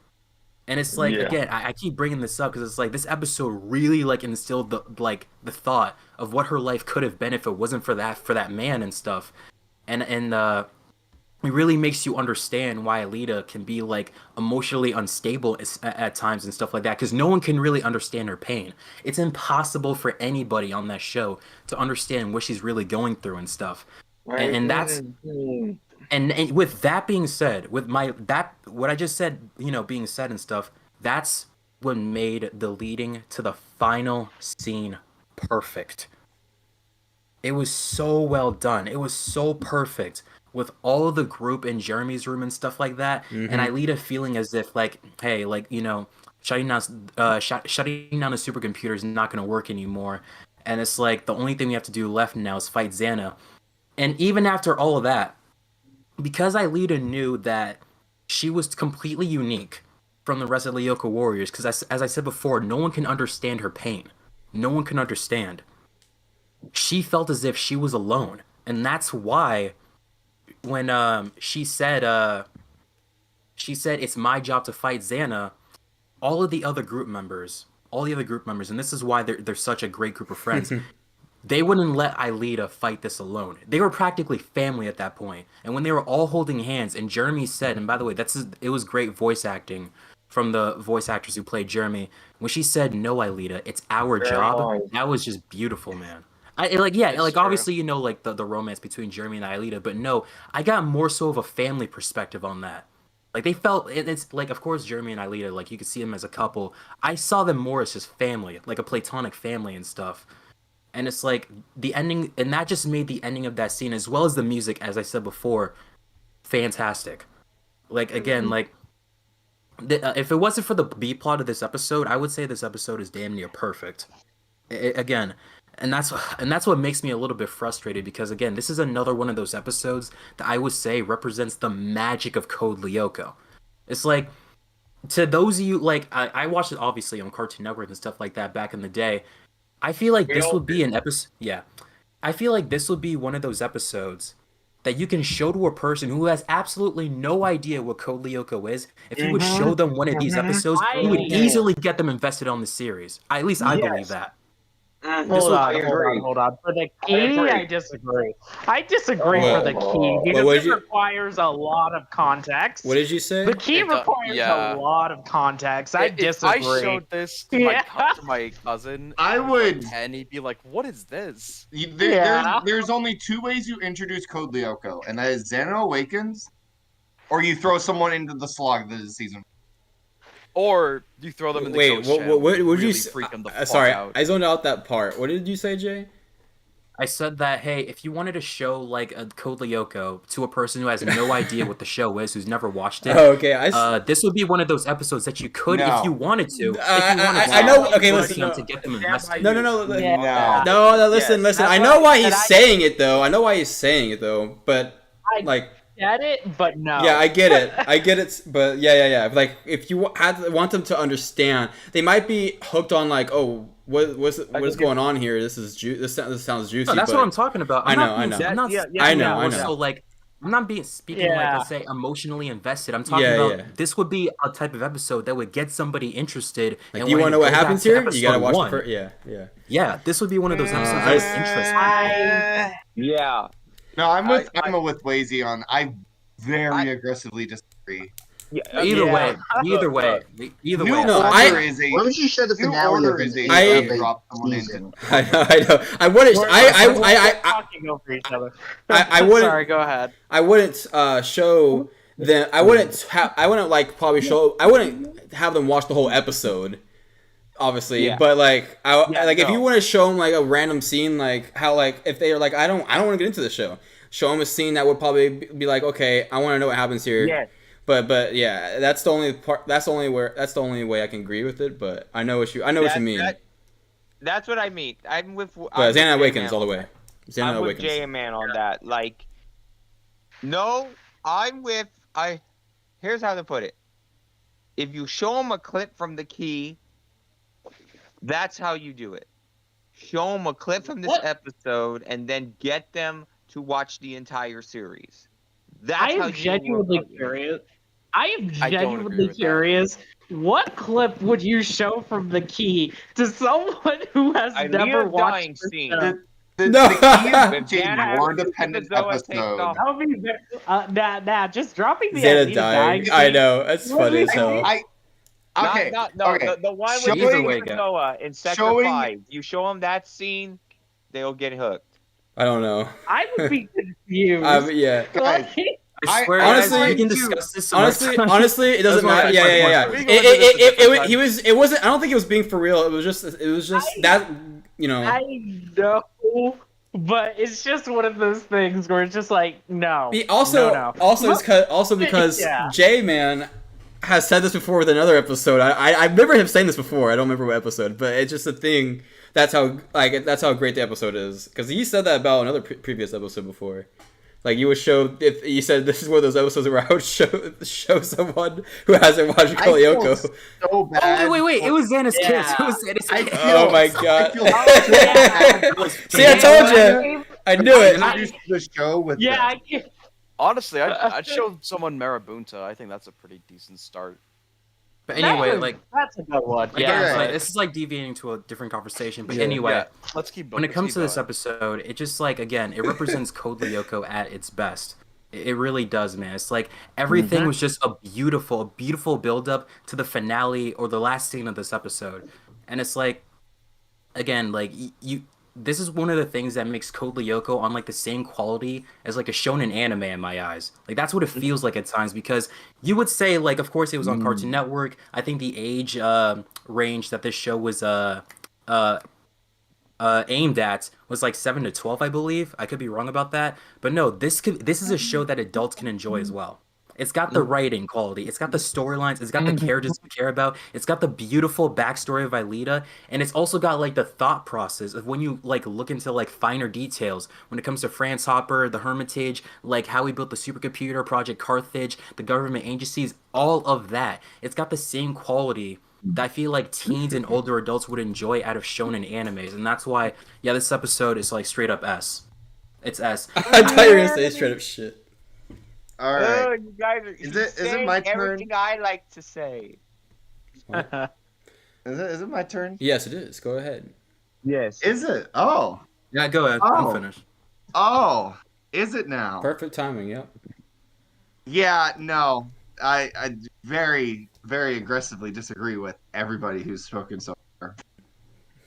And it's like, Yeah. again, I keep bringing this up because it's like this episode really like instilled the thought of what her life could have been if it wasn't for that man and stuff. And it really makes you understand why Alita can be like emotionally unstable at times and stuff like that, because no one can really understand her pain. It's impossible for anybody on that show to understand what she's really going through and stuff. And that's and with that being said, with what I just said, being said and stuff, that's what made the leading to the final scene perfect. It was so well done. It was so perfect with all of the group in Jeremy's room and stuff like that. And Aelita feeling as if like, hey, like, shutting down the supercomputer is not going to work anymore. And it's like the only thing we have to do left now is fight Xana. And even after all of that, because Aelita knew that she was completely unique from the rest of the Lyoko warriors, because as I said before, no one can understand her pain. No one can understand. She felt as if she was alone. And that's why when she said it's my job to fight Xana, all the other group members, and this is why they're such a great group of friends, they wouldn't let Aelita fight this alone. They were practically family at that point. And when they were all holding hands, and Jeremy said, and by the way, it was great voice acting from the voice actors who played Jeremy, when she said, "No, Aelita, it's our job," that was just beautiful, man. Obviously, like the romance between Jeremy and Aelita, but no, I got more so of a family perspective on that. Like, they felt, it's like, of course, Jeremy and Aelita, like, you could see them as a couple. I saw them more as just family, like a platonic family and stuff. And it's like the ending, and that just made the ending of that scene, as well as the music, as I said before, fantastic. Like, again, like, if it wasn't for the B plot of this episode, I would say this episode is damn near perfect. Again, and that's what makes me a little bit frustrated, because again, this is another one of those episodes that I would say represents the magic of Code Lyoko. It's like, to those of you, like, I watched it obviously on Cartoon Network and stuff like that back in the day. I feel like this would be an episode. Yeah, I feel like this would be one of those episodes that you can show to a person who has absolutely no idea what Code Lyoko is. If you would show them one of these episodes, you would easily get them invested on the series. At least I believe that. Hold on. For the key, I disagree. I disagree for the key, because it requires a lot of context. What did you say? The key requires a lot of context. I disagree. If I showed this to my cousin, I would, and he'd be like, "What is this?" There's only two ways you introduce Code Lyoko, and that is Xana Awakens, or you throw someone into the slog this season. Or you throw them in the ghost channel. What would really you freak them the fuck sorry, out. I zoned out that part. What did you say, Jay? I said that, hey, if you wanted to show like a Code Lyoko to a person who has no idea what the show is, who's never watched it, this would be one of those episodes that you could, if you wanted to. I know. Okay, listen. To get them invested. No. Listen. I know why he's saying it though. But like. Get it, but no. Yeah, I get it, but yeah. Like, if you want them to understand, they might be hooked on like, oh, what is going on here? This sounds juicy. No, that's what I'm talking about. I know. I know. So like, I'm not speaking like, let's say, emotionally invested. I'm talking about this would be a type of episode that would get somebody interested. Like, and you want to know what happens here? You gotta watch the first. Yeah. This would be one of those episodes that was interesting. No, I'm with Wazy on. I very aggressively disagree. Either way. No, why don't you show the finale of the season? I know. I wouldn't. Talking over each other. I wouldn't. Sorry, go ahead. I wouldn't show them. I wouldn't have them watch the whole episode. Obviously, but like, if you want to show them like a random scene, like how, like, if they're like, I don't want to get into the show, show them a scene that would probably be like, okay, I want to know what happens here. But yeah, that's the only part. That's the only way I can agree with it. But I know what you mean. That's what I mean. I'm with Xana Awakens J-Man all the on way. that. Xana I'm with Awakens. J-Man on that. Like, no, I'm with Here's how to put it. If you show them a clip from the key, that's how you do it. Show them a clip from this episode and then get them to watch the entire series. That's I how am you genuinely work. curious. I am I don't agree genuinely with that. curious. What clip would you show from the key to someone who has never Alita's watched dying the scene. show? No. The key is With such a Xana having lore-dependent Zoa takes episode. off. That would be just dropping the Xana Alita dying. dying. I scene know. That's would funny be- as hell. Okay. Okay. The one with Showing- Either way, Zoa in Sector showing- 5. You show them that scene, they'll get hooked. I don't know. I would be confused. Yeah. Guys, I swear, honestly- guys, we can discuss this some Honestly, more time. honestly, it doesn't That's why matter. I Yeah. tried to We can go into this a different time. It wasn't. I don't think it was being for real. It was just that. You know. I know, but it's just one of those things where it's just like, no. No. Also because Yeah. J-Man has said this before with another episode. I remember him saying this before. I don't remember what episode, but it's just a thing. That's how great the episode is. Because he said that about another previous episode before. Like you would show if you said this is one of those episodes where I would show someone who hasn't watched Lyoko. So bad. Oh wait! It was Xana's kiss. Yeah. It was Xana's I kiss. Oh my god! I feel Yeah. See, I told you. I knew it. introduced the show with Yeah, this. Honestly, I'd show someone Marabunta. I think that's a pretty decent start. But anyway, like that's a good one. Like, Yeah, guys, but- like, this is like deviating to a different conversation. But Yeah. anyway, Yeah, let's keep. when it let's comes keep to this going. episode, it just like again, it represents Code Lyoko at its best. It really does, man. It's like everything was just a beautiful build up to the finale or the last scene of this episode, and it's like, again, like you. This is one of the things that makes Code Lyoko on like the same quality as like a shonen anime in my eyes. Like that's what it feels like at times because you would say like, of course, it was on Cartoon Network. I think the age range that this show was aimed at was like 7 to 12, I believe. I could be wrong about that, but no, this is a show that adults can enjoy as well. It's got the writing quality, it's got the storylines, it's got the characters you care about, it's got the beautiful backstory of Aelita, and it's also got like the thought process of when you like look into like finer details when it comes to Franz Hopper, the Hermitage, like how he built the supercomputer, Project Carthage, the government agencies, all of that. It's got the same quality that I feel like teens and older adults would enjoy out of shonen animes, and that's why, yeah, this episode is like straight up S. It's S. I thought you were gonna say straight up shit. All right. You guys are Is it my turn? everything I like to say. Is it my turn? Yes, it is. Go ahead. Yes. Is it? Oh. Yeah, go ahead. Oh. I'm finished. Oh. Is it now? Perfect timing. Yep. Yeah, no. I very, very aggressively disagree with everybody who's spoken so far.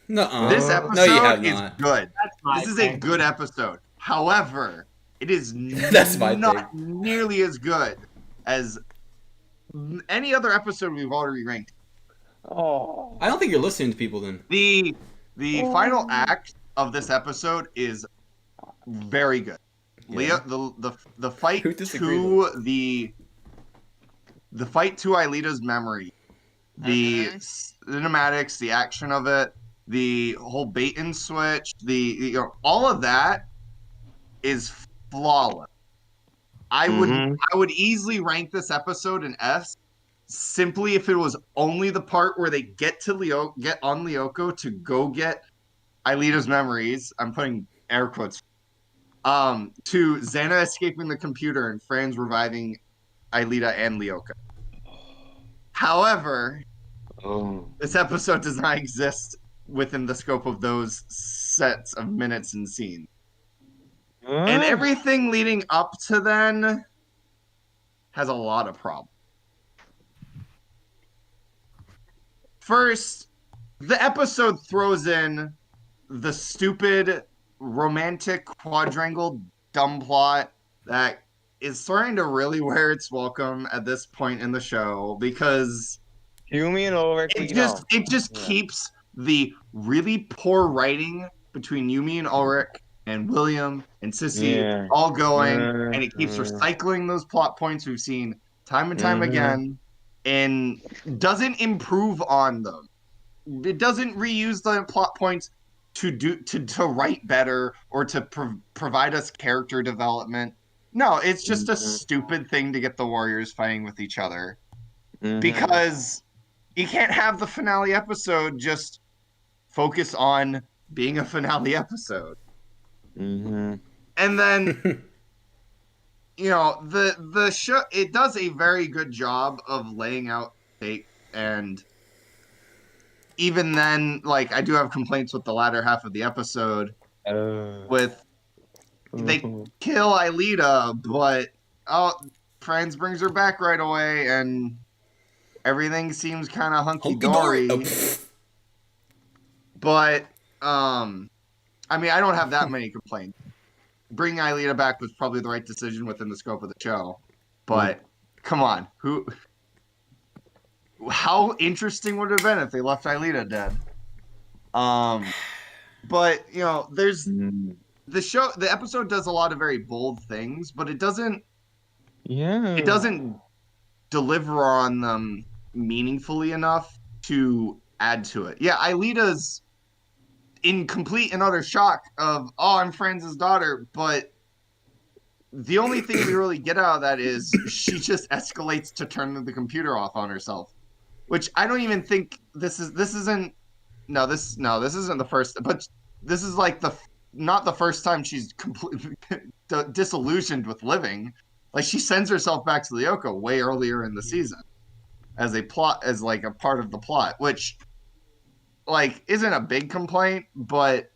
No. This episode No, you have is not. good. That's my This is a thing. good episode. However, it is That's my not nearly as good as any other episode we've already ranked. Oh. I don't think you're listening to people then. The final act of this episode is very good. Yeah. Leo, the fight Who disagrees to the fight to Aelita's memory, the cinematics, the action of it, the whole bait and switch, all of that is flawless. I would easily rank this episode an S simply if it was only the part where they get on Lyoko to go get Aelita's memories. I'm putting air quotes. To Xana escaping the computer and Franz reviving Aelita and Lyoko. However, this episode does not exist within the scope of those sets of minutes and scenes. And everything leading up to then has a lot of problems. First, the episode throws in the stupid romantic quadrangle dumb plot that is starting to really wear its welcome at this point in the show because Yumi and Ulrich, it just keeps the really poor writing between Yumi and Ulrich and William and Sissy all going, and it keeps recycling those plot points we've seen time and time again, and doesn't improve on them. It doesn't reuse the plot points to write better or to provide us character development. No, it's just a stupid thing to get the Warriors fighting with each other. Because you can't have the finale episode just focus on being a finale episode. And then the show, it does a very good job of laying out stakes, and even then, like, I do have complaints with the latter half of the episode with they kill Aelita, but Franz brings her back right away and everything seems kind of hunky-dory. But I mean, I don't have that many complaints. Bringing Aelita back was probably the right decision within the scope of the show. But come on, how interesting would it have been if they left Aelita dead? But there's the episode does a lot of very bold things, but it doesn't deliver on them meaningfully enough to add to it. Yeah, Aelita's in complete and utter shock of, I'm Franz's daughter, but the only thing we really get out of that is she just escalates to turn the computer off on herself, which I don't even think this isn't the first, but this is like not the first time she's completely disillusioned with living. Like, she sends herself back to Lyoko way earlier in the season as a part of the plot, which like isn't a big complaint, but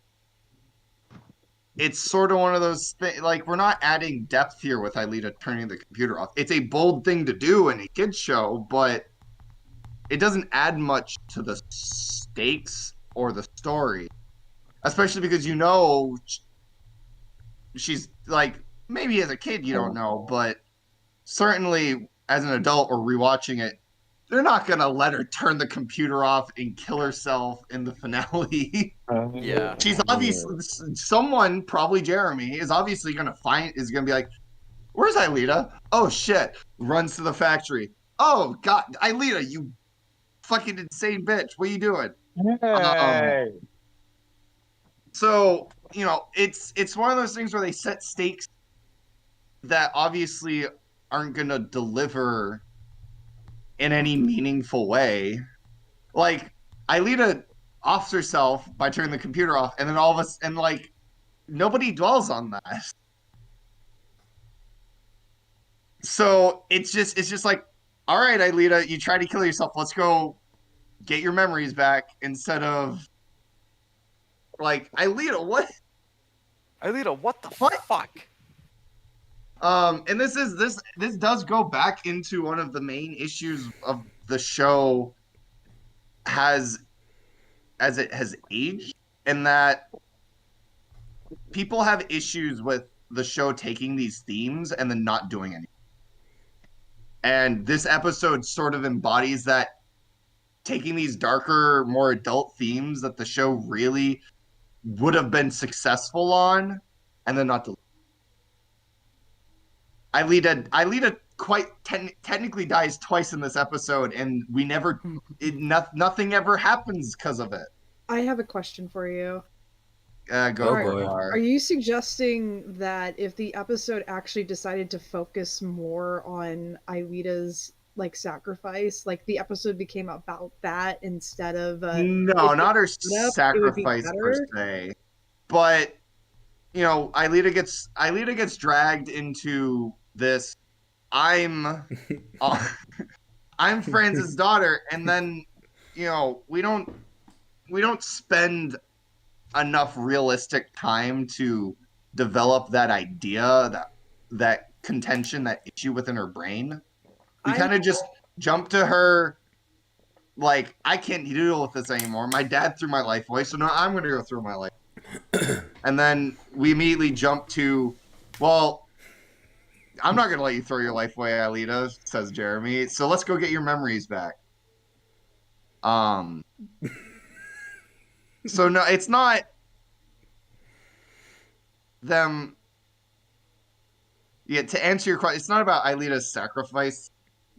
it's sort of one of those things. Like, we're not adding depth here with Aelita turning the computer off. It's a bold thing to do in a kids show, but it doesn't add much to the stakes or the story, especially because she's like, maybe as a kid you don't know, but certainly as an adult or rewatching it, they're not gonna let her turn the computer off and kill herself in the finale. Yeah. She's obviously, someone, probably Jeremy, is obviously gonna be like, where's Aelita? Oh shit. Runs to the factory. Oh god, Aelita, you fucking insane bitch. What are you doing? So, it's one of those things where they set stakes that obviously aren't gonna deliver in any meaningful way. Like, Aelita offs herself by turning the computer off, and then all of us, and like, nobody dwells on that. So it's just like, all right, Aelita, you tried to kill yourself. Let's go get your memories back, instead of like, Aelita, what? Aelita, what the fuck? And this does go back into one of the main issues of the show as it has aged, in that people have issues with the show taking these themes and then not doing anything. And this episode sort of embodies that, taking these darker, more adult themes that the show really would have been successful on, and then not delivering. Aelita quite technically dies twice in this episode, and nothing ever happens because of it. I have a question for you. Go for it. Are you suggesting that if the episode actually decided to focus more on Aelita's like sacrifice, like the episode became about that instead of no, not her sacrifice per se, but Aelita gets dragged into this. I'm Franz's daughter, and then we don't spend enough realistic time to develop that idea, that contention, that issue within her brain. We kind of just jump to her like, I can't deal with this anymore. My dad threw my life away, so now I'm going to go through my life. And then we immediately jump to, well, I'm not going to let you throw your life away, Aelita, says Jeremy. So let's go get your memories back. So no, it's not them. Yeah, to answer your question, it's not about Aelita's sacrifice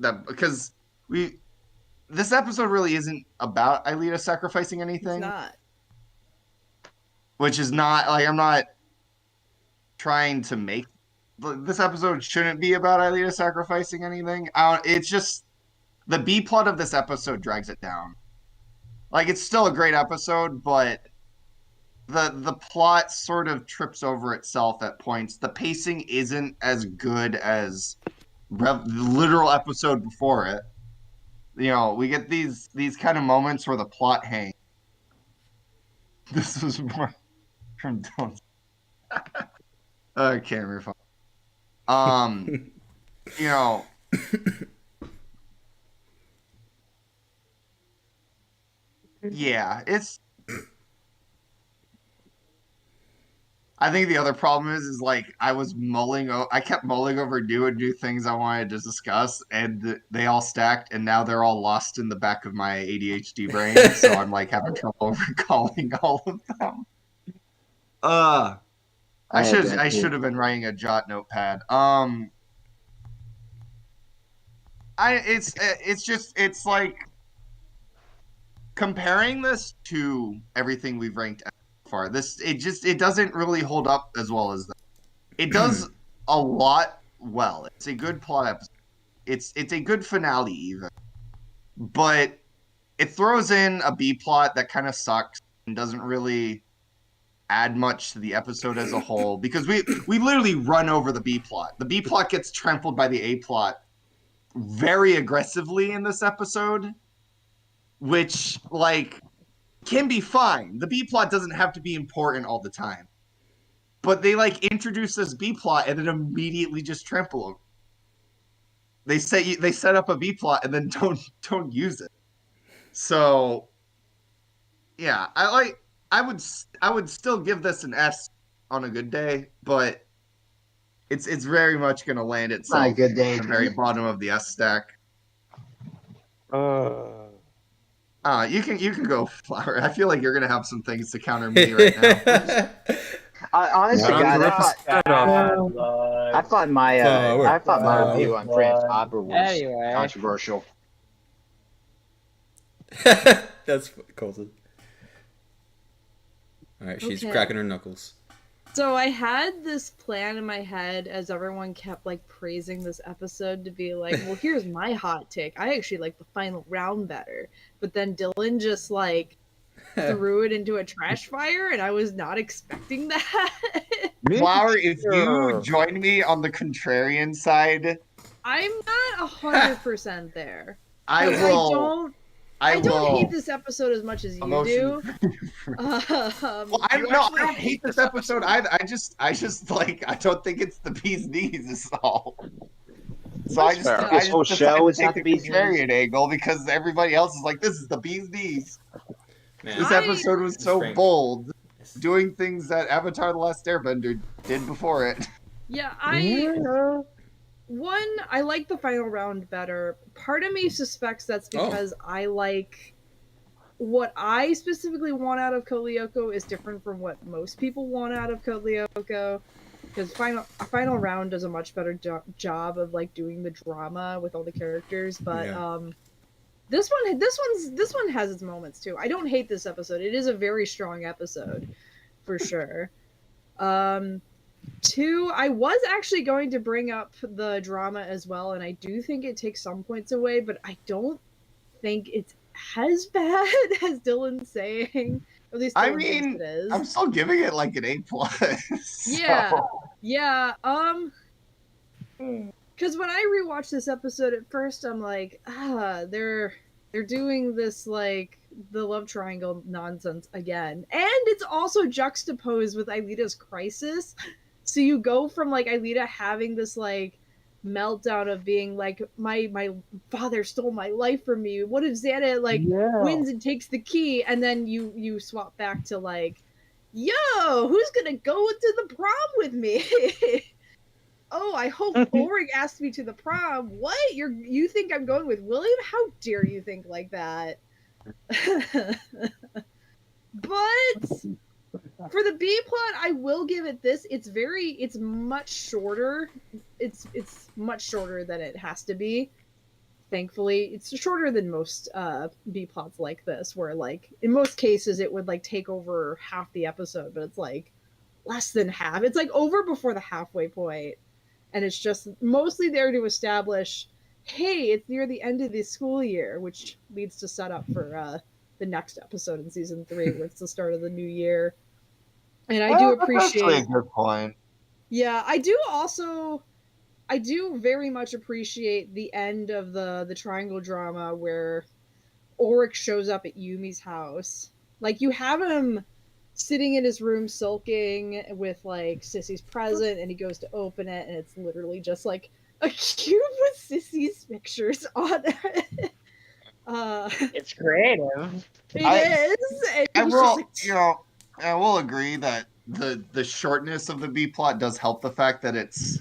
that because this episode really isn't about Aelita sacrificing It's anything, not. which is not like I'm not trying to make this episode shouldn't be about Aelita sacrificing anything. It's just the B plot of this episode drags it down. Like it's still a great episode, but the plot sort of trips over itself at points. The pacing isn't as good as the literal episode before it. You know, we get these kind of moments where the plot hangs. This was more from Don't. Camera phone. You know, yeah, it's. I think the other problem is like I kept mulling over new things I wanted to discuss, and they all stacked, and now they're all lost in the back of my ADHD brain. So I'm like having trouble recalling all of them. I should have been writing a jot notepad. It's like comparing this to everything we've ranked so far. It doesn't really hold up as well as that. It does a lot well. It's a good plot episode. It's a good finale even, but it throws in a B plot that kind of sucks and doesn't really add much to the episode as a whole because we literally run over the B plot. The B plot gets trampled by the A plot very aggressively in this episode, which like can be fine. The B plot doesn't have to be important all the time. But they like introduce this B plot and then immediately just trample them. They set up a B plot and then don't use it. So yeah, I would still give this an S on a good day, but it's very much going to land itself Not a good day. at the very bottom of the S stack. You can go, Flower. I feel like you're gonna have some things to counter me right now. Honestly, God, I thought my review on Fran's Opera was controversial. That's Colton. All right, she's Okay. cracking her knuckles. So I had this plan in my head as everyone kept like praising this episode to be like, well, here's my hot take. I actually like the final round better. But then Dylan just like threw it into a trash fire and I was not expecting that. Flower, if you join me on the contrarian side, I'm not 100% there. I 'Cause will. I don't hate this episode as much as you do. Well, I don't hate this episode either. I just like I don't think it's the bee's knees is all. So I just This whole show is take not the the bee's knees. contrarian angle because everybody else is like, this is the bee's knees. Man, This episode was so Frank. bold, doing things that Avatar: The Last Airbender did before it. Yeah, I like the final round better. Part of me suspects that's because I like what I specifically want out of Code Lyoko is different from what most people want out of Code Lyoko. Because final round does a much better job of like doing the drama with all the characters, but this one has its moments too. I don't hate this episode. It is a very strong episode, for sure. Two, I was actually going to bring up the drama as well, and I do think it takes some points away, but I don't think it's as bad as Dylan's saying. At least Dylan thinks it is. I'm still giving it like an A+. Yeah, so. yeah. Because when I rewatched this episode at first, I'm like, they're doing this like the love triangle nonsense again, and it's also juxtaposed with Aelita's crisis. So you go from like Aelita having this like meltdown of being like my father stole my life from me. What if Xana like wins and takes the key? And then you swap back to like, yo, who's gonna go to the prom with me? Oh, I hope Ulrich asked me to the prom. What? You think I'm going with William? How dare you think like that? But for the B plot, I will give it this. It's much shorter. It's much shorter than it has to be. thankfully it's shorter than most B plots like this, where like in most cases it would like take over half the episode, but it's like less than half. It's like over before the halfway point, and it's just mostly there to establish, hey, it's near the end of the school year, which leads to set up for the next episode in season 3, where it's the start of the new year. And I do That's actually a appreciate, good point. yeah, I do very much appreciate the end of the triangle drama where Ulrich shows up at Yumi's house. Like, you have him sitting in his room sulking with like Sissy's present, and he goes to open it, and it's literally just like a cube with Sissy's pictures on it. It's creative. It I- is. And I he's will, just you know, I will agree that the shortness of the B plot does help the fact that it's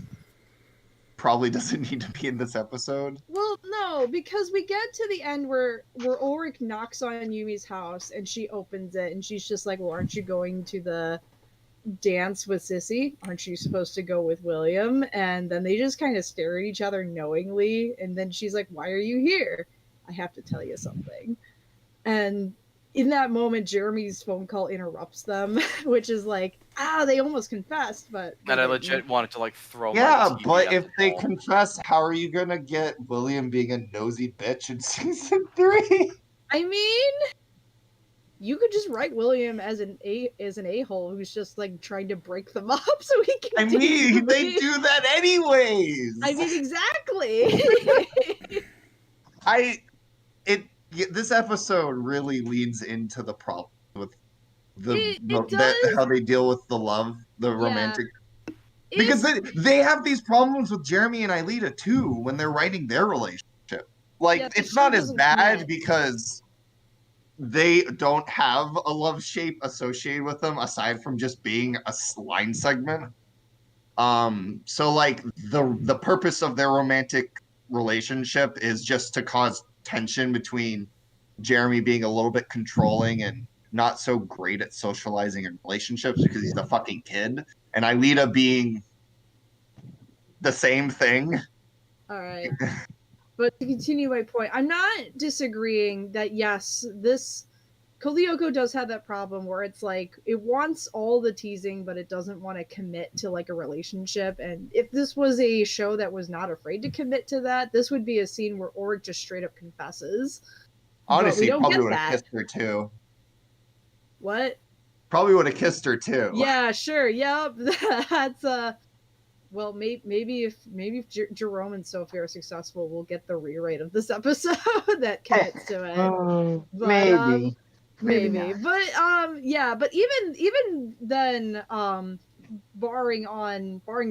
probably doesn't need to be in this episode. well, no, because we get to the end where Ulrich knocks on Yumi's house and she opens it and she's just like, "Well, aren't you going to the dance with Sissy? Aren't you supposed to go with William?" And then they just kind of stare at each other knowingly, and then she's like, "Why are you here? I have to tell you something." And in that moment, Jeremy's phone call interrupts them, which is like, they almost confessed, but And I they legit didn't. wanted to like throw. Yeah, my TV but at if the they wall. confess, how are you gonna get William being a nosy bitch in season 3? I mean, you could just write William as an a-hole who's just like trying to break them up so he can. I mean, they do that anyways. I mean, exactly. This episode really leans into the problem with It does. how they deal with the love, the Yeah. romantic. Because they have these problems with Jeremy and Aelita too when they're writing their relationship. Like, Yeah, the it's show not as doesn't bad commit. because they don't have a love shape associated with them aside from just being a line segment. So like the purpose of their romantic relationship is just to cause tension between Jeremy being a little bit controlling and not so great at socializing in relationships because he's a fucking kid, and Aelita being the same thing. All right. But to continue my point, I'm not disagreeing that yes, this Lyoko does have that problem where it's like it wants all the teasing, but it doesn't want to commit to like a relationship. And if this was a show that was not afraid to commit to that, this would be a scene where Ulrich just straight up confesses. Honestly, but we don't probably get would have that. kissed her too. What? Probably would have kissed her too. Yeah, sure. Yep. That's well, maybe if Jerome and Sophie are successful, we'll get the rewrite of this episode that commits to it. But, Maybe. Maybe maybe. not. But yeah. But even then, barring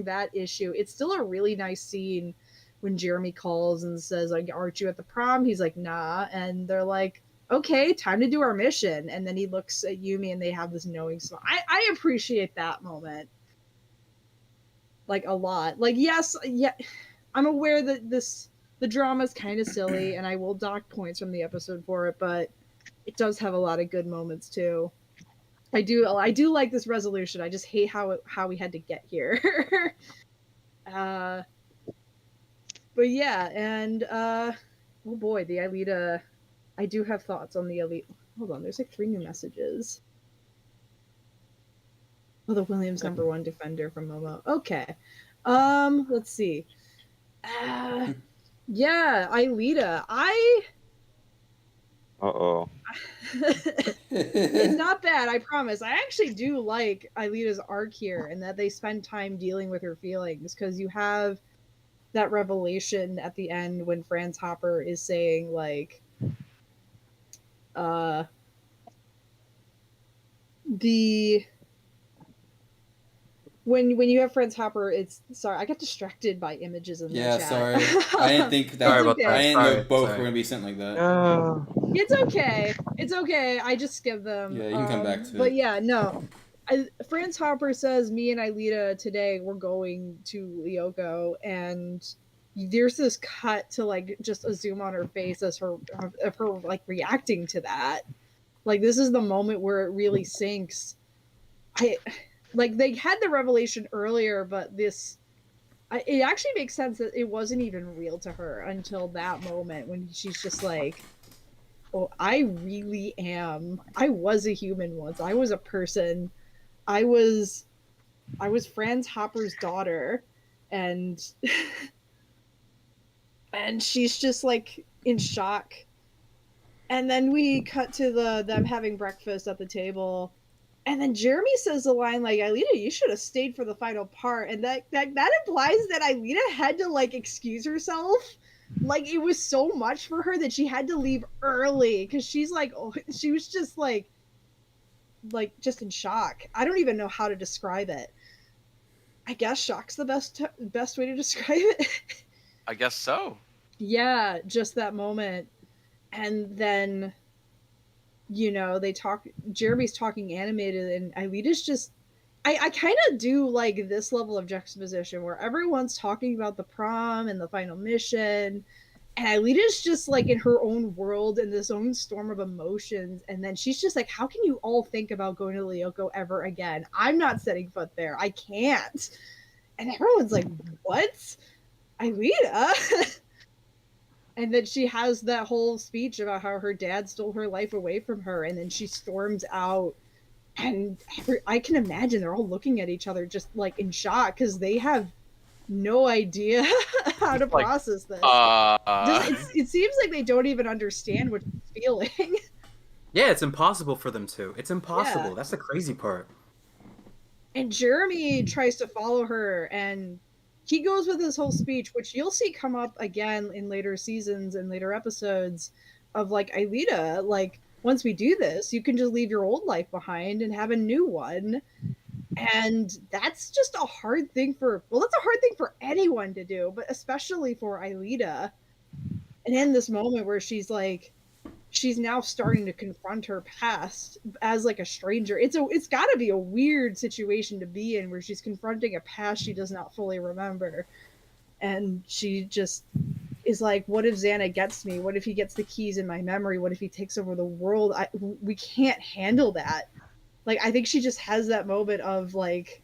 that issue, it's still a really nice scene when Jeremy calls and says like, "Aren't you at the prom?" He's like, "Nah," and they're like, "Okay, time to do our mission." And then he looks at Yumi and they have this knowing smile. I appreciate that moment. Like a lot. Like, yes, yeah, I'm aware that the drama is kind of silly, and I will dock points from the episode for it, but it does have a lot of good moments too. I do like this resolution. I just hate how we had to get here. But yeah, and oh boy, the Aelita. I do have thoughts on the Aelita. Hold on, there's like 3 new messages. Oh, the Williams #1 defender from Momo. Okay. Let's see. Yeah, Aelita. Uh-oh. It's not bad, I promise. I actually do like Aelita's arc here and that they spend time dealing with her feelings because you have that revelation at the end when Franz Hopper is saying like the when you have Franz Hopper, it's sorry, I got distracted by images in the chat. Sorry. I didn't think that. Sorry about okay. that. I didn't know Sorry, both sorry. were gonna be sent like that. It's okay. It's okay. I just skip them. Yeah, you can come back to But it. yeah, no. Franz Hopper says, "Me and Aelita today we're going to Lyoko," and there's this cut to like just a zoom on her face as her like reacting to that. Like this is the moment where it really sinks. Like they had the revelation earlier, but this it actually makes sense that it wasn't even real to her until that moment when she's just like, oh, I really am. I was a human once. I was a person. I was Franz Hopper's daughter, and and she's just like in shock. And then we cut to them having breakfast at the table. And then Jeremy says the line like, "Aelita, you should have stayed for the final part." And that implies that Aelita had to like excuse herself. Like it was so much for her that she had to leave early because she's like, oh, she was just like just in shock. I don't even know how to describe it. I guess shock's the best way to describe it. I guess so. Yeah, just that moment. And then they talk, Jeremy's talking animated and Aelita's just I kind of do like this level of juxtaposition where everyone's talking about the prom and the final mission, and Aelita's just like in her own world in this own storm of emotions, and then she's just like, how can you all think about going to Lyoko ever again? I'm not setting foot there. I can't. And everyone's like, what? Aelita? And then she has that whole speech about how her dad stole her life away from her, and then she storms out. And I can imagine they're all looking at each other just like in shock because they have no idea how to Like, process this. It seems like they don't even understand what she's feeling. Yeah, it's impossible for them to. It's impossible. Yeah. That's the crazy part. And Jeremy tries to follow her, and he goes with his whole speech, which you'll see come up again in later seasons and later episodes of like, Aelita, like, once we do this, you can just leave your old life behind and have a new one. And that's just a hard thing that's a hard thing for anyone to do, but especially for Aelita. And in this moment where she's like, she's now starting to confront her past as like a stranger. It's got to be a weird situation to be in where she's confronting a past she does not fully remember, and she just is like, what if Xana gets me? What if he gets the keys in my memory? What if he takes over the world? We can't handle that. Like, I think she just has that moment of like,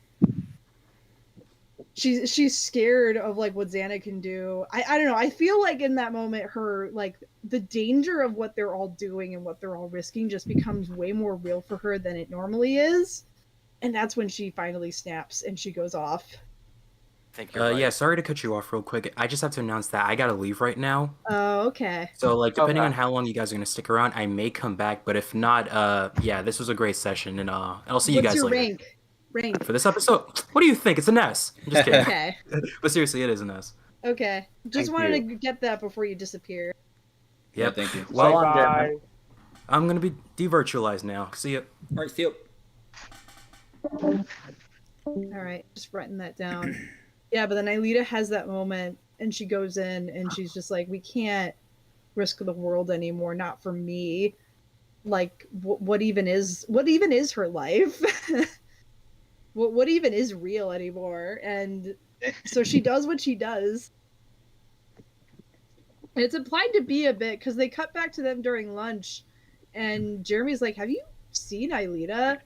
she's scared of like what Xana can do. I don't know. I feel like in that moment, her like the danger of what they're all doing and what they're all risking just becomes way more real for her than it normally is. And that's when she finally snaps and she goes off. Think you're right. Yeah, sorry to cut you off real quick. I just have to announce that I gotta leave right now. Oh, okay. So, like, depending Okay. on how long you guys are gonna stick around, I may come back. But if not, yeah, this was a great session, and I'll see you What's guys your later. rank? For this episode, what do you think? It's an S. I'm just kidding. Okay. But seriously, it is an S. Okay. Just Thank wanted you. to get that before you disappear. Yeah, thank you. Well, So long, Bye. Jeremy. I'm gonna be devirtualized now. See ya. All right, see you. All right, just writing that down. Yeah, but then Aelita has that moment and she goes in and she's just like, we can't risk the world anymore, not for me. Like, what even is her life? what even is real anymore? And so she does what she does. And it's implied to be a bit because they cut back to them during lunch, and Jeremy's like, have you seen Aelita?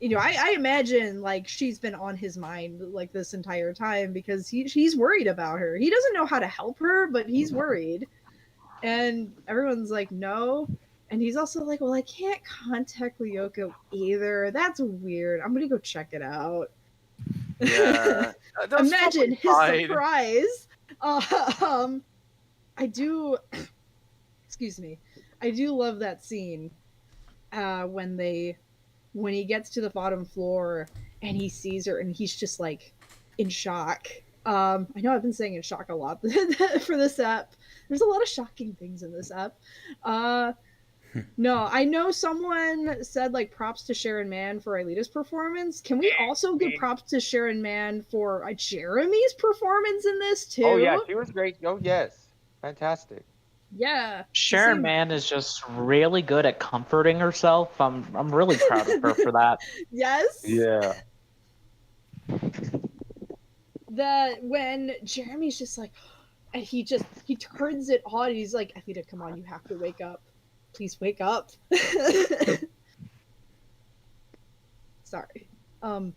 I imagine like she's been on his mind like this entire time because he's worried about her. He doesn't know how to help her, but he's worried. And everyone's like, no. And he's also like, well, I can't contact Lyoko either. That's weird. I'm gonna go check it out. Yeah. That's Imagine his fine. surprise. I do. Excuse me. I do love that scene when he gets to the bottom floor and he sees her and he's just like in shock. I know I've been saying in shock a lot for this app. There's a lot of shocking things in this app. No, I know someone said like props to Sharon Mann for Aelita's performance. Can we also give props to Sharon Mann for Jeremy's performance in this too? Oh yeah, she was great. Oh yes, fantastic. Yeah. Sharon Mann is just really good at comforting herself. I'm really proud of her for that. Yes. Yeah. That when Jeremy's just like, and he turns it on. And he's like, Aelita, come on, you have to wake up. Please wake up. Sorry. And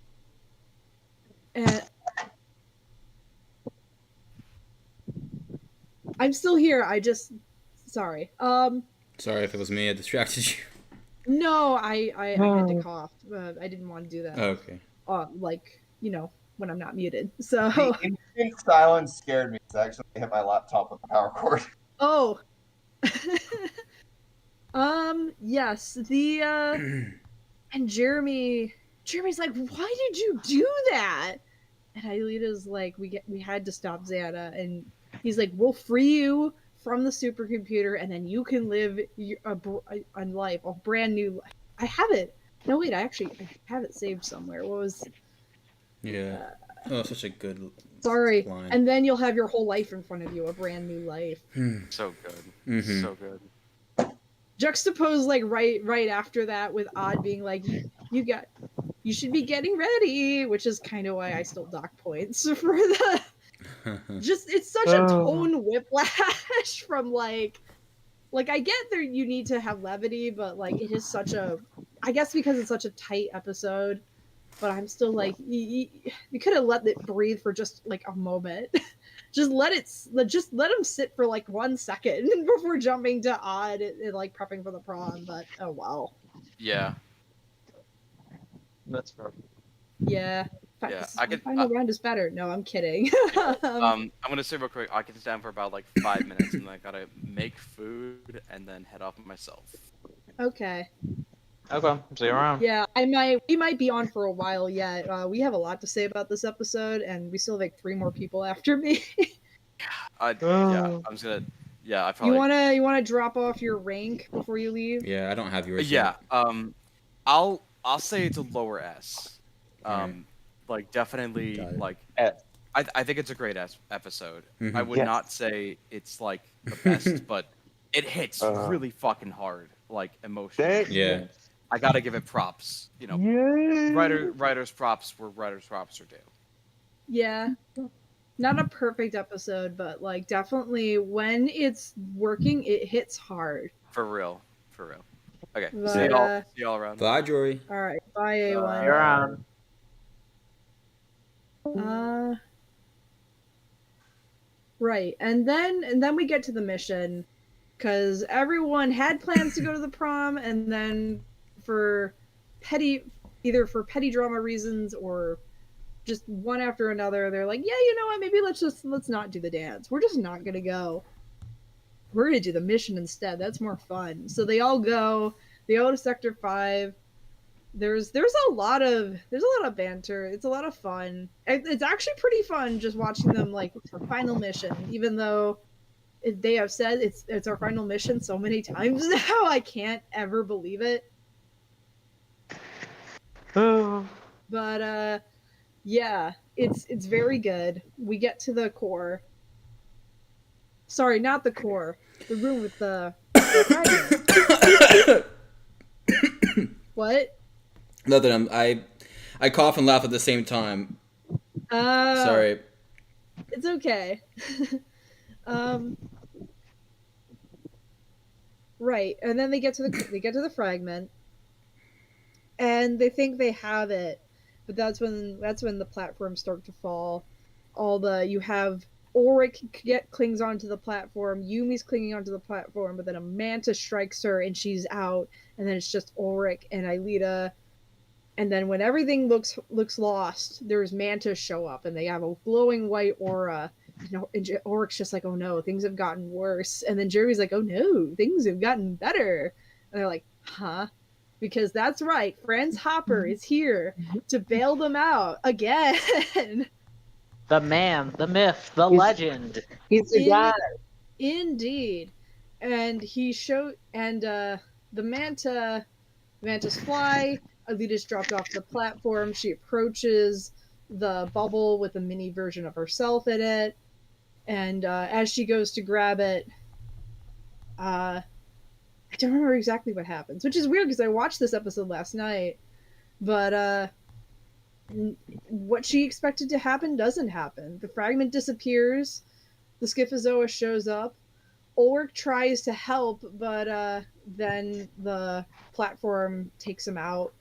I'm still here. I just sorry. Sorry if it was me. I distracted you. No, I had to cough. I didn't want to do that. Okay. Like, when I'm not muted. So, The instant silence scared me. It's actually hit my laptop with the power cord. oh. Yes, the and Jeremy's like, "Why did you do that?" And Aelita's like, we had to stop Xana, and he's like, "We'll free you from the supercomputer, and then you can live a life, a brand new life." I have it. No, wait, I have it saved somewhere. What was? Yeah. Oh, such a good Sorry. line. And then you'll have your whole life in front of you, a brand new life. So good. Mhm. So good. Juxtapose like right after that with Odd being like, you should be getting ready, which is kind of why I still dock points for the just it's such a tone whiplash from like I get there you need to have levity, but like it is such a I guess because it's such a tight episode, but I'm still like you could have let it breathe for just like a moment. Just let him sit for like 1 second before jumping to Odd and like prepping for the prom, but oh wow. Yeah. That's fair. Yeah. Yeah, Final round is better. No, I'm kidding. I'm gonna say real quick. I can stand for about like 5 minutes, and then I gotta make food and then head off myself. Okay. Okay, see you around. Yeah, we might be on for a while yet. We have a lot to say about this episode, and we still have like 3 more people after me. Yeah, I'm just gonna. Yeah, I probably. You wanna drop off your rank before you leave? Yeah, I don't have yours. Yeah. Yet. I'll say it's a lower S. Alright. Like definitely Got it. like. S. I think it's a great episode. Mhm. I would Yes. not say it's like the best, but it hits really fucking hard, like emotionally. Yeah. I gotta give it props. You know, writers props where writers props are due. Yeah. Not a perfect episode, but like definitely when it's working, it hits hard. For real. Okay, But, see y'all around. Bye, Jory. All right, bye See you A1. around. Right, and then we get to the mission, because everyone had plans to go to the prom, and then for either for petty drama reasons or just one after another, they're like, yeah, you know what, maybe let's not do the dance. We're just not gonna go. We're gonna do the mission instead. That's more fun. So they all go. They go to Sector 5. There's a lot of banter. It's a lot of fun. It's actually pretty fun just watching them like it's our final mission, even though they have said it's our final mission so many times now. I can't ever believe it. But yeah, it's very good. We get to the core. Sorry, not the core. The room with the What? Nothing. I cough and laugh at the same time. Sorry. It's okay. Right, and then they get to the fragment, and they think they have it, but that's when the platforms start to fall. You have Ulrich clings onto the platform, Yumi's clinging onto the platform, but then a manta strikes her and she's out, and then it's just Ulrich and Aelita. And then when everything looks lost, there's mantas show up and they have a glowing white aura. And Ulrich's just like, oh no, things have gotten worse. And then Jerry's like, oh no, things have gotten better. And they're like, huh? Because that's right, Franz Hopper is here to bail them out again. The man, the myth, the legend. He's the guy. Indeed. And the mantas fly. Alita's dropped off the platform. She approaches the bubble with a mini version of herself in it. And as she goes to grab it, I don't remember exactly what happens, which is weird because I watched this episode last night. But what she expected to happen doesn't happen. The fragment disappears. The Schifozoa shows up. Ulrich tries to help, but then the platform takes him out.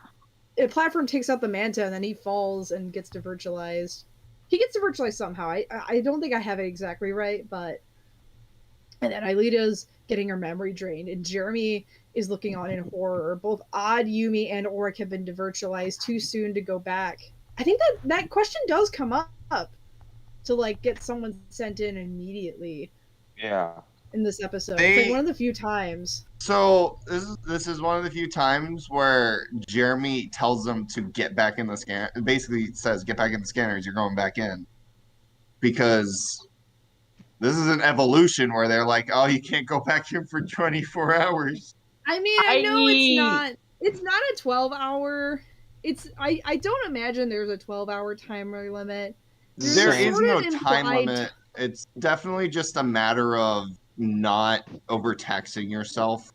The platform takes out the manta, and then he falls and gets devirtualized. He gets devirtualized somehow. I don't think I have it exactly right, but And then Aelita's getting her memory drained, and Jeremy is looking on in horror. Both Odd, Yumi, and Oric have been devirtualized too soon to go back. I think that question does come up to like get someone sent in immediately Yeah. in this episode. It's like They one of the few times. so this is one of the few times where Jeremy tells them to get back in the scanner. Basically says, "Get back in the scanners. You're going back in," because this is an evolution where they're like, "Oh, you can't go back in for 24 hours." I mean, I know I it's not a 12-hour. I don't imagine there's a 12-hour timer limit. There's There a Same. is sort no of time implied limit. It's definitely just a matter of not overtaxing yourself.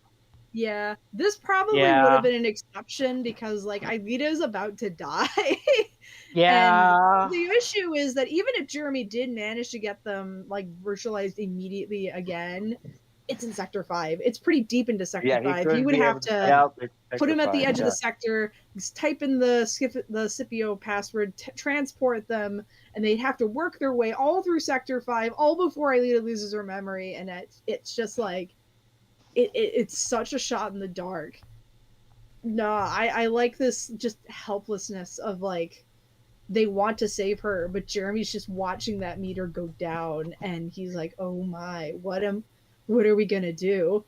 Yeah, this probably would Yeah. have been an exception because like Aelita's about to die. And Yeah. the issue is that even if Jeremy did manage to get them like virtualized immediately again, it's in Sector 5. It's pretty deep into Sector Yeah, he 5. He couldn't would be have able to to send put him at the edge of yeah. the sector, type in the Scipio password, transport them, and they'd have to work their way all through Sector 5, all before Aelita loses her memory. And it's just like, it's such a shot in the dark. No, I like this just helplessness of like, they want to save her, but Jeremy's just watching that meter go down, and he's like, "Oh my, what are we gonna do?"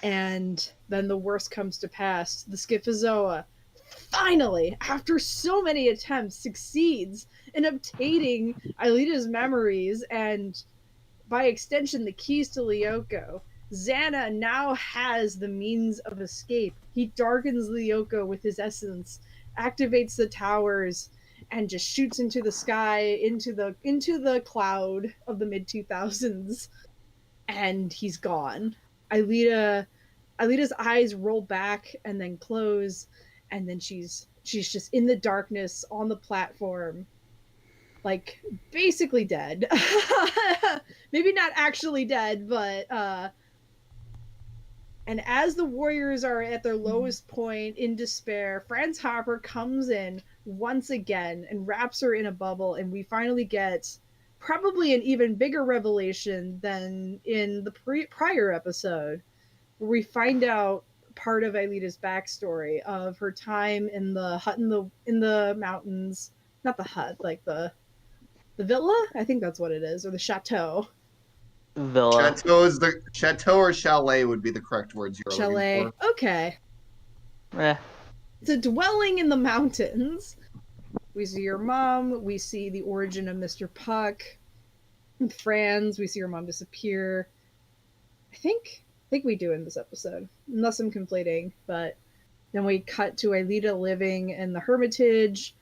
And then the worst comes to pass. The Schifozoa finally, after so many attempts, succeeds in obtaining Aelita's memories and, by extension, the keys to Lyoko. Xana now has the means of escape. He darkens Lyoko with his essence, activates the towers, and just shoots into the sky, into the cloud of the mid 2000s, and he's gone. Aelita Aelita's eyes roll back and then close, and then she's just in the darkness on the platform, like basically dead. Maybe not actually dead, but and as the Warriors are at their lowest point in despair, Franz Hopper comes in once again and wraps her in a bubble, and we finally get probably an even bigger revelation than in the prior episode, where we find out part of Aelita's backstory of her time in the hut in the mountains. Not the hut, like the villa? I think that's what it is, or the chateau. Villa. Chateau or chalet would be the correct words you're looking Chalet. for. Okay. Eh. It's a dwelling in the mountains. We see your mom. We see the origin of Mr. Puck. Franz. We see your mom disappear. I think we do in this episode, unless I'm conflating. But then we cut to Aelita living in the Hermitage,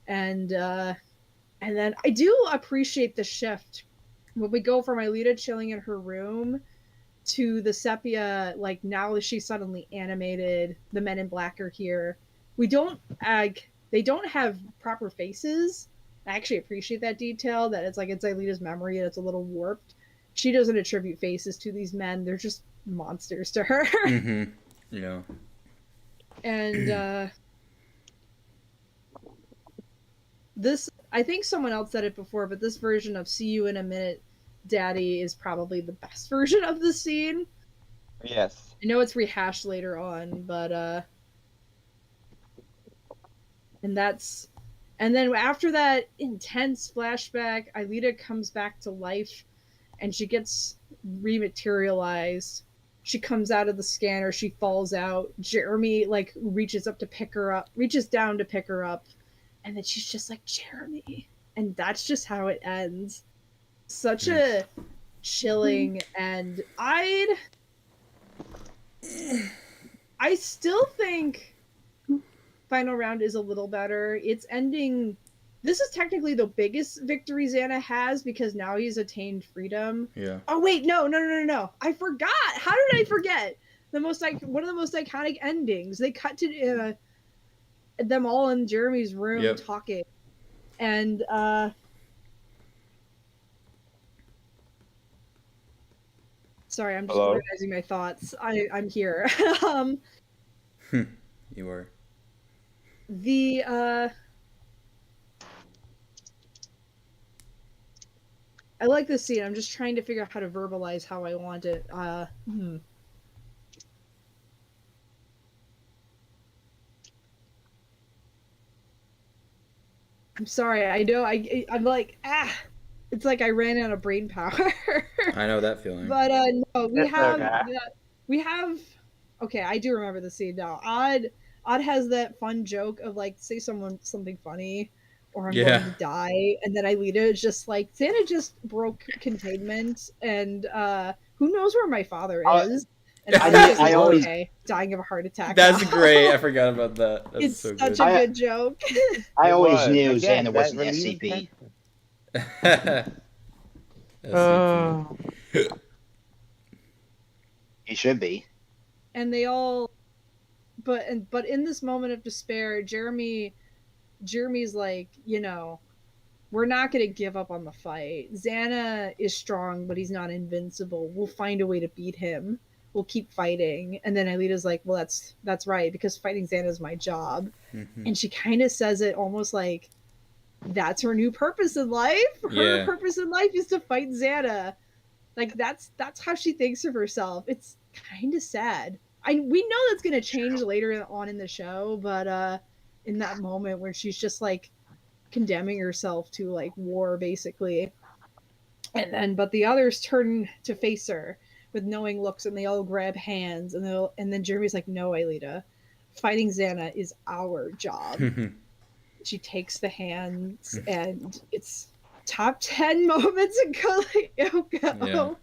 and then I do appreciate the shift when we go from Aelita chilling in her room to the sepia, like now that she's suddenly animated, the men in black are here. We don't they don't have proper faces. I actually appreciate that detail, that it's like it's Aelita's memory and it's a little warped. She doesn't attribute faces to these men. They're just monsters to her. Mm-hmm. Yeah. And this, I think someone else said it before, but this version of "See you in a minute, Daddy" is probably the best version of the scene. Yes. I know it's rehashed later on, but and then after that intense flashback, Aelita comes back to life, and she gets rematerialized. She comes out of the scanner, she falls out. Jeremy like reaches down to pick her up, and then she's just like, Jeremy. And that's just how it ends. Such a chilling, and I still think final round is a little better. It's ending. This is technically the biggest victory Xana has because now he's attained freedom. Yeah. Oh wait, no. I forgot. How did I forget? One of the most iconic endings. They cut to them all in Jeremy's room talking, and sorry, I'm just organizing my thoughts. I'm here. You were. The I like this scene. I'm just trying to figure out how to verbalize how I want it. I'm sorry. I know. I'm like It's like I ran out of brain power. I know that feeling. But no, we It's have okay. we have. Okay, I do remember the scene now. Odd has that fun joke of like say something funny, or I'm going to die, and then Aelita is just like Santa just broke containment, and who knows where my father is? And I was just like, always- okay, dying of a heart attack. That's now. great. I forgot about that. That's It's so such good. a good joke. I It always was. knew Again, Xander that was an relieves SCP. SCP. He should be. And they all but in this moment of despair, Jeremy's like, we're not going to give up on the fight. Xana is strong, but he's not invincible. We'll find a way to beat him. We'll keep fighting. And then Aelita's like, well, that's right, because fighting Xana is my job. And she kind of says it almost like that's her new purpose in life. Her purpose in life is to fight Xana. Like that's how she thinks of herself. It's kind of sad. We know that's going to change later on in the show, but in that moment where she's just like condemning herself to like war basically, but the others turn to face her with knowing looks, and they all grab hands, and then Jeremy's like, no, Aelita, fighting Xana is our job. She takes the hands, and it's top 10 moments in Lyoko. Yeah.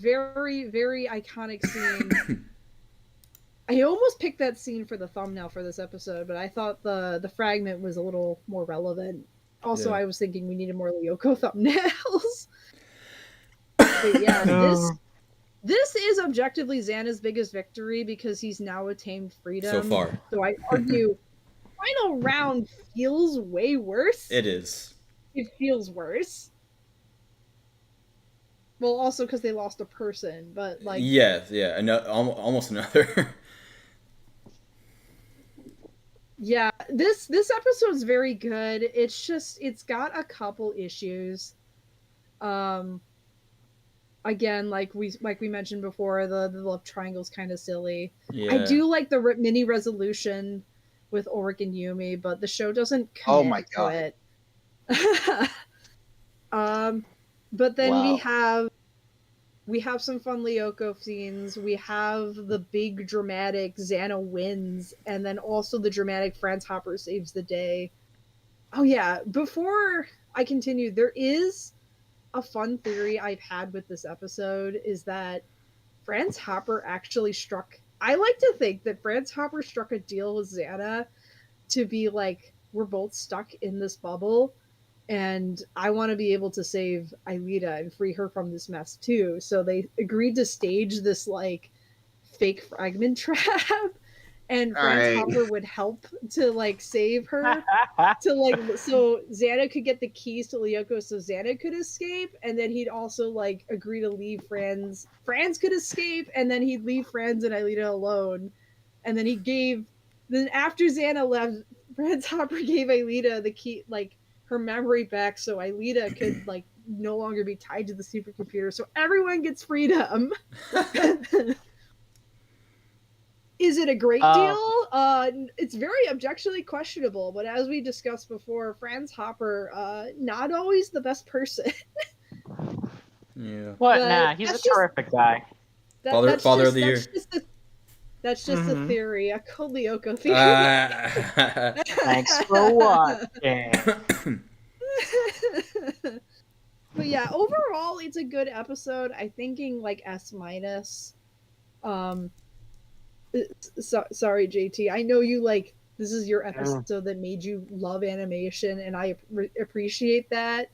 Very, very iconic scene. I almost picked that scene for the thumbnail for this episode, but I thought the fragment was a little more relevant. Also, Yeah. I was thinking we needed more Lyoko thumbnails. But yeah, this is objectively Xana's biggest victory because he's now attained freedom. So far. So I argue final round feels way worse. It is. It feels worse. Well, also because they lost a person, but like yeah, almost another. Yeah, this episode's very good. It's just it's got a couple issues. Again, like we mentioned before, the love triangle's kind of silly. Yeah. I do like the mini resolution with Ulrich and Yumi, but the show doesn't commit Oh my God. to it. But then Wow. we have some fun Lyoko scenes. We have the big dramatic Xana wins, and then also the dramatic Franz Hopper saves the day. Oh yeah, before I continue, there is a fun theory I've had with this episode is that Franz Hopper actually I like to think that Franz Hopper struck a deal with Xana to be like, we're both stuck in this bubble, and I want to be able to save Aelita and free her from this mess too. So they agreed to stage this like fake fragment trap, and Franz Hopper would help to like save her to like so Xana could get the keys to Lyoko so Xana could escape, and then he'd also like agree to leave Franz could escape, and then he'd leave Franz and Aelita alone, and then then after Xana left, Franz Hopper gave Aelita the key, like her memory back, so Aelita could like no longer be tied to the supercomputer, so everyone gets freedom. Is it a great deal? It's very objectively questionable, but as we discussed before, Franz Hopper, not always the best person. Yeah. What? But Nah, he's a that's just- terrific guy. Father of the year. That's just a theory, a Lyoko theory. Thanks for watching. But yeah, overall, it's a good episode. I'm thinking like S minus. Sorry, JT. I know you like this is your episode that made you love animation, and I appreciate that.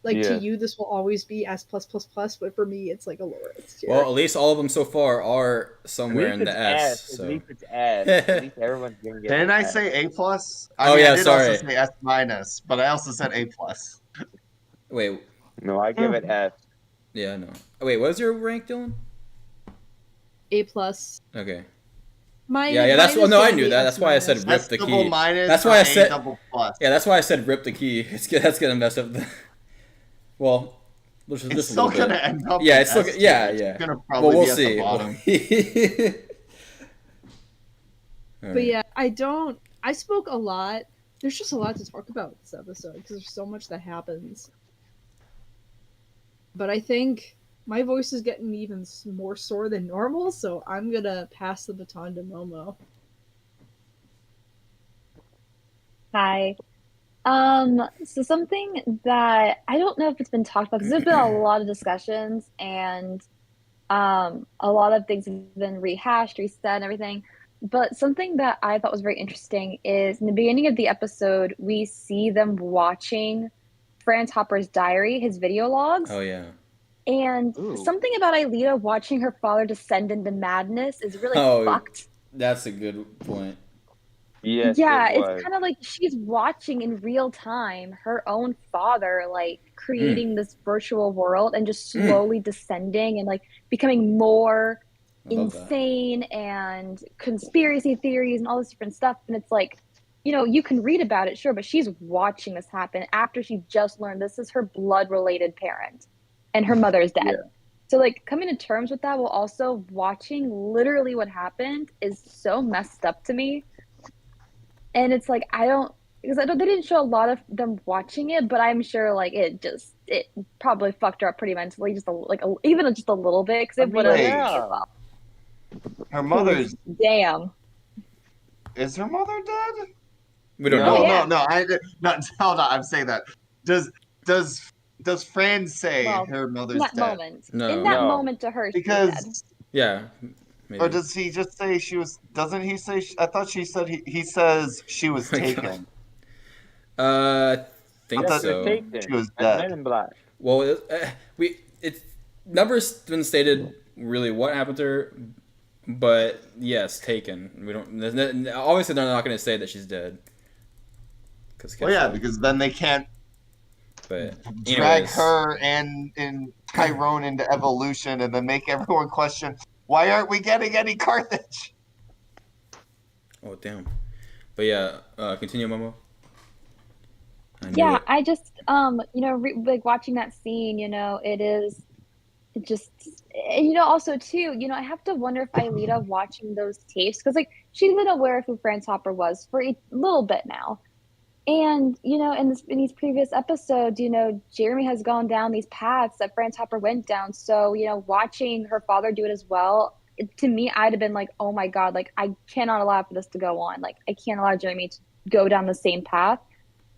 Like to you, this will always be S plus plus plus, but for me, it's like a lower S tier. Well, at least all of them so far are somewhere in the S. So. At least it's S. At least everyone's gonna get. Didn't I S. say A plus? Oh, yeah, I did sorry. also say S minus, but I also said A plus. Wait. No, I give it S. Yeah, no. Wait, what was your rank, Dylan? A plus. Okay. Yeah, that's well. No, I knew that. That's why I said rip S the double key. minus. That's why I A said double plus. Yeah, that's why I said rip the key. That's gonna mess up the. Well, It's just a still little gonna bit. end up. Yeah, in it's still S yeah, tier. yeah. It's gonna Well, probably we'll be at see. the bottom. But yeah, I spoke a lot. There's just a lot to talk about this episode because there's so much that happens. But I think my voice is getting even more sore than normal, so I'm gonna pass the baton to Momo. Hi. So something that I don't know if it's been talked about because there's been a lot of discussions and a lot of things have been rehashed, resaid, and everything. But something that I thought was very interesting is in the beginning of the episode, we see them watching Franz Hopper's diary, his video logs. Oh yeah. And Ooh. something about Aelita watching her father descend into madness is really Oh, fucked. that's a good point. Yes, it Yeah, it's was. kind of like she's watching in real time her own father like Mm. creating this virtual world and just Mm. slowly descending and like becoming more I love that. insane and conspiracy theories and all this different stuff. And it's like, you can read about it, sure, but she's watching this happen after she just learned this is her blood related parent and her mother is dead. Yeah. So like coming to terms with that while also watching literally what happened is so messed up to me. And it's like they didn't show a lot of them watching it, but I'm sure like it probably fucked her up pretty mentally, just even just a little bit, because I it would mean, have Wait. messed me yeah. up. Her 'Cause mother's damn. is her mother dead? We don't Oh know. yeah. No. Not hold on. I'm saying that. Does does Fran say Well, her in mother's that dead? moment, in No. that No. moment to her, she was dead. Because Yeah. or Maybe. does he just say she was? Doesn't he say? I thought she said he says she was Oh my God. taken. I I think Yes, thought they're so. taken. she was As Men dead. in Black. Well, it's never been stated really what happened to her, but yes, taken. We don't. Obviously, they're not going to say that she's dead. Well, yeah, because then they can't But drag anyways, her and Tyrone into evolution and then make everyone question why aren't we getting any Carthage? oh damn. But yeah, continue, Momo. I knew Yeah, it. I just like watching that scene, it just and also too, I have to wonder if Aelita watching those tapes because like she's been aware of who Franz Hopper was for a little bit now. And in these previous episodes, Jeremy has gone down these paths that Franz Hopper went down. So, watching her father do it as well, to me, I'd have been like, oh my God, like I cannot allow for this to go on. Like I can't allow Jeremy to go down the same path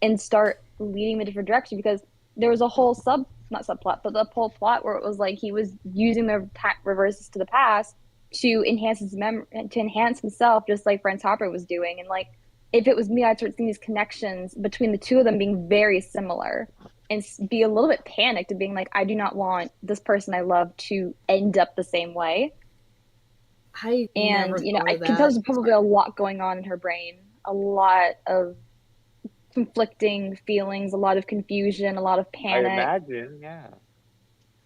and start leading a different direction because there was a whole not subplot, but the whole plot where it was like he was using the reverses to the past to enhance to enhance himself, just like Franz Hopper was doing. And like, if it was me, I'd start seeing these connections between the two of them being very similar and be a little bit panicked and being like, I do not want this person I love to end up the same way. I And, never thought I of can tell that. there's probably a lot going on in her brain, a lot of conflicting feelings, a lot of confusion, a lot of I panic. imagine, yeah.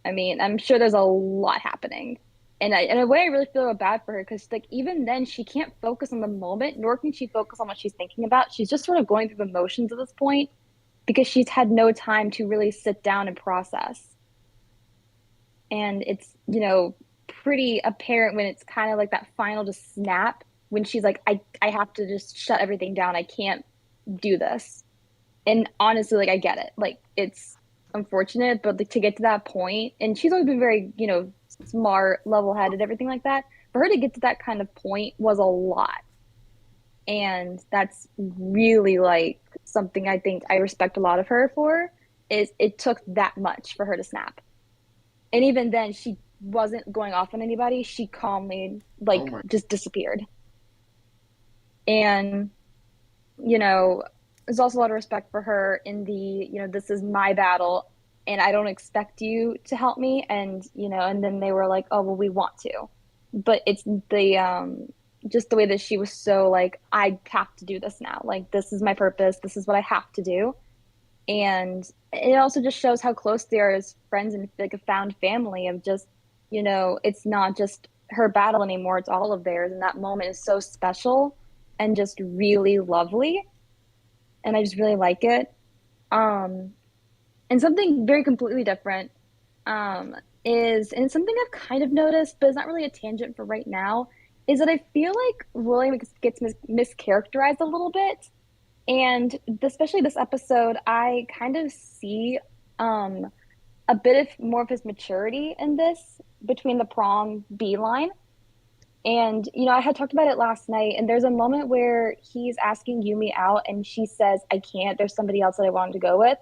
I mean, I'm sure there's a lot happening. And in a way, I really feel bad for her because, like, even then, she can't focus on the moment, nor can she focus on what she's thinking about. She's just sort of going through the motions at this point because she's had no time to really sit down and process. And it's, pretty apparent when it's kind of like that final just snap when she's like, I have to just shut everything down. I can't do this. And honestly, like, I get it. Like, it's unfortunate, but like, to get to that point, and she's always been very, smart, level-headed, everything like that. For her to get to that kind of point was a lot. And that's really like something I think I respect a lot of her for is it took that much for her to snap. And even then she wasn't going off on anybody. She calmly just disappeared. And there's also a lot of respect for her in the, this is my battle and I don't expect you to help me. And, and then they were like, oh, well, we want to. But it's the, just the way that she was so like, I have to do this now. Like, this is my purpose. This is what I have to do. And it also just shows how close they are as friends and like a found family of just, it's not just her battle anymore. It's all of theirs. And that moment is so special and just really lovely. And I just really like it. And And something very completely different is, and it's something I've kind of noticed, but it's not really a tangent for right now, is that I feel like William gets mischaracterized a little bit. And especially this episode, I kind of see um, a bit of more of his maturity in this between the prom beeline. And, I had talked about it last night, and there's a moment where he's asking Yumi out, and she says, I can't, there's somebody else that I wanted to go with.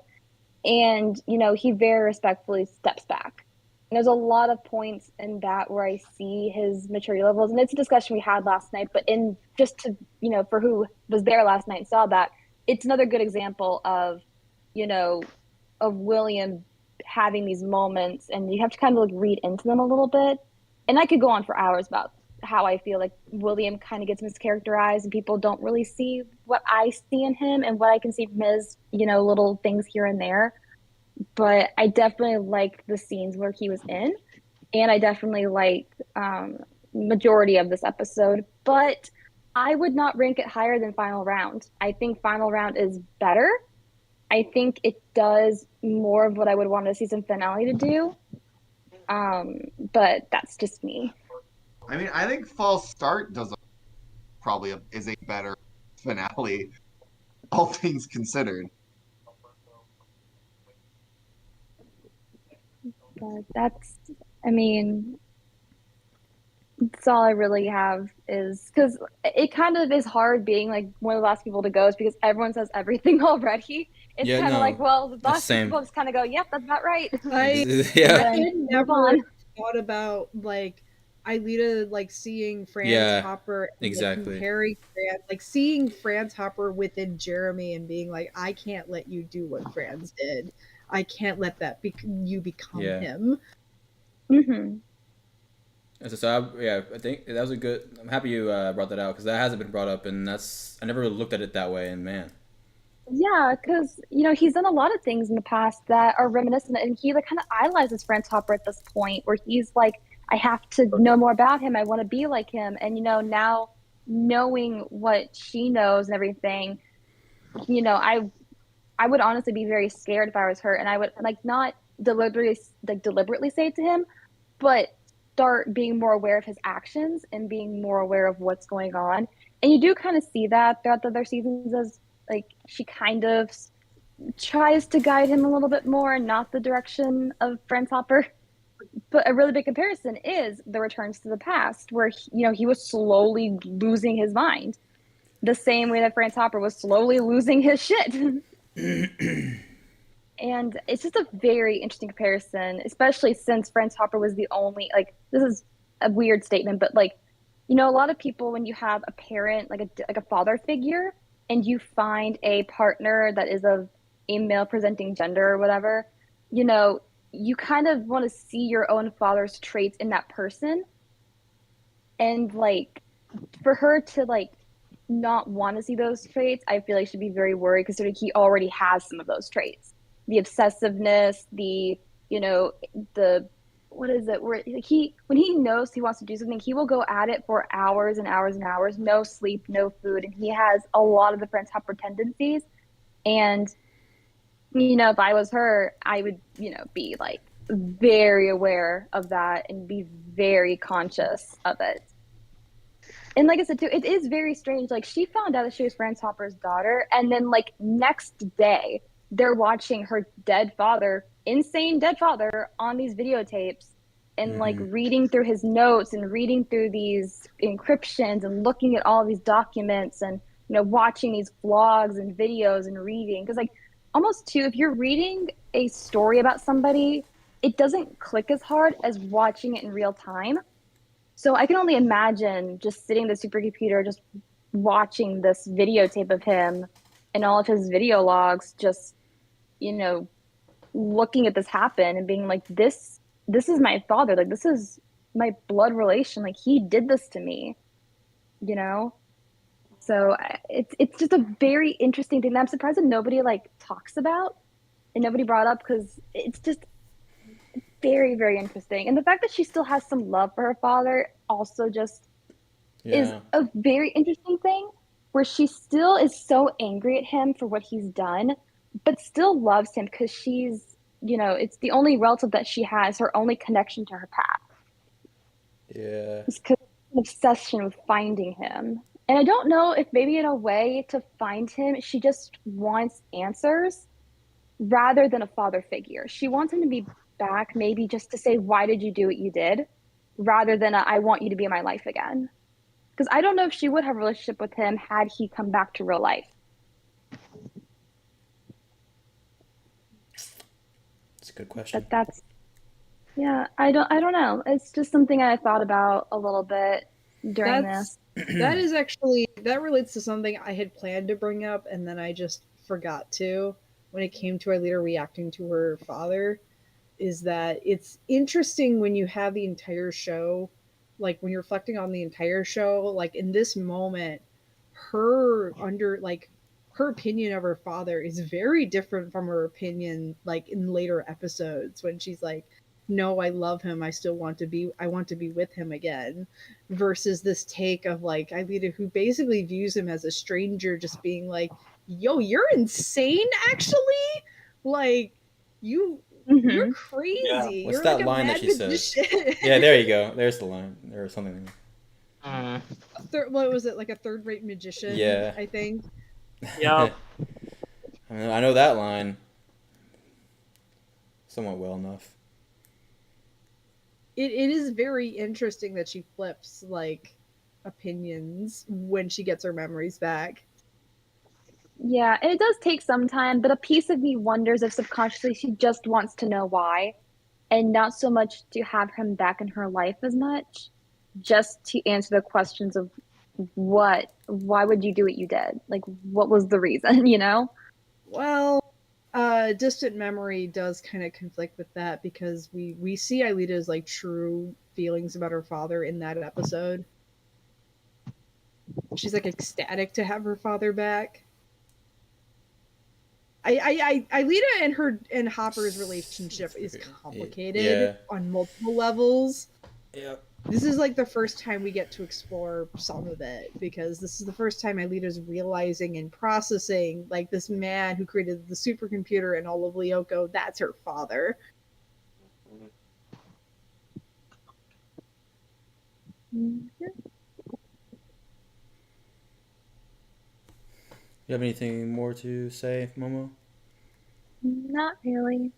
And, he very respectfully steps back. And there's a lot of points in that where I see his maturity levels. And it's a discussion we had last night, but in just to, for who was there last night and saw that, it's another good example of, you know, of William having these moments, and you have to kind of like read into them a little bit. And I could go on for hours about how I feel like William kind of gets mischaracterized and people don't really see what I see in him and what I can see from his, little things here and there. But I definitely liked the scenes where he was in, and I definitely liked majority of this episode. But I would not rank it higher than Final Round. I think Final Round is better. I think it does more of what I would want a season finale to do. But that's just me. I mean, I think False Start is a better finale, all things considered. But I mean, that's all I really have is because it kind of is hard being like one of the last people to go is because everyone says everything already. It's Yeah, kind of like, no, well, the that's last same. people just kind of go, yep, that's about right. I Yeah, I Then had move never on. thought about like Aelita like seeing Franz yeah, Hopper and like exactly. comparing Franz, like seeing Franz Hopper within Jeremy and being like, I can't let you do what Franz did. I can't let you become Yeah. him. Hmm. Yeah, I think that was a good. I'm happy you brought that out because that hasn't been brought up, and I never really looked at it that way. And man, Yeah, because he's done a lot of things in the past that are reminiscent, and he like kind of idolizes Franz Hopper at this point, where he's like, I have to know more about him. I want to be like him, and now knowing what she knows and everything, I would honestly be very scared if I was her, and I would like not deliberately say it to him, but start being more aware of his actions and being more aware of what's going on. And you do kind of see that throughout the other seasons as like she kind of tries to guide him a little bit more, not the direction of Franz Hopper. But a really big comparison is the returns to the past, where he was slowly losing his mind, the same way that Franz Hopper was slowly losing his shit. And it's just a very interesting comparison, especially since Franz Hopper was the only, like, this is a weird statement, but like, a lot of people, when you have a parent, like a father figure, and you find a partner that is of a male presenting gender or whatever, you kind of want to see your own father's traits in that person. And like, for her to like not want to see those traits, I feel like she'd be very worried because he already has some of those traits. The obsessiveness, the what is it? Where when he knows he wants to do something, he will go at it for hours and hours and hours, no sleep, no food, and he has a lot of the Franz Hopper tendencies. And if I was her, I would, be like very aware of that and be very conscious of it. And like I said too, it is very strange. Like she found out that she was Franz Hopper's daughter, and then like next day they're watching her dead father, insane dead father, on these videotapes, and like reading through his notes and reading through these encryptions and looking at all these documents and watching these vlogs and videos and reading, because like almost too, if you're reading a story about somebody, it doesn't click as hard as watching it in real time. So I can only imagine just sitting in the supercomputer, just watching this videotape of him and all of his video logs, just, looking at this happen and being like, this is my father. Like, this is my blood relation. Like, he did this to me, you know? So it's just a very interesting thing that I'm surprised that nobody like talks about and nobody brought up, because it's just very, very interesting. And the fact that she still has some love for her father also just is yeah, a very interesting thing, where she still is so angry at him for what he's done, but still loves him because she's it's the only relative that she has, her only connection to her past. Yeah. It's 'cause of an obsession with finding him. And I don't know if maybe in a way to find him, she just wants answers rather than a father figure. She wants him to be back, maybe just to say, why did you do what you did? Rather than I want you to be in my life again. Because I don't know if she would have a relationship with him had he come back to real life. That's a good question. But yeah, I don't know. It's just something I thought about a little bit during That's this. that is actually that relates to something I had planned to bring up and then I just forgot to when it came to Alita reacting to her father. Is that it's interesting when you have the entire show, like when you're reflecting on the entire show, like in this moment, her opinion of her father is very different from her opinion like in later episodes when she's like, no, I love him, I want to be with him again, versus this take of like Alita who basically views him as a stranger, just being like, yo, you're insane actually, like you you're Hmm. crazy. What's You're like that a line that mad she says? magician. Yeah, there you go. There's the line. There was something. What was it? Like a third-rate magician, Yeah. I think. Yep. I know that line somewhat well enough. It is very interesting that she flips like opinions when she gets her memories back. Yeah, and it does take some time, but a piece of me wonders if subconsciously she just wants to know why, and not so much to have him back in her life as much, just to answer the questions of why would you do what you did? Like, what was the reason, you know? Well, distant memory does kind of conflict with that because we see Aelita's like true feelings about her father in that episode. She's like ecstatic to have her father back. Aelita and her and Hopper's relationship is complicated Yeah. on multiple levels. Yep. This is like the first time we get to explore some of it because this is the first time Aelita's realizing and processing like this man who created the supercomputer and all of Lyoko, that's her father. You have anything more to say, Momo? Not really.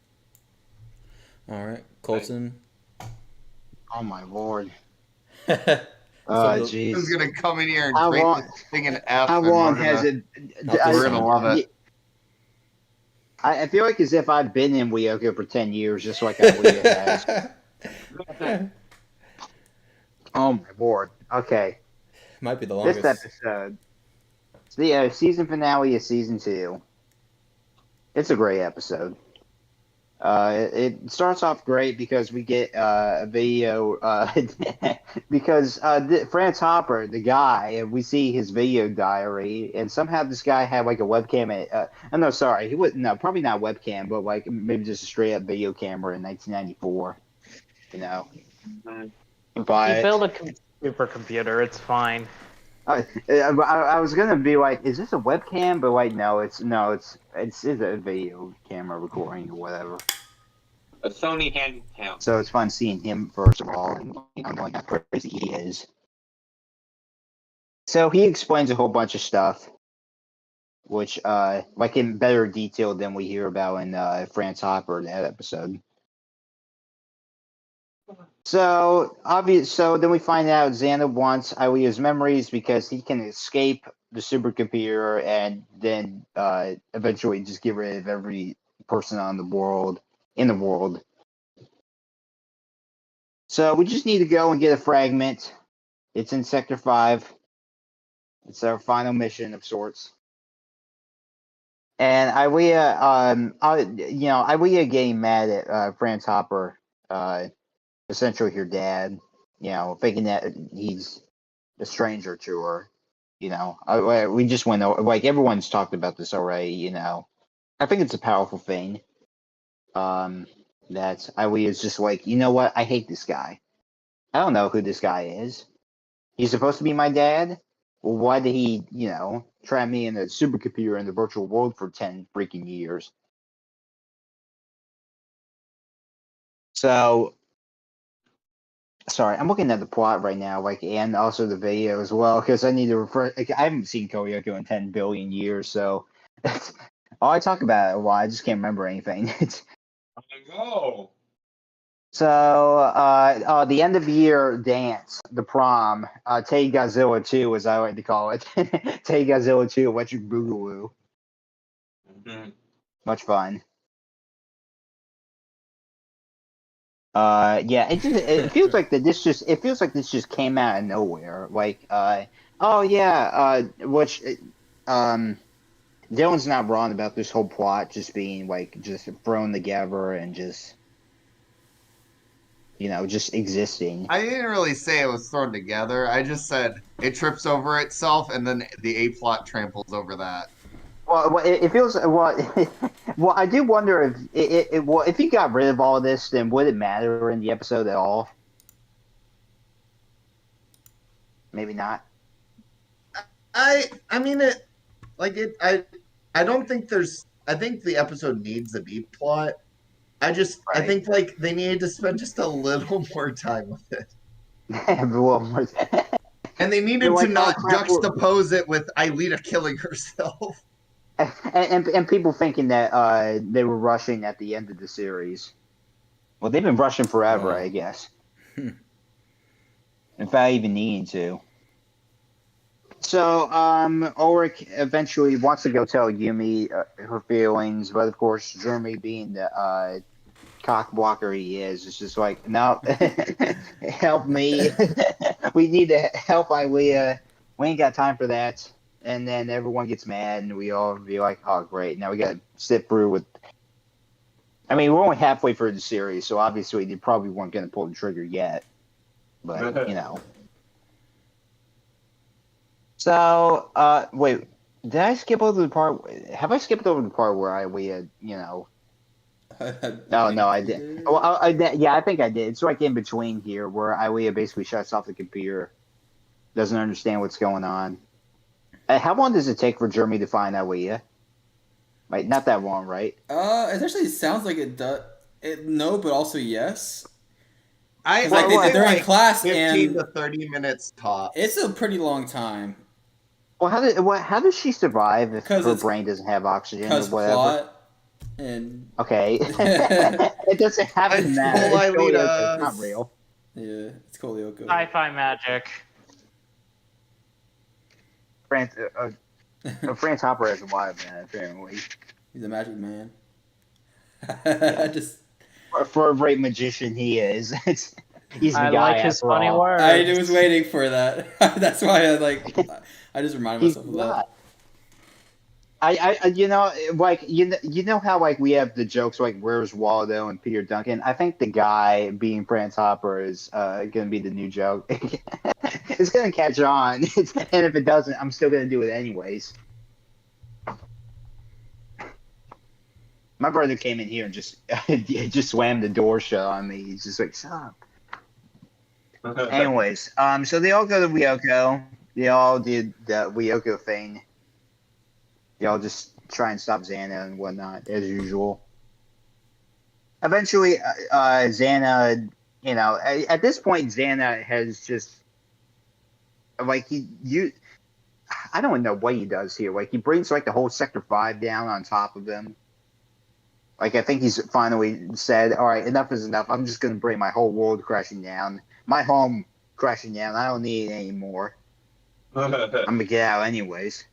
All right, Colton. Oh my lord. So the- Jeez. Who's gonna come in here and How rate long? this thing an F? How And long has it? we're gonna love it. I feel like as if I've been in Lyoko for 10 years, just like Alita has. Oh my lord. Okay. Might be the This longest. episode. It's the season finale of season 2. It's a great episode. It starts off great because we get a video because France Hopper, the guy, we see his video diary, and somehow this guy had like a webcam. Oh no, sorry, he wouldn't. No, probably not a webcam, but like maybe just a straight up video camera in 1994. You know, He but built a supercomputer. It's fine. I was gonna be like, is this a webcam? But like, it's a video camera recording or whatever. A Sony handheld. So it's fun seeing him first of all, and knowing how crazy he is. So he explains a whole bunch of stuff, which like in better detail than we hear about in France Hopper in that episode. So then we find out Xander wants Alia's memories because he can escape the supercomputer and then eventually just get rid of every person in the world. So we just need to go and get a fragment. It's in Sector 5. It's our final mission of sorts. And Ilia getting mad at France Hopper, essentially her dad, thinking that he's a stranger to her. We just went over, like everyone's talked about this already. I think it's a powerful thing. That Ilia is just like, you know what? I hate this guy. I don't know who this guy is. He's supposed to be my dad. Well, why did he, trap me in a supercomputer in the virtual world for 10 freaking years? So, sorry, I'm looking at the plot right now, like, and also the video as well, because I need to refer. Like, I haven't seen Koyoko in 10 billion years, so all I talk about it, well, I just can't remember anything. Oh. So, the end of year dance, the prom, Tay Godzilla 2, as I like to call it. Tay Godzilla 2, Electric Boogaloo. Much fun. Yeah, it feels like that this just came out of nowhere. Like, oh yeah, which, Dylan's not wrong about this whole plot just being like just thrown together and just just existing. I didn't really say it was thrown together. I just said it trips over itself, and then the A plot tramples over that. Well, it feels well. Well, I do wonder if well, if he got rid of all of this, then would it matter in the episode at all? Maybe not. I mean it like it I don't think there's I think the episode needs a B plot. I Right. think like they needed to spend just a little more time with it. Well, And they needed You're like, to not oh, crap, we're- juxtapose it with Aelita killing herself. and people thinking that they were rushing at the end of the series. Well, they've been rushing forever, Wow. I guess. If I even need to. So, Ulrich eventually wants to go tell Yumi her feelings, but of course, Jeremy, being the cock blocker he is just like, no, help me. We need to help Ilea. We ain't got time for that. And then everyone gets mad, and we all be like, oh, great. Now we got to sit through with. I mean, we're only halfway through the series, so obviously they probably weren't going to pull the trigger yet. But, So, wait, did I skip over the part? Have I skipped over the part where Ilea, No, no, I did. Well, yeah, I think I did. It's like in between here, where Ilea basically shuts off the computer, doesn't understand what's going on. How long does it take for Jeremy to find Ilea? Like, not that long, right? It actually sounds like it does. No, but also yes. I Like they're in class 15 and to 30 minutes top. it's a pretty long time. Well, how does she survive if 'Cause her it's- brain doesn't have oxygen or Because whatever? plot and Okay, it doesn't have to It's matter. cool, It's totally Ilea. okay. It's not real. yeah, it's called Lyoko. Sci-fi magic. France Hopper has a lot of that, apparently. He's a magic man. Just For a great magician, he is. He's the I guy. like his after funny all. words. I was waiting for that. That's why I just reminded He's myself of not. that. You know how like we have the jokes like where's Waldo and Peter Duncan. I think the guy being Prince Hopper is gonna be the new joke. It's gonna catch on, and if it doesn't, I'm still gonna do it anyways. My brother came in here and just just slammed the door shut on me. He's just like, "Shut up." Anyways, so they all go to Lyoko. They all did the Lyoko thing. They all just try and stop Xana and whatnot, as usual. Eventually, Xana, at this point, Xana has just, like, I don't know what he does here. Like, he brings, like, the whole Sector 5 down on top of him. Like, I think he's finally said, all right, enough is enough. I'm just going to bring my whole world crashing down. My home crashing down. I don't need it anymore. I'm going to get out anyways.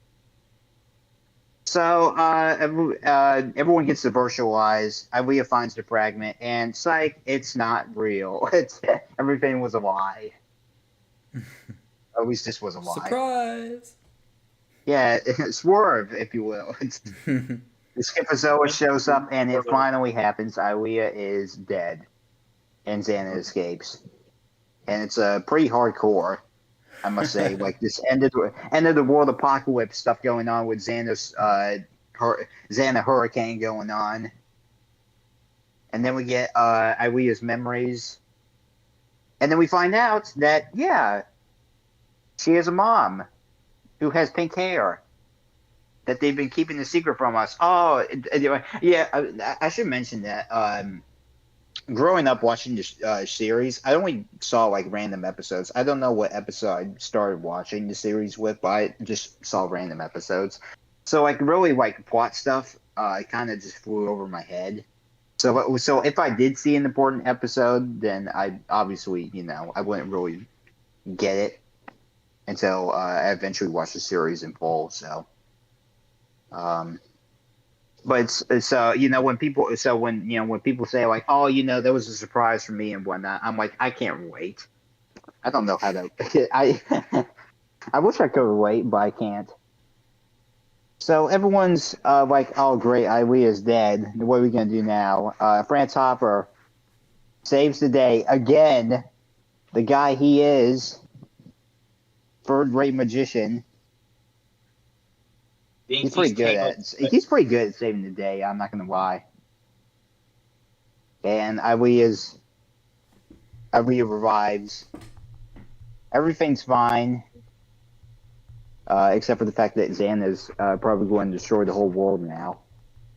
So, everyone gets to virtualize. Ilea finds the fragment, and psych, it's not real. Everything was a lie. At least this was a lie. Surprise! Yeah, swerve, if you will. The Schizozoa shows up, and it finally happens. Ilea is dead, and Xana escapes. And it's pretty hardcore, I must say. Like this end of the world apocalypse stuff going on with Xana's Xana Hurricane going on. And then we get Ilea's memories. And then we find out that, yeah, she has a mom who has pink hair that they've been keeping a secret from us. Oh, yeah, I should mention that growing up watching this series, I only saw like random episodes. I don't know what episode I started watching the series with, but I just saw random episodes. So like really like plot stuff, it kind of just flew over my head. So if I did see an important episode, then I obviously I wouldn't really get it until I eventually watched the series in full. So, um, but it's when people say like, oh, that was a surprise for me and whatnot, I'm like, I can't wait. I don't know how to. I I wish I could relate, but I can't. So everyone's like, oh great, Ilea's dead. What are we gonna do now? France Hopper saves the day again. The guy he is, third-rate magician. He's pretty good at saving the day. I'm not gonna lie. And Ilea's Ilea revives. Everything's fine, except for the fact that Xana's probably going to destroy the whole world now.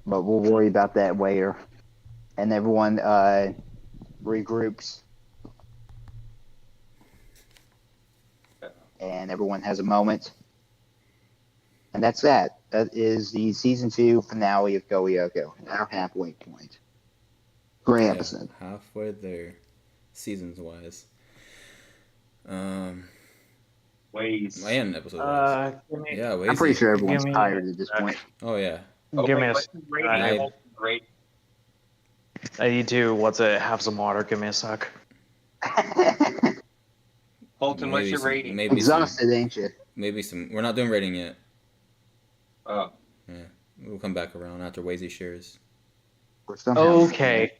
But we'll worry about that later. And everyone regroups. And everyone has a moment. And that's that. That is the season 2 finale of Go Lyoko, our halfway point. Great episode. Halfway there, seasons wise. Ways. And episode wise. Yeah, I'm pretty sure everyone's tired at this point. Oh yeah. Give me a Great. I need to have some water. Give me a sec. Colton, what's your rating? Maybe Exhausted, ain't you? Maybe some. We're not doing rating yet. Oh. Yeah, we'll come back around after Wazy shares. Okay.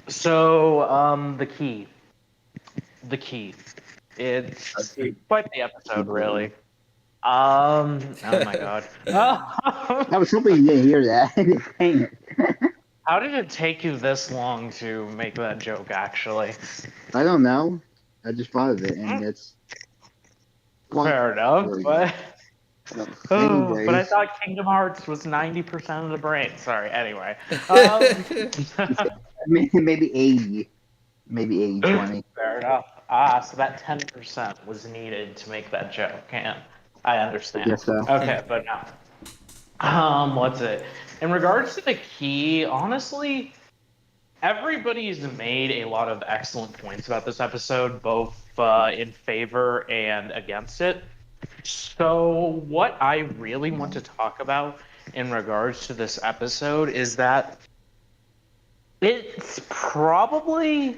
So, the key. It's quite the episode, really. Oh my god. I was hoping you didn't hear that. Dang it. How did it take you this long to make that joke, actually? I don't know. I just thought of it, and it's... Fair enough, but... but I thought Kingdom Hearts was 90% of the brain. Sorry, anyway. Maybe 80. Maybe 80-20. Fair enough. So that 10% was needed to make that joke, and I understand. Yes, so. Okay, but no. What's it? In regards to the key, honestly, everybody's made a lot of excellent points about this episode, both in favor and against it. So what I really want to talk about in regards to this episode is that it's probably...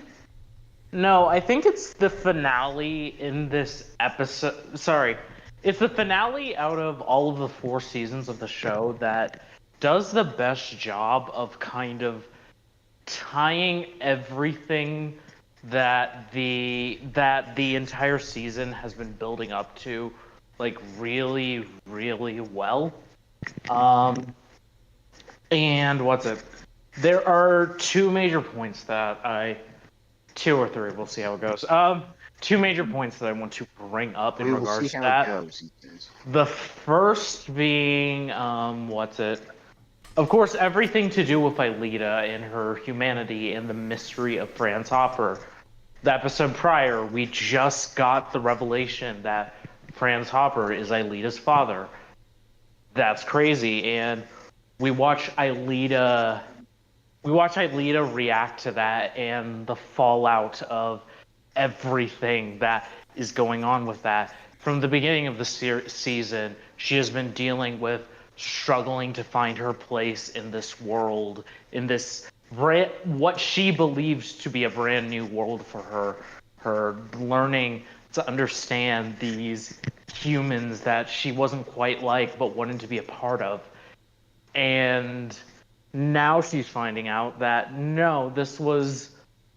No, I think it's the finale in this episode. Sorry. It's the finale out of all of the 4 seasons of the show that does the best job of kind of tying everything that the entire season has been building up to, like, really, really well. And what's it? There are 2 major points that 2 or 3, we'll see how it goes. 2 major points that I want to bring up in regards to that. The first being, what's it? Of course, everything to do with Aelita and her humanity and the mystery of Franz Hopper. The episode prior, we just got the revelation that Franz Hopper is Aelita's father. That's crazy, and we watch Aelita react to that and the fallout of everything that is going on with that. From the beginning of the season, she has been dealing with struggling to find her place in this world, in this what she believes to be a brand new world for her. Her learning to understand these humans that she wasn't quite like but wanted to be a part of. And now she's finding out that no, this was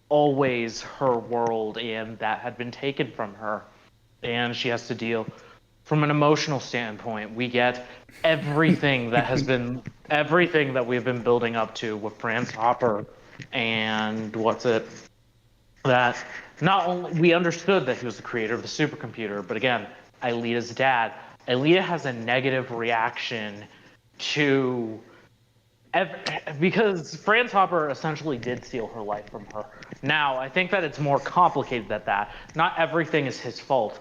always her world and that had been taken from her. And she has to deal from an emotional standpoint. We get everything that we've been building up to with Franz Hopper and that not only we understood that he was the creator of the supercomputer, but again, Aelita's dad. Aelita has a negative reaction to because Franz Hopper essentially did steal her life from her. Now, I think that it's more complicated than that. Not everything is his fault,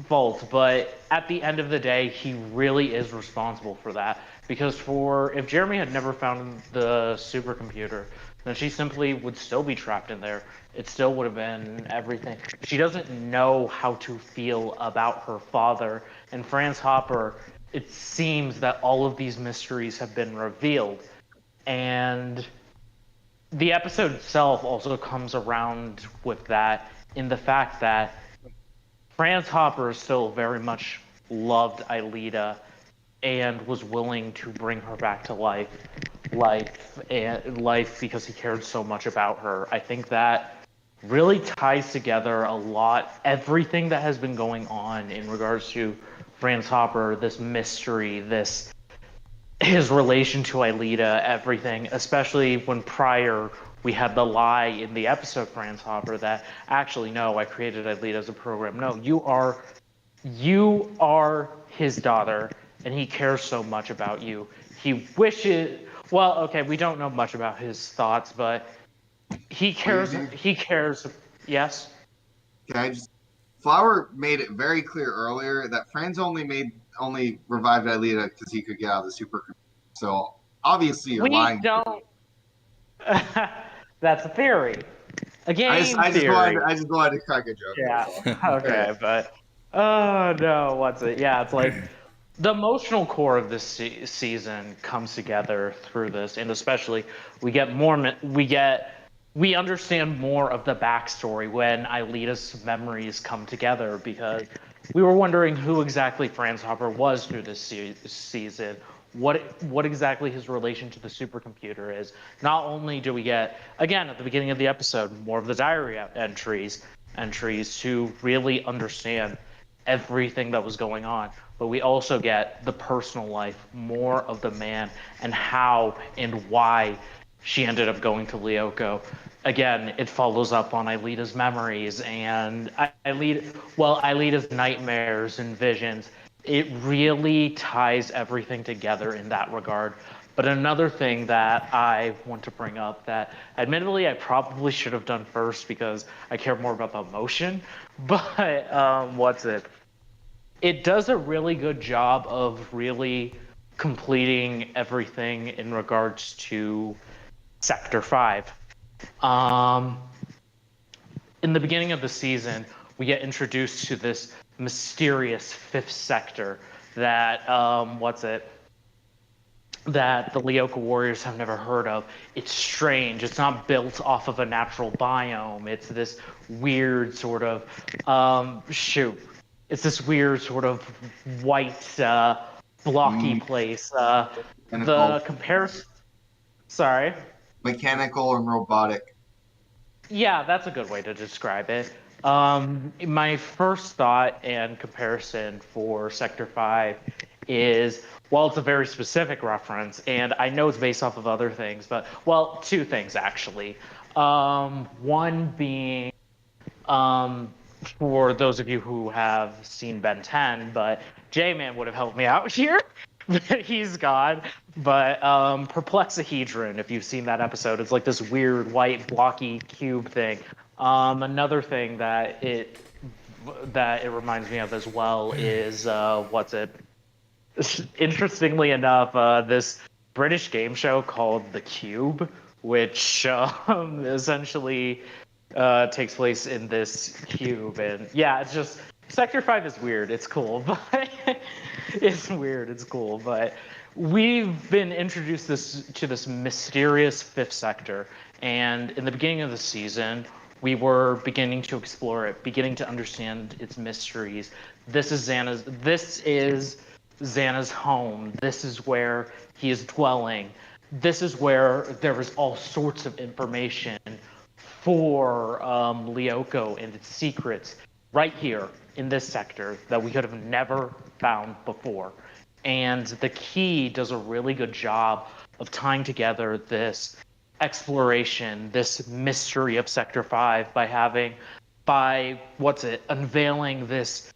but at the end of the day, he really is responsible for that. Because if Jeremy had never found the supercomputer, then she simply would still be trapped in there. It still would have been everything. She doesn't know how to feel about her father. And Franz Hopper, it seems that all of these mysteries have been revealed. And the episode itself also comes around with that in the fact that Franz Hopper still very much loved Aelita and was willing to bring her back to life because he cared so much about her. I think that really ties together a lot everything that has been going on in regards to Franz Hopper, this mystery, his relation to Aelita, everything, especially when prior we had the lie in the episode Franz Hopper that actually no, I created Aelita as a program. No, you are his daughter, and he cares so much about you. He wishes. Well, okay, we don't know much about his thoughts, but he cares. He cares. Yes. Okay, Flower made it very clear earlier that Franz only revived Aelita because he could get out of the supercomputer. So obviously you're We lying. don't. That's a theory. A game I theory. just wanted to crack a joke. Yeah. Okay, but oh no, what's it? Yeah, it's like the emotional core of this season comes together through this, and especially we understand more of the backstory when Aelita's memories come together because we were wondering who exactly Franz Hopper was through this season. What exactly his relation to the supercomputer is. Not only do we get, again, at the beginning of the episode, more of the diary entries to really understand everything that was going on, but we also get the personal life, more of the man, and how and why she ended up going to Lyoko. Again, it follows up on Aelita's memories and Aelita's nightmares and visions. It really ties everything together in that regard. But another thing that I want to bring up that admittedly I probably should have done first because I care more about the emotion, but it does a really good job of really completing everything in regards to Sector 5. In the beginning of the season, we get introduced to this mysterious fifth sector that that the Lyoko warriors have never heard of. It's strange. It's not built off of a natural biome. It's this weird sort of It's this weird sort of white blocky place. The comparison. Sorry. Mechanical and robotic. Yeah, that's a good way to describe it. My first thought and comparison for Sector 5 is, well, it's a very specific reference, and I know it's based off of other things, but, well, two things, actually. One being, for those of you who have seen Ben 10, but J-Man would have helped me out here. He's gone. But Perplexahedron, if you've seen that episode, it's like this weird white blocky cube thing. Another thing that it reminds me of as well is interestingly enough, this British game show called The Cube, which essentially takes place in this cube. And yeah, it's just Sector 5 is weird. It's cool, but it's weird. It's cool, but we've been introduced to this mysterious fifth sector, and in the beginning of the season, we were beginning to explore it, beginning to understand its mysteries. This is Xana's home. This is where he is dwelling. This is where there is all sorts of information for Lyoko and its secrets right here in this sector that we could have never found before. And the key does a really good job of tying together this exploration, this mystery of Sector 5 by unveiling this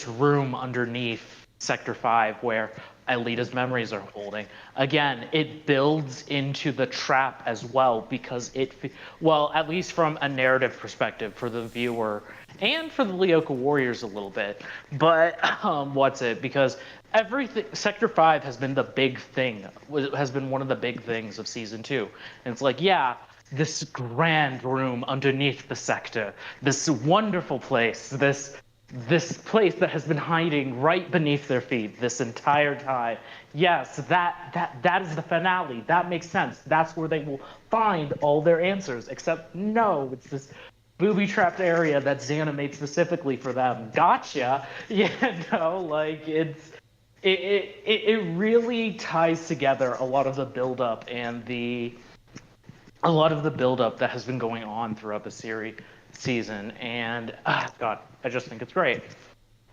room underneath Sector 5 where Alita's memories are holding. Again, it builds into the trap as well because well, at least from a narrative perspective for the viewer and for the Lyoko Warriors a little bit. But because everything Sector 5 has been the big thing, has been one of the big things of season 2. And it's like, yeah, this grand room underneath the sector, this wonderful place, this place that has been hiding right beneath their feet this entire time. Yes, that is the finale. That makes sense. That's where they will find all their answers. Except no, it's this booby-trapped area that Xana made specifically for them. Gotcha. Like it really ties together a lot of the buildup and a lot of the buildup that has been going on throughout the season, and God, I just think it's great.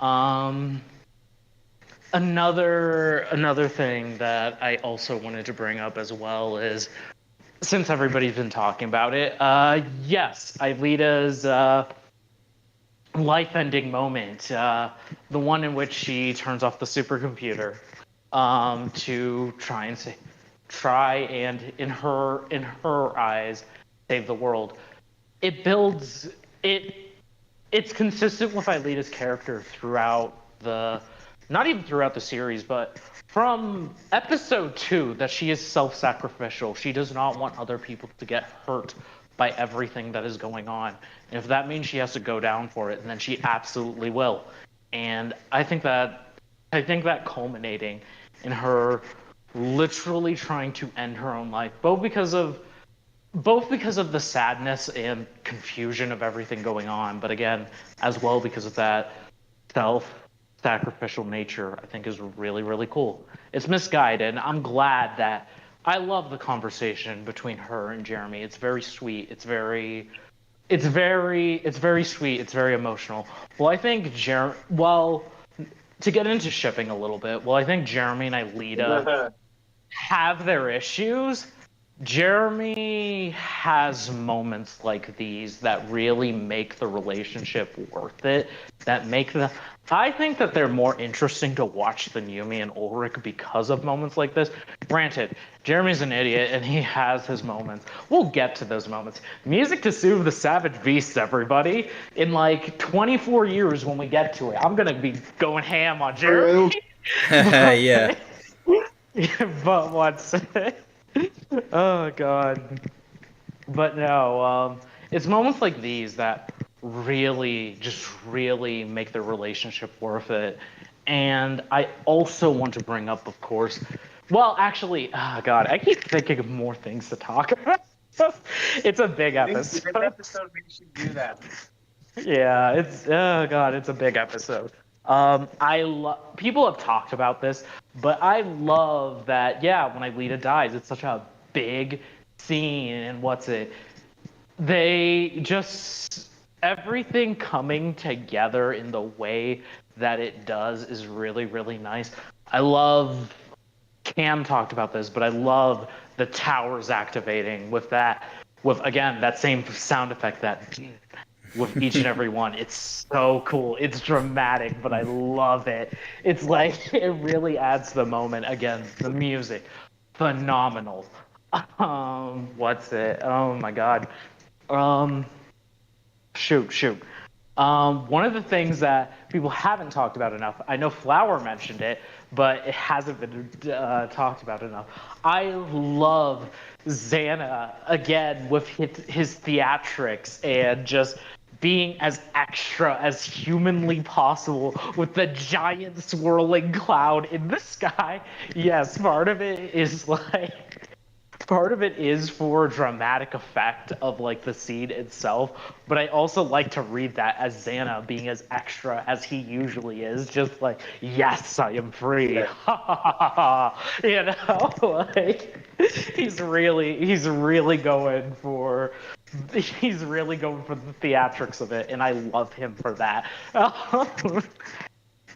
Another thing that I also wanted to bring up as well is, since everybody's been talking about it, yes, Aelita's life-ending moment, the one in which she turns off the supercomputer to try and in her eyes save the world. It builds it. It's consistent with Aelita's character throughout not even throughout the series, but from episode 2, that she is self-sacrificial. She does not want other people to get hurt by everything that is going on. And if that means she has to go down for it, then she absolutely will. And I think that culminating in her literally trying to end her own life, both because of the sadness and confusion of everything going on, but again, as well because of that self-sacrificial nature, I think is really, really cool. It's misguided. I'm glad that I love the conversation between her and Jeremy. It's very sweet. It's very sweet. It's very emotional. Well, I think to get into shipping a little bit, I think Jeremy and Aelita have their issues. Jeremy has moments like these that really make the relationship worth it. I think that they're more interesting to watch than Yumi and Ulrich because of moments like this. Granted, Jeremy's an idiot and he has his moments. We'll get to those moments. Music to Soothe the Savage Beasts, everybody. In like 24 years when we get to it, I'm going to be going ham on Jeremy. Yeah. But what's oh God. But no, it's moments like these that really make the relationship worth it. And I also want to bring up, of course, well, actually, oh God, I keep thinking of more things to talk about. It's a big episode. This episode, we should do that. Yeah, oh God, it's a big episode. People have talked about this, but I love that. Yeah, when Aelita dies, it's such a big scene, and they just everything coming together in the way that it does is really, really nice. I love. Cam talked about this, but I love the towers activating with again that same sound effect that. With each and every one. It's so cool. It's dramatic, but I love it. It's like, it really adds to the moment. Again, the music, phenomenal. Oh my God. Shoot. One of the things that people haven't talked about enough, I know Flower mentioned it, but it hasn't been talked about enough. I love Xana, again, with his theatrics and just being as extra as humanly possible with the giant swirling cloud in the sky. Yes, part of it is for dramatic effect of like the scene itself, but I also like to read that as Xana being as extra as he usually is, just like, yes, I am free. Like he's really going for the theatrics of it, and I love him for that.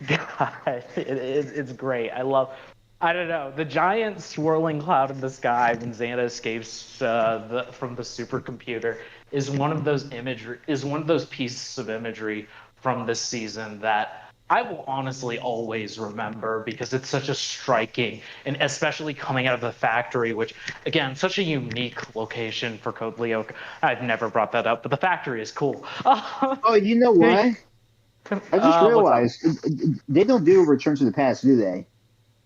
God, it's great. I don't know, the giant swirling cloud in the sky when Xana escapes from the supercomputer is one of those pieces of imagery from this season that I will honestly always remember because it's such a striking, and especially coming out of the factory, which again, such a unique location for Code Lyoko. I've never brought that up, but the factory is cool. Oh, you know what? I just What's up? realized they don't do Return to the Past, do they?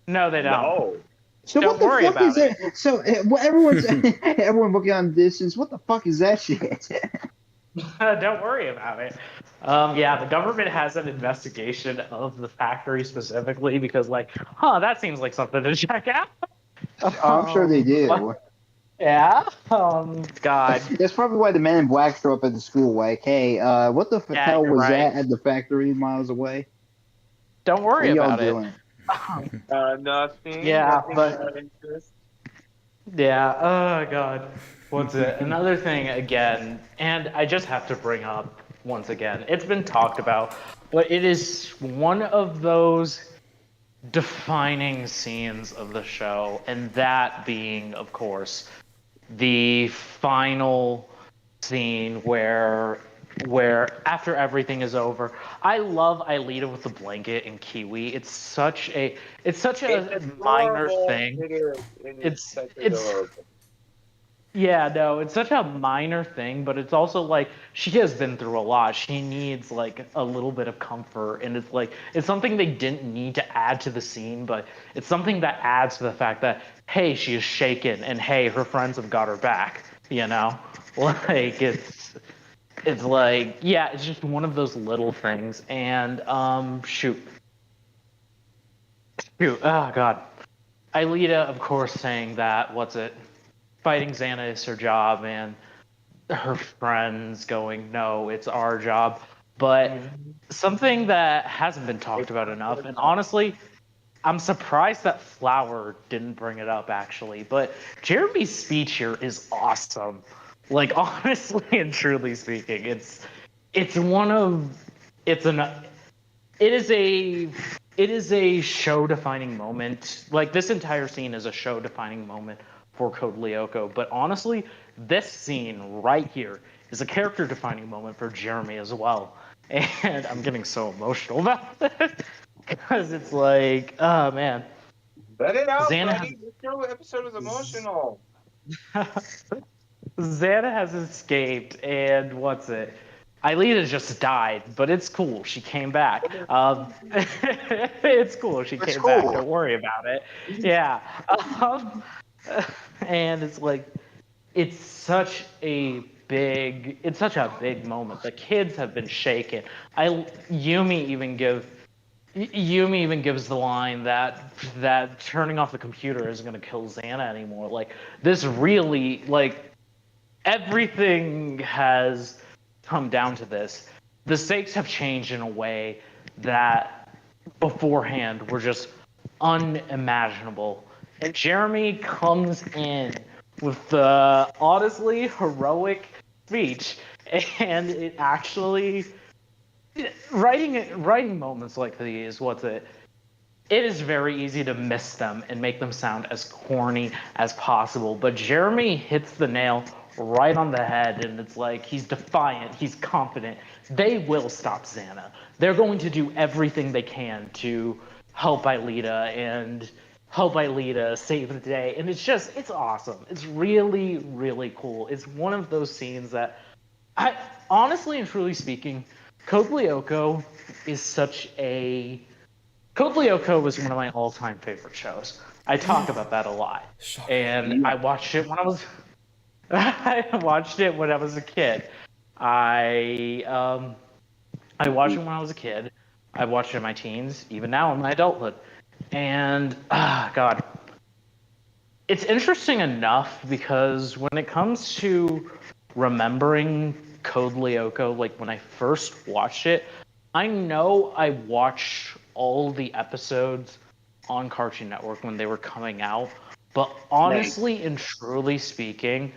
No, they don't. No. So what Don't the worry fuck is about it. that? So what everyone's everyone looking on this is what the fuck is that shit? Don't worry about it. Yeah, the government has an investigation of the factory specifically because, like, that seems like something to check out. Oh, I'm sure they do. Yeah. God. That's probably why the Men in Black show up at the school. Like, hey, what the Yeah, hell you're was right. that at the factory miles away? Don't What worry are y'all about it. doing? Nothing. Yeah, Nothing but of interest. yeah. Oh God. What's it? Another thing again, and I just have to bring up once again. It's been talked about, but it is one of those defining scenes of the show, and that being, of course, the final scene where after everything is over. I love Aelita with the blanket and Kiwi. It's such It's a minor adorable. thing. It is. It is It's such it's adorable. yeah, no, it's such a minor thing, but it's also like she has been through a lot. She needs like a little bit of comfort, and it's like it's something they didn't need to add to the scene, but it's something that adds to the fact that hey, she is shaken, and hey, her friends have got her back. You know, like it's like yeah, it's just one of those little things, and shoot, oh god, Aelita, of course, saying that what's it, fighting Xana is her job, and her friends going, no, it's our job. But something that hasn't been talked about enough, and honestly, I'm surprised that Flower didn't bring it up actually, but Jeremy's speech here is awesome. Like honestly and truly speaking, it's one of it's an it is a show defining moment. Like this entire scene is a show defining moment for Code Lyoko. But honestly, this scene right here is a character defining moment for Jeremy as well. And I'm getting so emotional about this because it's like, oh man, Let it out, Xana has buddy. This show episode is emotional. Xana has escaped, and what's it? Aelita just died, but it's cool. She came back. It's cool. She It's came back. cool. Don't worry about it. Yeah. Um, and it's like, it's such a big moment. The kids have been shaken. Yumi even give Yumi even gives the line that turning off the computer isn't going to kill Xana anymore. Like this really like everything has come down to this. The stakes have changed in a way that beforehand were just unimaginable. And Jeremy comes in with the honestly heroic speech, and it actually writing moments like these. What's it? It is very easy to miss them and make them sound as corny as possible. But Jeremy hits the nail right on the head, and it's like he's defiant, he's confident. They will stop Xana. They're going to do everything they can to help Aelita save the day. And it's awesome. It's really, really cool. It's one of those scenes that I honestly and truly speaking, Code Lyoko is such a Code Lyoko was one of my all-time favorite shows. I talk about that a lot, and I watched it when I was I watched it when I was a kid. I watched it when I was a kid. I watched it in my teens, even now in my adulthood, and God, it's interesting enough because when it comes to remembering Code Lyoko, like when I first watched it, I know I watched all the episodes on Cartoon Network when they were coming out, but honestly and truly speaking,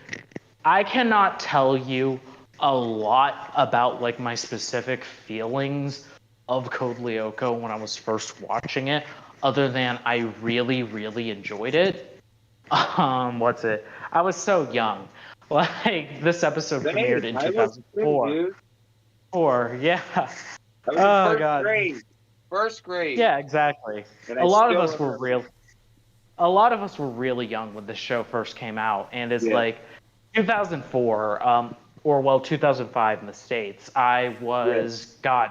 I cannot tell you a lot about like my specific feelings of Code Lyoko when I was first watching it, other than I really, really enjoyed it. What's it? I was so young. Like this episode premiered Same. in I was too, 2004. dude. Yeah. I was in Oh first god. grade. First grade. Yeah, exactly. And A I lot of still us were remember. really young when this show first came out, and it's Yeah. like 2004, or well, 2005 in the States. I was, God,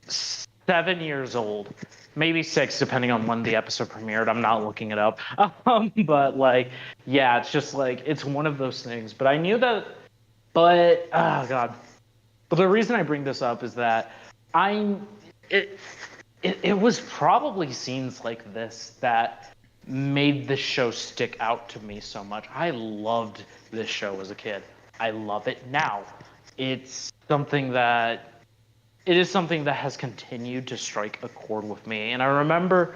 7 years old, maybe 6, depending on when the episode premiered. I'm not looking it up. But like, yeah, it's just like, it's one of those things. But I knew that, but, oh God. But the reason I bring this up is that I, it, it was probably scenes like this that made this show stick out to me so much. I loved this show as a kid. I love it now. It's something that it is something that has continued to strike a chord with me. And I remember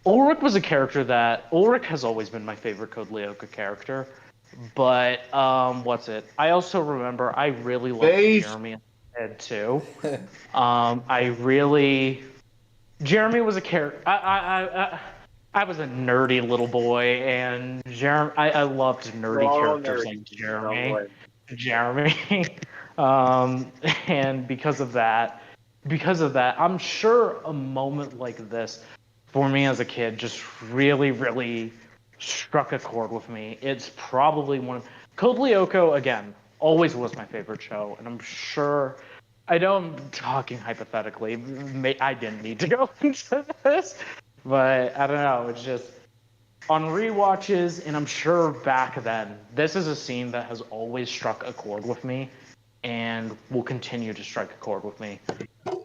Ulrich was a character that Ulrich has always been my favorite Code Lyoko character. But what's it? I also remember I really loved Face. Jeremy as a kid too. I really Jeremy was a character. I was a nerdy little boy, and Jeremy. I loved nerdy All characters nerdy. like Don't Jeremy. worry. Jeremy. And because of that, I'm sure a moment like this, for me as a kid, just really, really struck a chord with me. It's probably one of Code Lyoko again. Always was my favorite show, and I'm sure. I know I'm talking hypothetically. I didn't need to go into this, but I don't know. It's just on rewatches, and I'm sure back then, this is a scene that has always struck a chord with me, and will continue to strike a chord with me.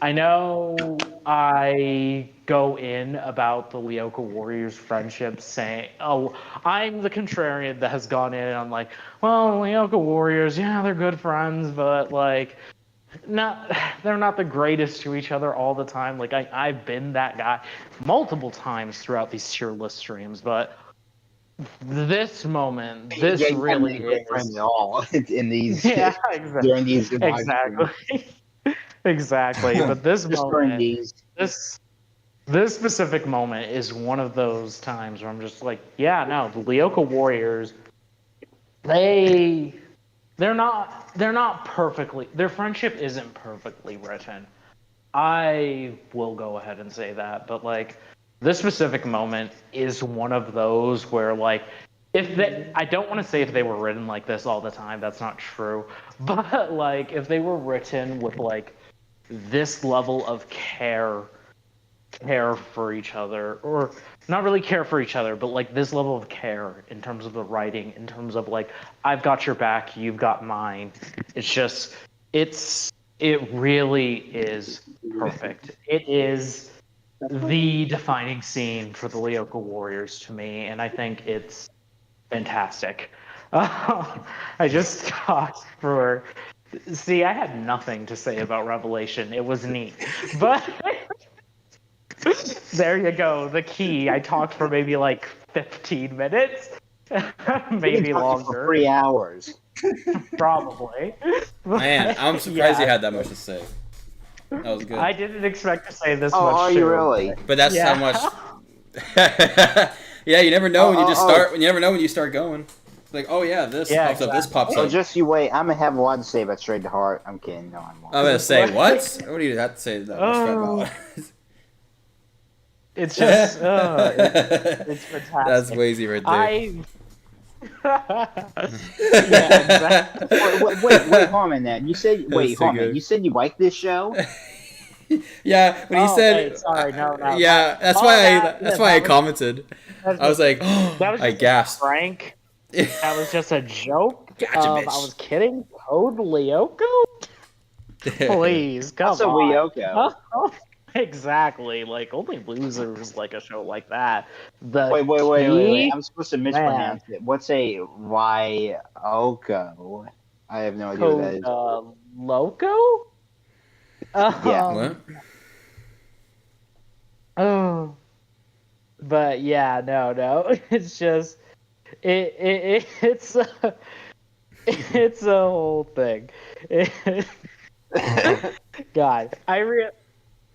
I know I go in about the Lyoko Warriors friendship saying, oh, I'm the contrarian that has gone in and I'm like, well, Lyoko Warriors, yeah, they're good friends, but like, not they're not the greatest to each other all the time. Like I've been that guy multiple times throughout these tier list streams, but this moment, Yeah, this you haven't really been a good friend is. at all in these Yeah, during these live streams. exactly. Exactly. But this Just during moment, these. this this specific moment is one of those times where I'm just like, yeah, no, the Lyoko Warriors, they they're not perfectly their friendship isn't perfectly written. I will go ahead and say that, but like this specific moment is one of those where like if they I don't want to say if they were written like this all the time, that's not true. But like if they were written with like this level of care for each other, or not really care for each other, but like this level of care in terms of the writing, in terms of like I've got your back, you've got mine. It's just it really is perfect. It is the defining scene for the Lyoko Warriors to me, and I think it's fantastic. I just talked for. See, I had nothing to say about Revelation. It was neat, but there you go. The key. I talked for maybe like 15 minutes, maybe For longer, 3 hours. probably. Man, I'm surprised you had that much to say. That was good. I didn't expect to say this Oh, much. are you too. really? But that's Yeah. how much. Yeah, you never know when you just start. You never know when you start going. Like, oh yeah, this Yeah, pops up. This pops So up. just you wait. I'm gonna have a lot to say about Straight to Heart. I'm kidding. No, I'm not. I'm gonna say what? What do you have to say that much Oh. about? It's just, it's fantastic. That's Wazy right there. Yeah, exactly. Wait, hold on, that you said. Wait, so hold on, good. you said you liked this show. Yeah, when he Oh, said, wait, sorry, no. yeah, that's All why that- that's yeah, why I that was- commented. I was like, That was I just gasped. Frank. That was just a joke. Gotcha, I bitch. was kidding. Code Lyoko? Please, come Also, on. Lyoko. Exactly. Like, only losers like a show like that. The Wait. key- I'm supposed to mispronounce it. What's a Ryoko? I have no idea what that Code is. Loco? Yeah. What? Oh. But yeah, no. It's just it's it's a whole thing. God,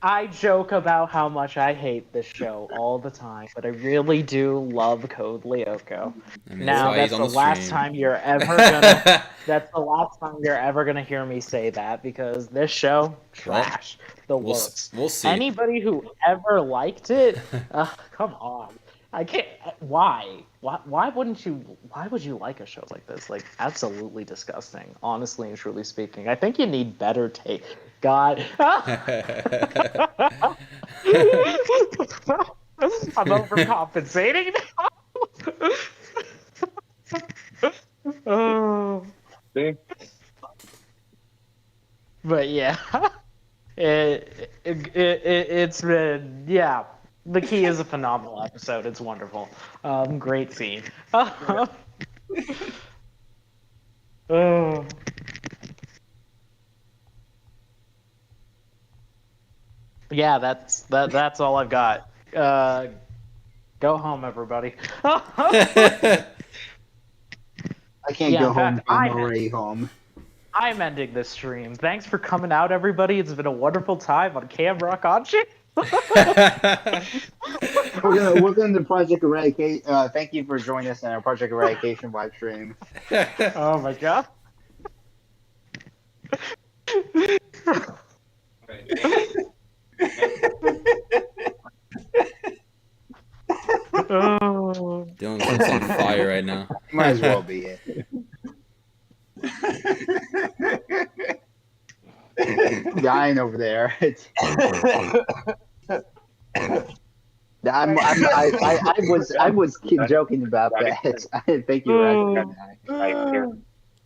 I joke about how much I hate this show all the time, but I really do love Code Lyoko. I mean, Now why he's that's on the the last stream. time you're ever gonna that's the last time you're ever gonna hear me say that, because this show, trash. The worst. We'll see. Anybody who ever liked it, come on. I can't. Why? Why wouldn't you? Why would you like a show like this? Like, absolutely disgusting. Honestly and truly speaking, I think you need better taste. God. I'm overcompensating now. Oh. But yeah, it's been, yeah. The Key is a phenomenal episode. It's wonderful. Great scene. Oh. Yeah, that's all I've got. Go home, everybody. I can't Yeah, go in home. fact, I'm already home. I'm ending this stream. Thanks for coming out, everybody. It's been a wonderful time on Cam Rock Onshi. We're going to Project Eradicate. Thank you for joining us in our Project Eradication live stream. Oh my god. Oh. Dylan's on fire right now. Might as well be it. Dying over there. I was joking about that. I didn't think you were actually.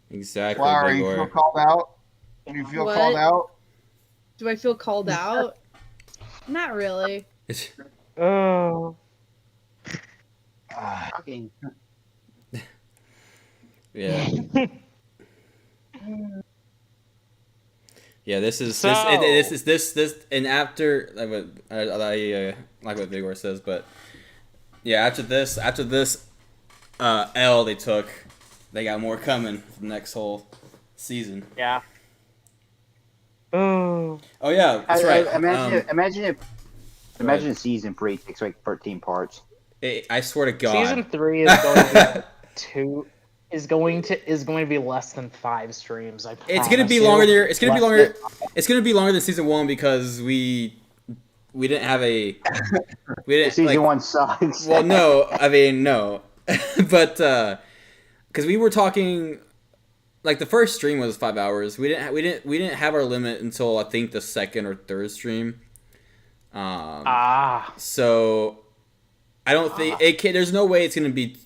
Exactly. Flower, you Bigor. feel called out? You feel What? called out? Do I feel called out? Not really. Oh. Fucking. Yeah. Yeah, this is So- this and after like what like what Vigor says, but yeah, after this L they took, they got more coming for the next whole season. Yeah. Oh. Oh yeah, that's right. Imagine season 3 takes like 13 parts. I swear to God. Season 3 is going to be is going to be less than 5 streams. I promise. It's gonna be you. longer than it's gonna be Less longer. than- It's gonna be longer than season 1 because we didn't have a we didn't Season like, 1 sucks. Well, no, I mean no, but because we were talking, like the first stream was 5 hours. We didn't have our limit until I think the second or third stream. So I don't think it can. There's no way it's gonna be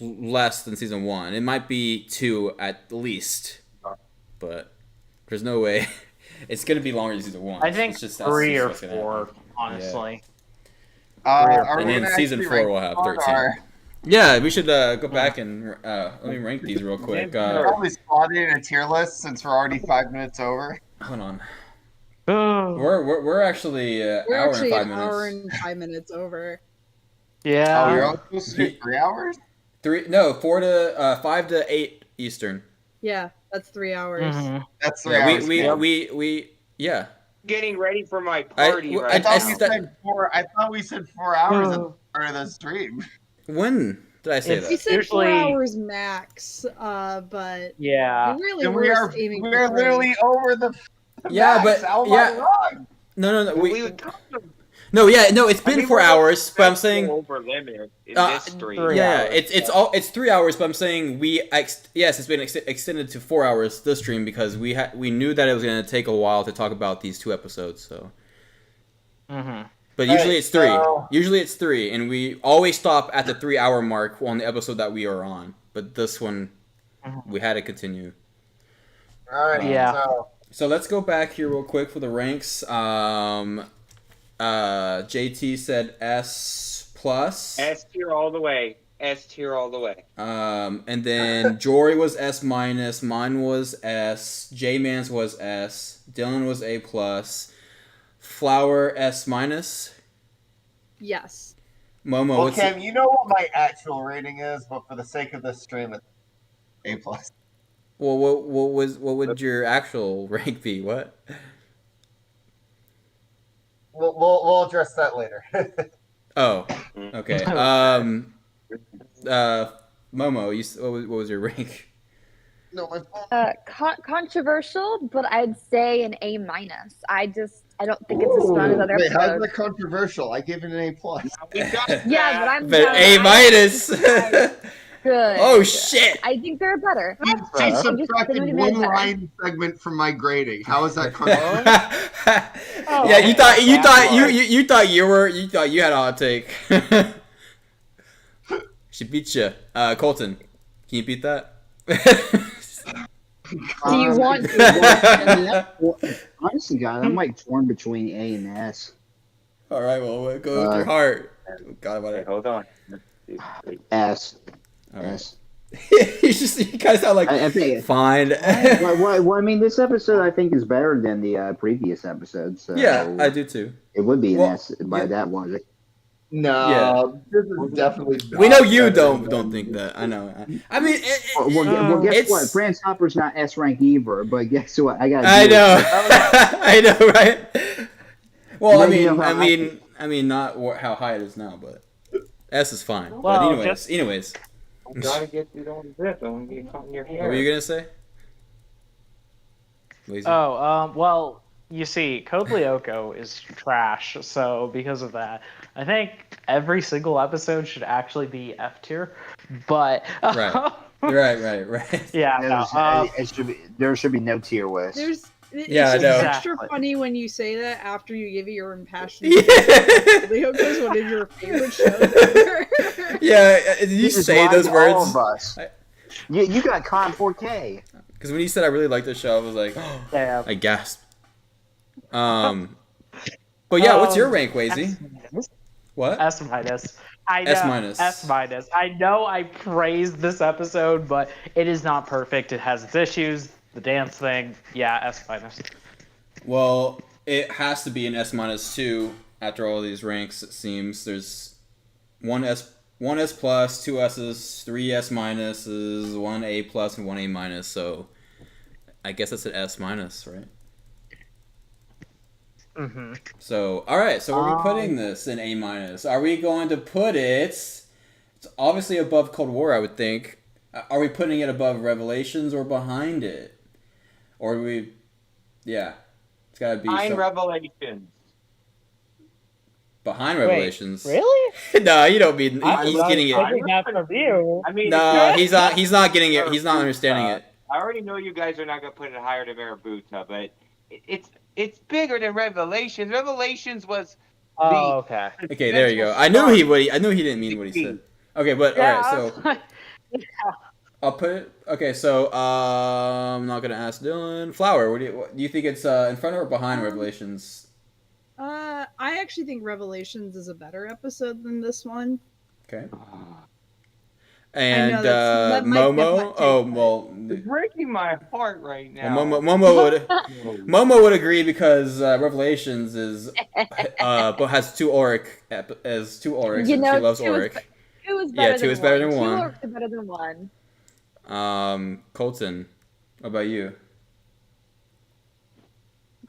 less than season 1. It might be 2 at least, but there's no way it's gonna be longer than season 1. I think It's just, 3 or what's gonna 4, happen. honestly. Are And we then gonna season actually 4 will rank have one, 13. or Yeah, we should go back and let me rank these real quick. probably slot it in a tier list since we're already 5 minutes over? Hold on. Oh. We're actually We're hour actually and 5 an minutes. hour and 5 minutes over. Yeah. Oh, you're only supposed to do 3 hours? 5 to 8 Eastern. Yeah, that's 3 hours. Mhm. That's 3 Yeah, hours. we yeah. Getting ready for my party I right I now. thought we said 4. I thought we said 4 hours at the start of the stream. When did I say It's- We that? said Usually- 4 hours max, but Yeah. we really And were aiming we are for literally over the Yeah, max. but How am yeah. I wrong? No. Well, we would kind of No, yeah, no. It's been 4 we're hours, but I'm saying over limit in Uh, this stream. 3 yeah, hours, it's 3 hours, but I'm saying yes, it's been extended to 4 hours this stream because we knew that it was gonna take a while to talk about these 2 episodes. So, Mm-hmm. but usually Alright, it's 3. so- Usually it's 3, and we always stop at the 3 hour mark on the episode that we are on. But this one, we had to continue. Alright, Yeah. So let's go back here real quick for the ranks. JT said S plus. S tier all the way. S tier all the way. And then Jory was S minus, mine was S, J-Man's was S, Dylan was A plus, Flower S minus, yes. Momo. Well, what's Cam, you know what my actual rating is, but for the sake of this stream, it's A plus. well, what would your actual rank be? What? We'll address that later. Oh, okay. Momo, what was your rank? No, my Controversial, but I'd say an A minus. I don't think it's as strong as other wait, how's episodes. that controversial? I gave it an A plus. We got Yeah, but that. I'm But done. A minus. Good. Oh shit! I think they're better. She I'm just subtracted genuinely one better. line segment from my grading. How is that controversial? Yeah, you thought you had a hot take. She beat you. Colton, can you beat that? Do you want to? Honestly, God, I'm like torn between A and S. All right, well, go with your heart. God, about Hey, it. hold on. S. All right. S. you guys sound like I think. fine. Well, I mean, this episode I think is better than the previous episode. So Yeah, I do too. it would be an Well, S by that logic. No, Yeah. this is definitely. We know you better don't than- think that. I know. I mean, Well, guess it's- what? France Hopper's not S rank either, but guess what? I got. I know. I know, right? Well, Well, you know how I mean, not how high it is now, but S is fine. Well, but anyways, just- anyways, You gotta get through the zip. Don't get caught in your hair. what were you gonna say? Lazy. Well, you see, Code Lyoko is trash, so because of that, I think every single episode should actually be F tier. But Right. Right. yeah, There should be no tier list. It's Yeah, I just know. extra Exactly. funny when you say that after you give it your impassioned. Yeah. Lyoko's one of your favorite shows ever. Yeah, did you This is say why those all words? of us. You got Con 4K. Because when you said I really like this show, I was like, yeah. I gasped. But yeah, what's your rank, Wazy? What? S minus. I know, S minus. S minus. I know I praised this episode, but it is not perfect. It has its issues. The dance thing, yeah, S minus. Well, it has to be an S minus too. After all these ranks, it seems there's one S plus, two S's, three S minuses, one A plus, and one A minus. So I guess it's an S minus, right? Mm-hmm. So all right. So are we putting this in A minus? Are we going to put it? It's obviously above Cold War, I would think. Are we putting it above Revelations or behind it? Or do we? Yeah, it's got to be Behind some- Revelations. behind Revelations. Really? No, you don't mean he's not getting it. taking that from you. I mean, No, he's not. He's not getting it. He's not understanding it. I already know you guys are not gonna put it higher than Marabuta, but it's bigger than Revelations. Revelations was Oh, okay. Okay, there you go. I knew he didn't mean what he said. Okay, but Yeah, all right. So I'll put it. Okay, so I'm not gonna ask Dylan. Flower, what do you think it's in front or behind Revelations? I actually think Revelations is a better episode than this one. Okay. And that might get my Momo. take, Oh but- well. it's breaking my heart right now. Well, Momo would agree because Revelations is but has two Auric as two Aurics, You and know, she loves two is Auric. Two is Yeah, better two than is better one. than one. Two are better than one. Colton, what about you?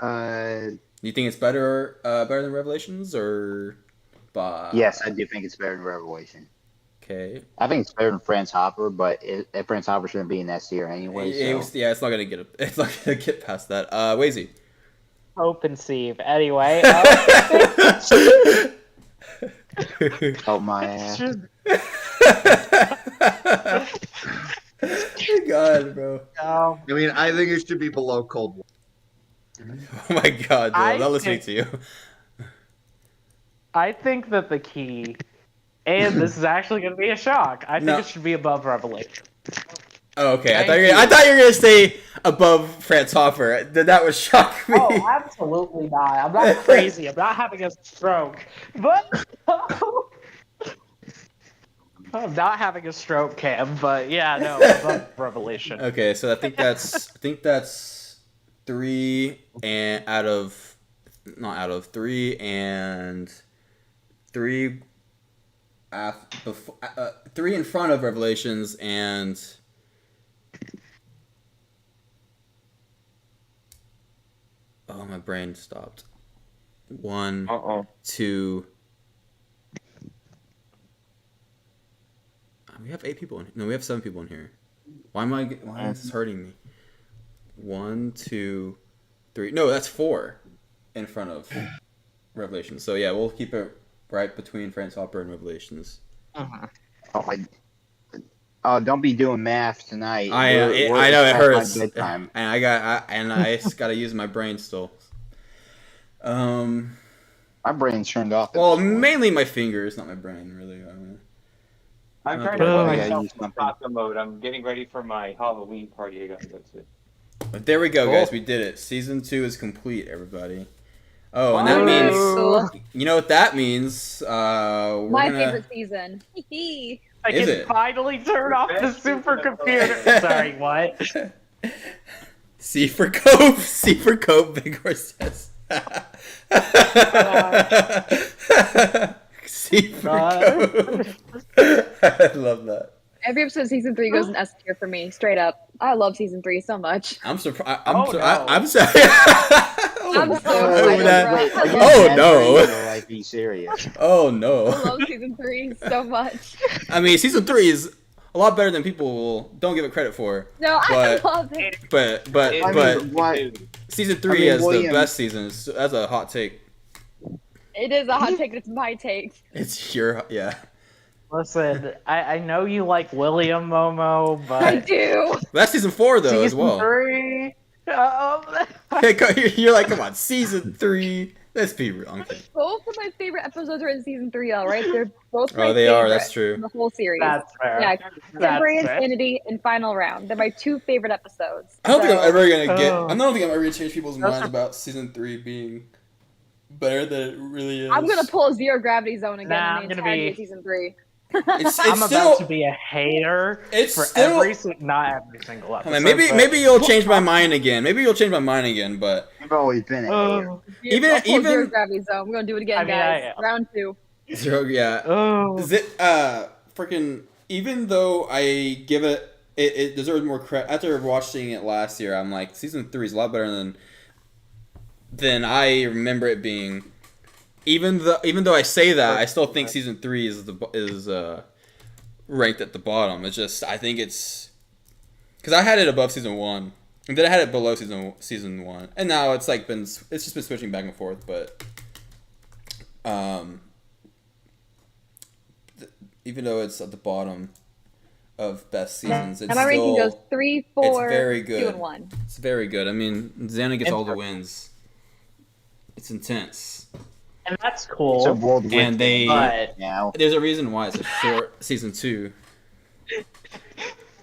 Do you think it's better than Revelations or? Yes, I do think it's better than Revelation. Okay. I think it's better than France Hopper, but France Hopper shouldn't be in S tier anyway. So. It's not gonna get. It's not gonna get past that. Wazy. Hope and Sieve. Anyway. Help my ass. God, bro. I mean, I think it should be below Cold War. Oh my God, Dylan, I'm not listening think- to you. I think that the key, and this is actually going to be a shock, I think No. it should be above Revelation. Oh, okay. I Thank thought you. you were gonna stay above France Hoffer. That would shock me. Oh, absolutely not. I'm not crazy. I'm not having a stroke. But I'm not having a stroke, Cam. But yeah, no, above Revelation. Okay, so I think that's three and three and three. Three in front of Revelations and. Oh, my brain stopped. 1, Uh-oh. 2. We have 8 people in here. No, we have 7 people in here. Why is this hurting me? 1, 2, 3. No, that's 4 in front of Revelations. So yeah, we'll keep it right between France Hopper and Revelations. Don't be doing math tonight. I know it past hurts, my bedtime. and I just gotta use my brain still. My brain's turned off. Well, mainly my fingers, not my brain, really. I'm trying to put myself in taco mode. I'm getting ready for my Halloween party I gotta go to. But there we go, guys. We did it. Season 2 is complete, everybody. Oh, and that means, you know what that means? My favorite season. I can finally turn off the supercomputer. Sorry, what? C for Cope. C for Cope. Big horse says. C for Cope. I love that. Every episode of season 3 goes in S tier for me, straight up. I love season 3 so much. I'm surprised. I'm sorry. I'm so Oh no! Like, be serious. Oh no! I love season 3 so much. I mean, season 3 is a lot better than people don't give it credit for. No, but, I love it. But season 3 is the best season. That's a hot take. It is a hot take. It's my take. It's your Listen, I know you like William Momo, but I do. That's season 4 though, as well. Season 3. You're like, come on, season 3. Let's be real. Okay. Both of my favorite episodes are in season 3, all right? They're both my they favorite are. That's true. in the whole series. That's fair. Yeah, Temporary That's fair. Insanity and Final Round. They're my 2 favorite episodes. I don't think I'm ever gonna get. I don't think I'm ever gonna change people's minds about season 3 being better than it really is. I'm gonna pull a Zero Gravity Zone again Nah, in the entirety of season 3. It's I'm still, about to be a hater for not every single episode. Maybe you'll change my mind again. Maybe you'll change my mind again, but I've always been a hater. Even Zero Gravity Zone. We're gonna do it again, guys. Round 2. Zero, yeah. Freaking. Even though I give it deserves more credit. After watching it last year, I'm like, season 3 is a lot better than I remember it being. Even though I say that, I still think season 3 is ranked at the bottom. It's just I think it's because I had it above season 1, and then I had it below season 1, and now it's just been switching back and forth. But even though it's at the bottom of best seasons, it's my ranking goes 3, 4, it's very good. 2, and 1. It's very good. I mean, Xana gets all the wins. It's intense. And that's cool. It's a world and now. There's a reason why it's a short season 2.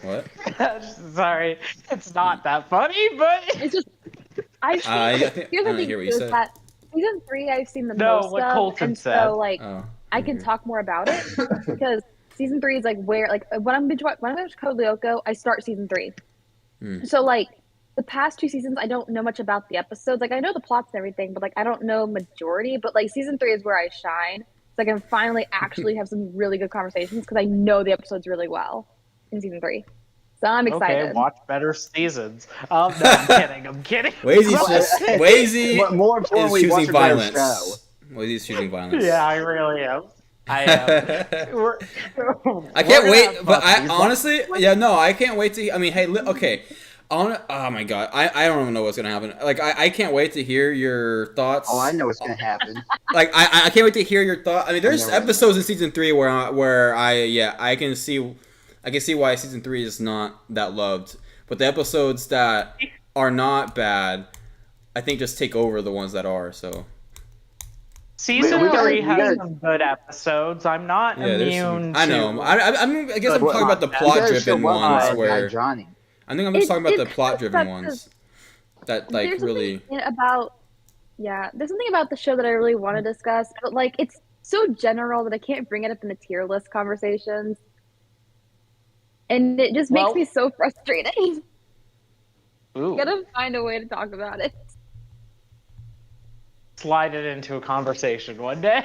What? Sorry, it's not that funny, but it's just I think here's the thing is that season 3 I've seen the most what of, Colton and said. so I can talk more about it because season 3 is where when I'm binge Code Lyoko, I start season 3. So the past 2 seasons, I don't know much about the episodes. I know the plots and everything, but I don't know majority. But season 3 is where I shine. So I can finally actually have some really good conversations because I know the episodes really well in season 3. So I'm excited. Okay, watch better seasons. No, I'm kidding. Wazy more importantly, is choosing violence. Wazy's choosing violence. Yeah, I really am. I am. I can't wait, but I honestly, I can't wait to. I mean, hey, okay. Oh my god, I don't even know what's gonna happen. I can't wait to hear your thoughts. Oh, I know what's gonna happen. I can't wait to hear your thoughts. I mean, there's episodes in season 3 where I can see why season 3 is not that loved. But the episodes that are not bad, I think just take over the ones that are. So season 3 has some good episodes. I'm not immune. I know. I guess I'm talking about the plot-driven ones where. Johnny. I think I'm just talking about the plot-driven ones. That really about there's something about the show that I really want to discuss, but it's so general that I can't bring it up in the tier list conversations, and it just makes me so frustrated. Gotta find a way to talk about it. Slide it into a conversation one day.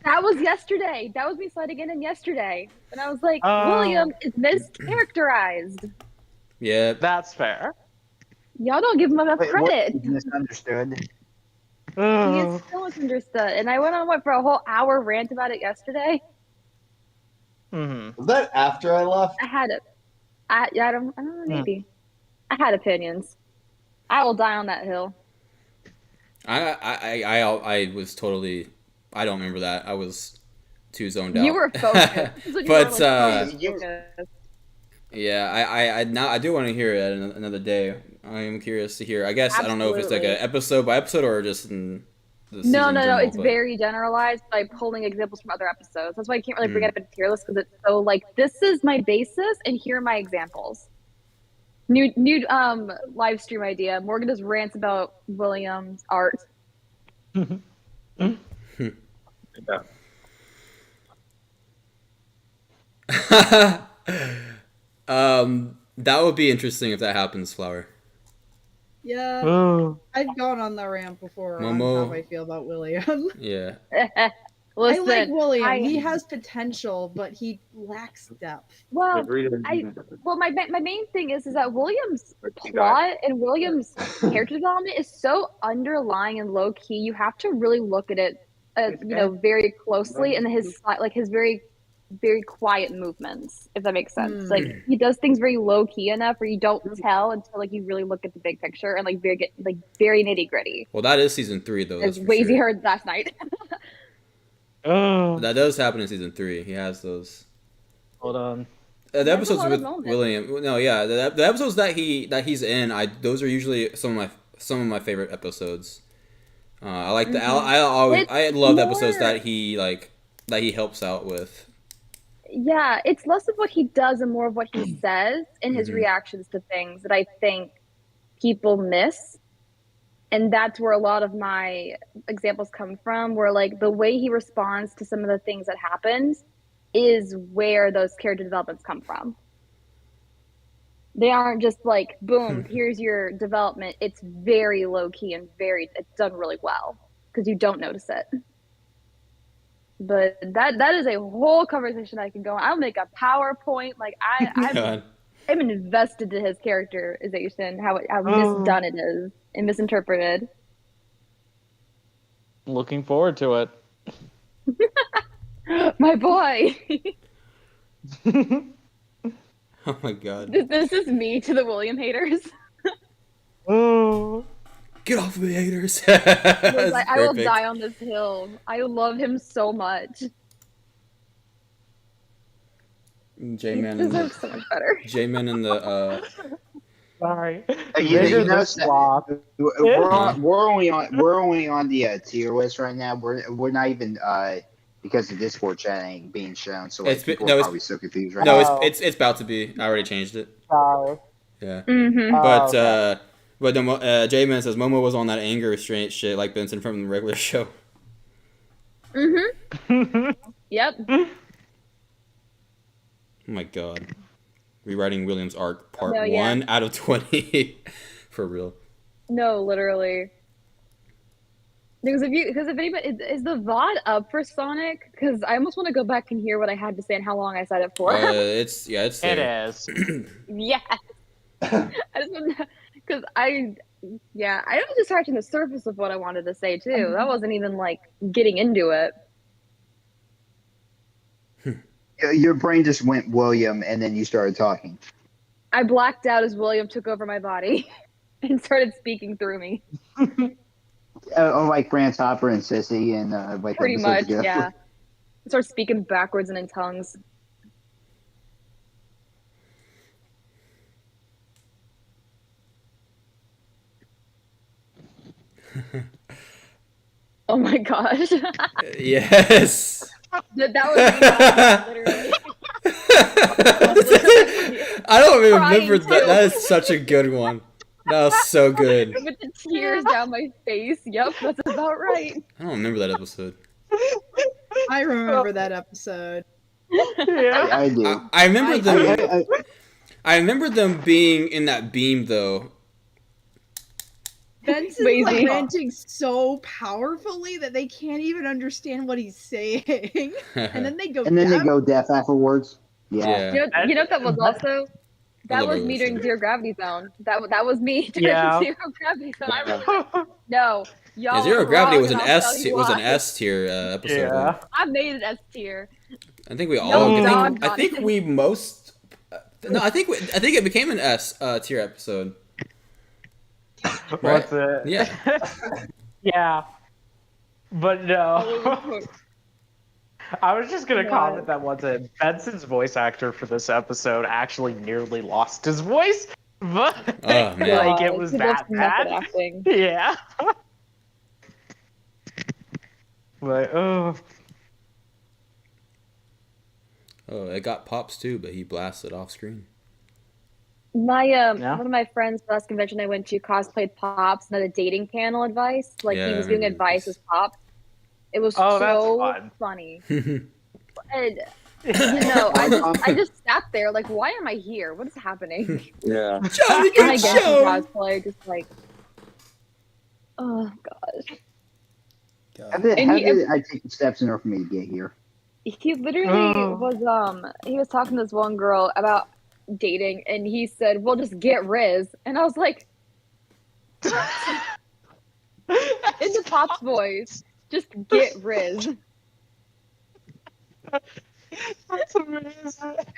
That was yesterday. That was me sliding in yesterday, and I was like, William is mischaracterized. Yeah, that's fair. Y'all don't give him enough credit. Misunderstood. He is so misunderstood. And I went on for a whole hour rant about it yesterday. Hmm. Was that after I left? I had it. I don't know, maybe. I had opinions. I will die on that hill. I was totally. I don't remember that. I was too zoned out. You were focused. This is when you But were like focused. yeah, I now I do want to hear it another day. I am curious to hear. I guess I don't know if it's like Absolutely. an episode by episode or just in the season No, in no, no. general, It's but- very generalized by pulling examples from other episodes. That's why I can't really bring Mm. it up in a tier list because it's so like this is my basis and here are my examples. New live stream idea. Morgan does rants about William's art. That would be interesting if that happens, Flower. Yeah, Oh. I've gone on the rant before Momo. on how I feel about William. Yeah. Listen, I like William. He has potential, but he lacks depth. well, my main thing is that William's plot and William's character development is so underlying and low key. You have to really look at it, very closely, and his very quiet movements, if that makes sense. Like he does things very low key enough where you don't tell until like you really look at the big picture and like very nitty gritty. Well, that is season 3 though. As That's for Wazy sure. heard last night. Oh. That does happen in season 3. He has those. Hold on. The There's a episodes lot of with moments. William. No, yeah, the episodes that he's in. Those are usually some of my favorite episodes. I like the. I love the episodes more- that he helps out with. Yeah, it's less of what he does and more of what he says and his Mhm. reactions to things that I think people miss. And that's where a lot of my examples come from, where like the way he responds to some of the things that happened is where those character developments come from. They aren't just like, boom, here's your development. It's very low key and it's done really well because you don't notice it. But that is a whole conversation I can go on. I'll make a PowerPoint. Like God. I'm invested in his characterization, how misdone it is and misinterpreted. Looking forward to it. My boy. Oh my God. This is me to the William haters. Oh. Get off of me, haters. I will die on this hill. I love him so much. He J-Man deserves so much better. J-Man in the Sorry. You Bigger know, than Sloth. we're only on the tier list right now. We're not even because the Discord chat ain't being shown, so like, It's been- people no, are it's- probably so confused right No, now. it's about to be. I already changed it. Sorry. Yeah. Mm-hmm. But okay. but then J-Man says Momo was on that anger restraint shit like Benson from the regular show. Mm-hmm. Yep. Oh my God. Rewriting William's arc part No, yeah. 1 out of 20. For real. No, literally. Because if anybody is the VOD up for Sonic? Because I almost want to go back and hear what I had to say and how long I said it for. It's It there. is. Yes. I just want because I was just scratching the surface of what I wanted to say too. That wasn't even like getting into it. Your brain just went William, and then you started talking. I blacked out as William took over my body and started speaking through me. Like Grant Hopper and Sissy, and like Pretty episodes much, ago. yeah. I started speaking backwards and in tongues. Oh my gosh. Yes. that was literally. I don't even Crying remember that. too. That is such a good one. That was so good. With the tears down my face. Yep, that's about right. I don't remember that episode. I remember that episode. Yeah. I do. I remember them. I- I remember them being in that beam though. Benson's Lazy. like ranting so powerfully that they can't even understand what he's saying. And then they go and then they down. go deaf afterwards. Yeah. Yeah. You know what that was also? That love was Regular me doing Show. Zero Gravity Zone. That was me doing Yeah. Zero Gravity Zone. I really no. Y'all Yeah, Zero are Gravity wrong, was and an I'll tell S. you It was an why. S tier episode. Yeah. I made it S tier. I think we all. Y'all I dogged think, I on think it. we most. No, I think it became an S tier episode. Right? What's it? Yeah. Yeah. But no. Oh, I was just gonna What? comment that once Benson's voice actor for this episode actually nearly lost his voice, but Oh, man. like it God, was he loves that method bad. acting. Yeah. But oh, Oh, it got Pops too, but he blasted off screen. My Yeah. one of my friends last convention I went to cosplayed Pops and had a dating panel advice. Like Yeah, he I was giving remember advice this. as Pops. It was Oh, that's so fun. funny. And I just sat there like, why am I here? What is happening? Yeah. Johnny And I Good get some Show! cosplay, just like, oh gosh. How did, And how he- did I take the steps in order for me to get here? He literally Oh. was talking to this one girl about dating, and he said, "Well, just get Riz," and I was like, in the Pop's voice, just get Riz. That's amazing.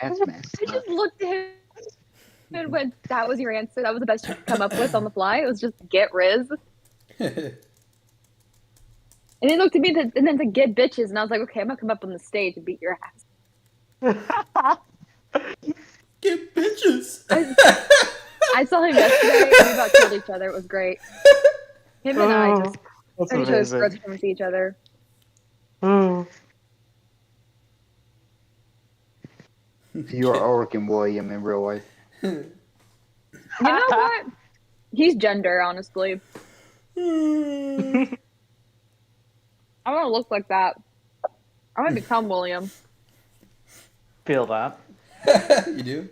That's messed I up. just looked at him and went, "That was your answer. That was the best you could come up with on the fly. It was just get Riz." And he looked at me and then to get bitches, and I was like, "Okay, I'm gonna come up on the stage and beat your ass." Get bitches! I saw him yesterday, and we about killed each other. It was great. Him and I just That's turned each other's amazing. throats to come see each other. Oh. You are Orkin William in real life. You know what? He's gender, honestly. I want to look like that. I want to become William. Feel that. You do?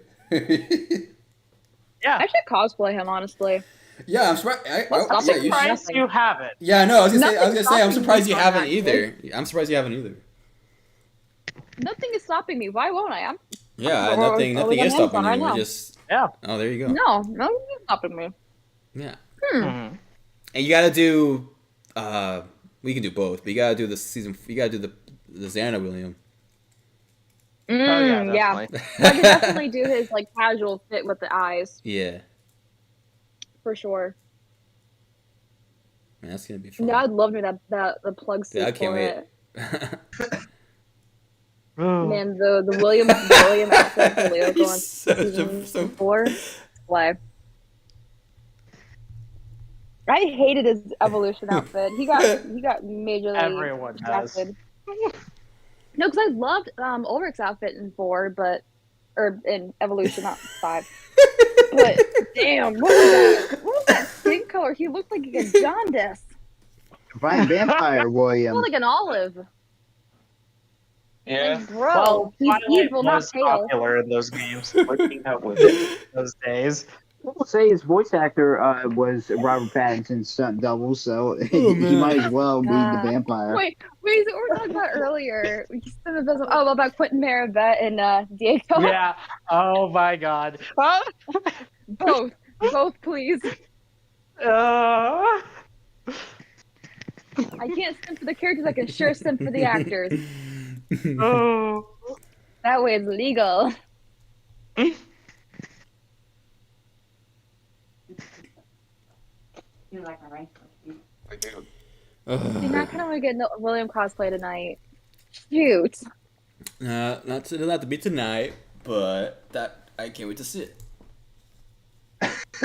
Yeah. I should cosplay him, honestly. Yeah, I'm surprised. What's Yeah, stopping you me? should. Surprised you haven't. Yeah, no, I was gonna say. Nothing's I'm stopping surprised me you from haven't that, either. I'm surprised you haven't either. Nothing is stopping me. Why won't I? Yeah, Or- nothing or is on stopping Amazon right you. We're now. just. Yeah. Oh, there you go. No, nothing is stopping me. Yeah, Mhm. and you gotta do. We can do both, but you gotta do the season. You gotta do the Xana William. Oh yeah, Yeah. definitely. I could definitely do his like casual fit with the eyes Yeah, for sure. man, that's gonna be fun. No, I'd love to do that the plug suit Yeah, I can't for wait. it. Oh. Man, the William outfit for Lyoko He's on such a season so. 4. Play. I hated his evolution outfit. He got majorly Everyone does. distracted. No, because I loved Ulrich's outfit in 4, or in evolution, not 5. But damn, what was that? What was that skin color? He looked like a jaundice. Fine vampire He William. looked like an olive. Yeah. Like, bro, Well, he's Twilight evil, not was pale. popular in those games. Looking at it those days. People say his voice actor was Robert Pattinson's stunt double, so he man. might as well be the Ah. vampire. Wait, so what were we talking about earlier? We just said about Quentin Maravet and Diego. Yeah. Oh my god. Both, please. Uh, I can't simp for the characters. I can sure simp for the actors. oh. That way it's legal. I do. Dude, I kind of want to get William cosplay tonight. Shoot. Not to be tonight, but that I can't wait to see it.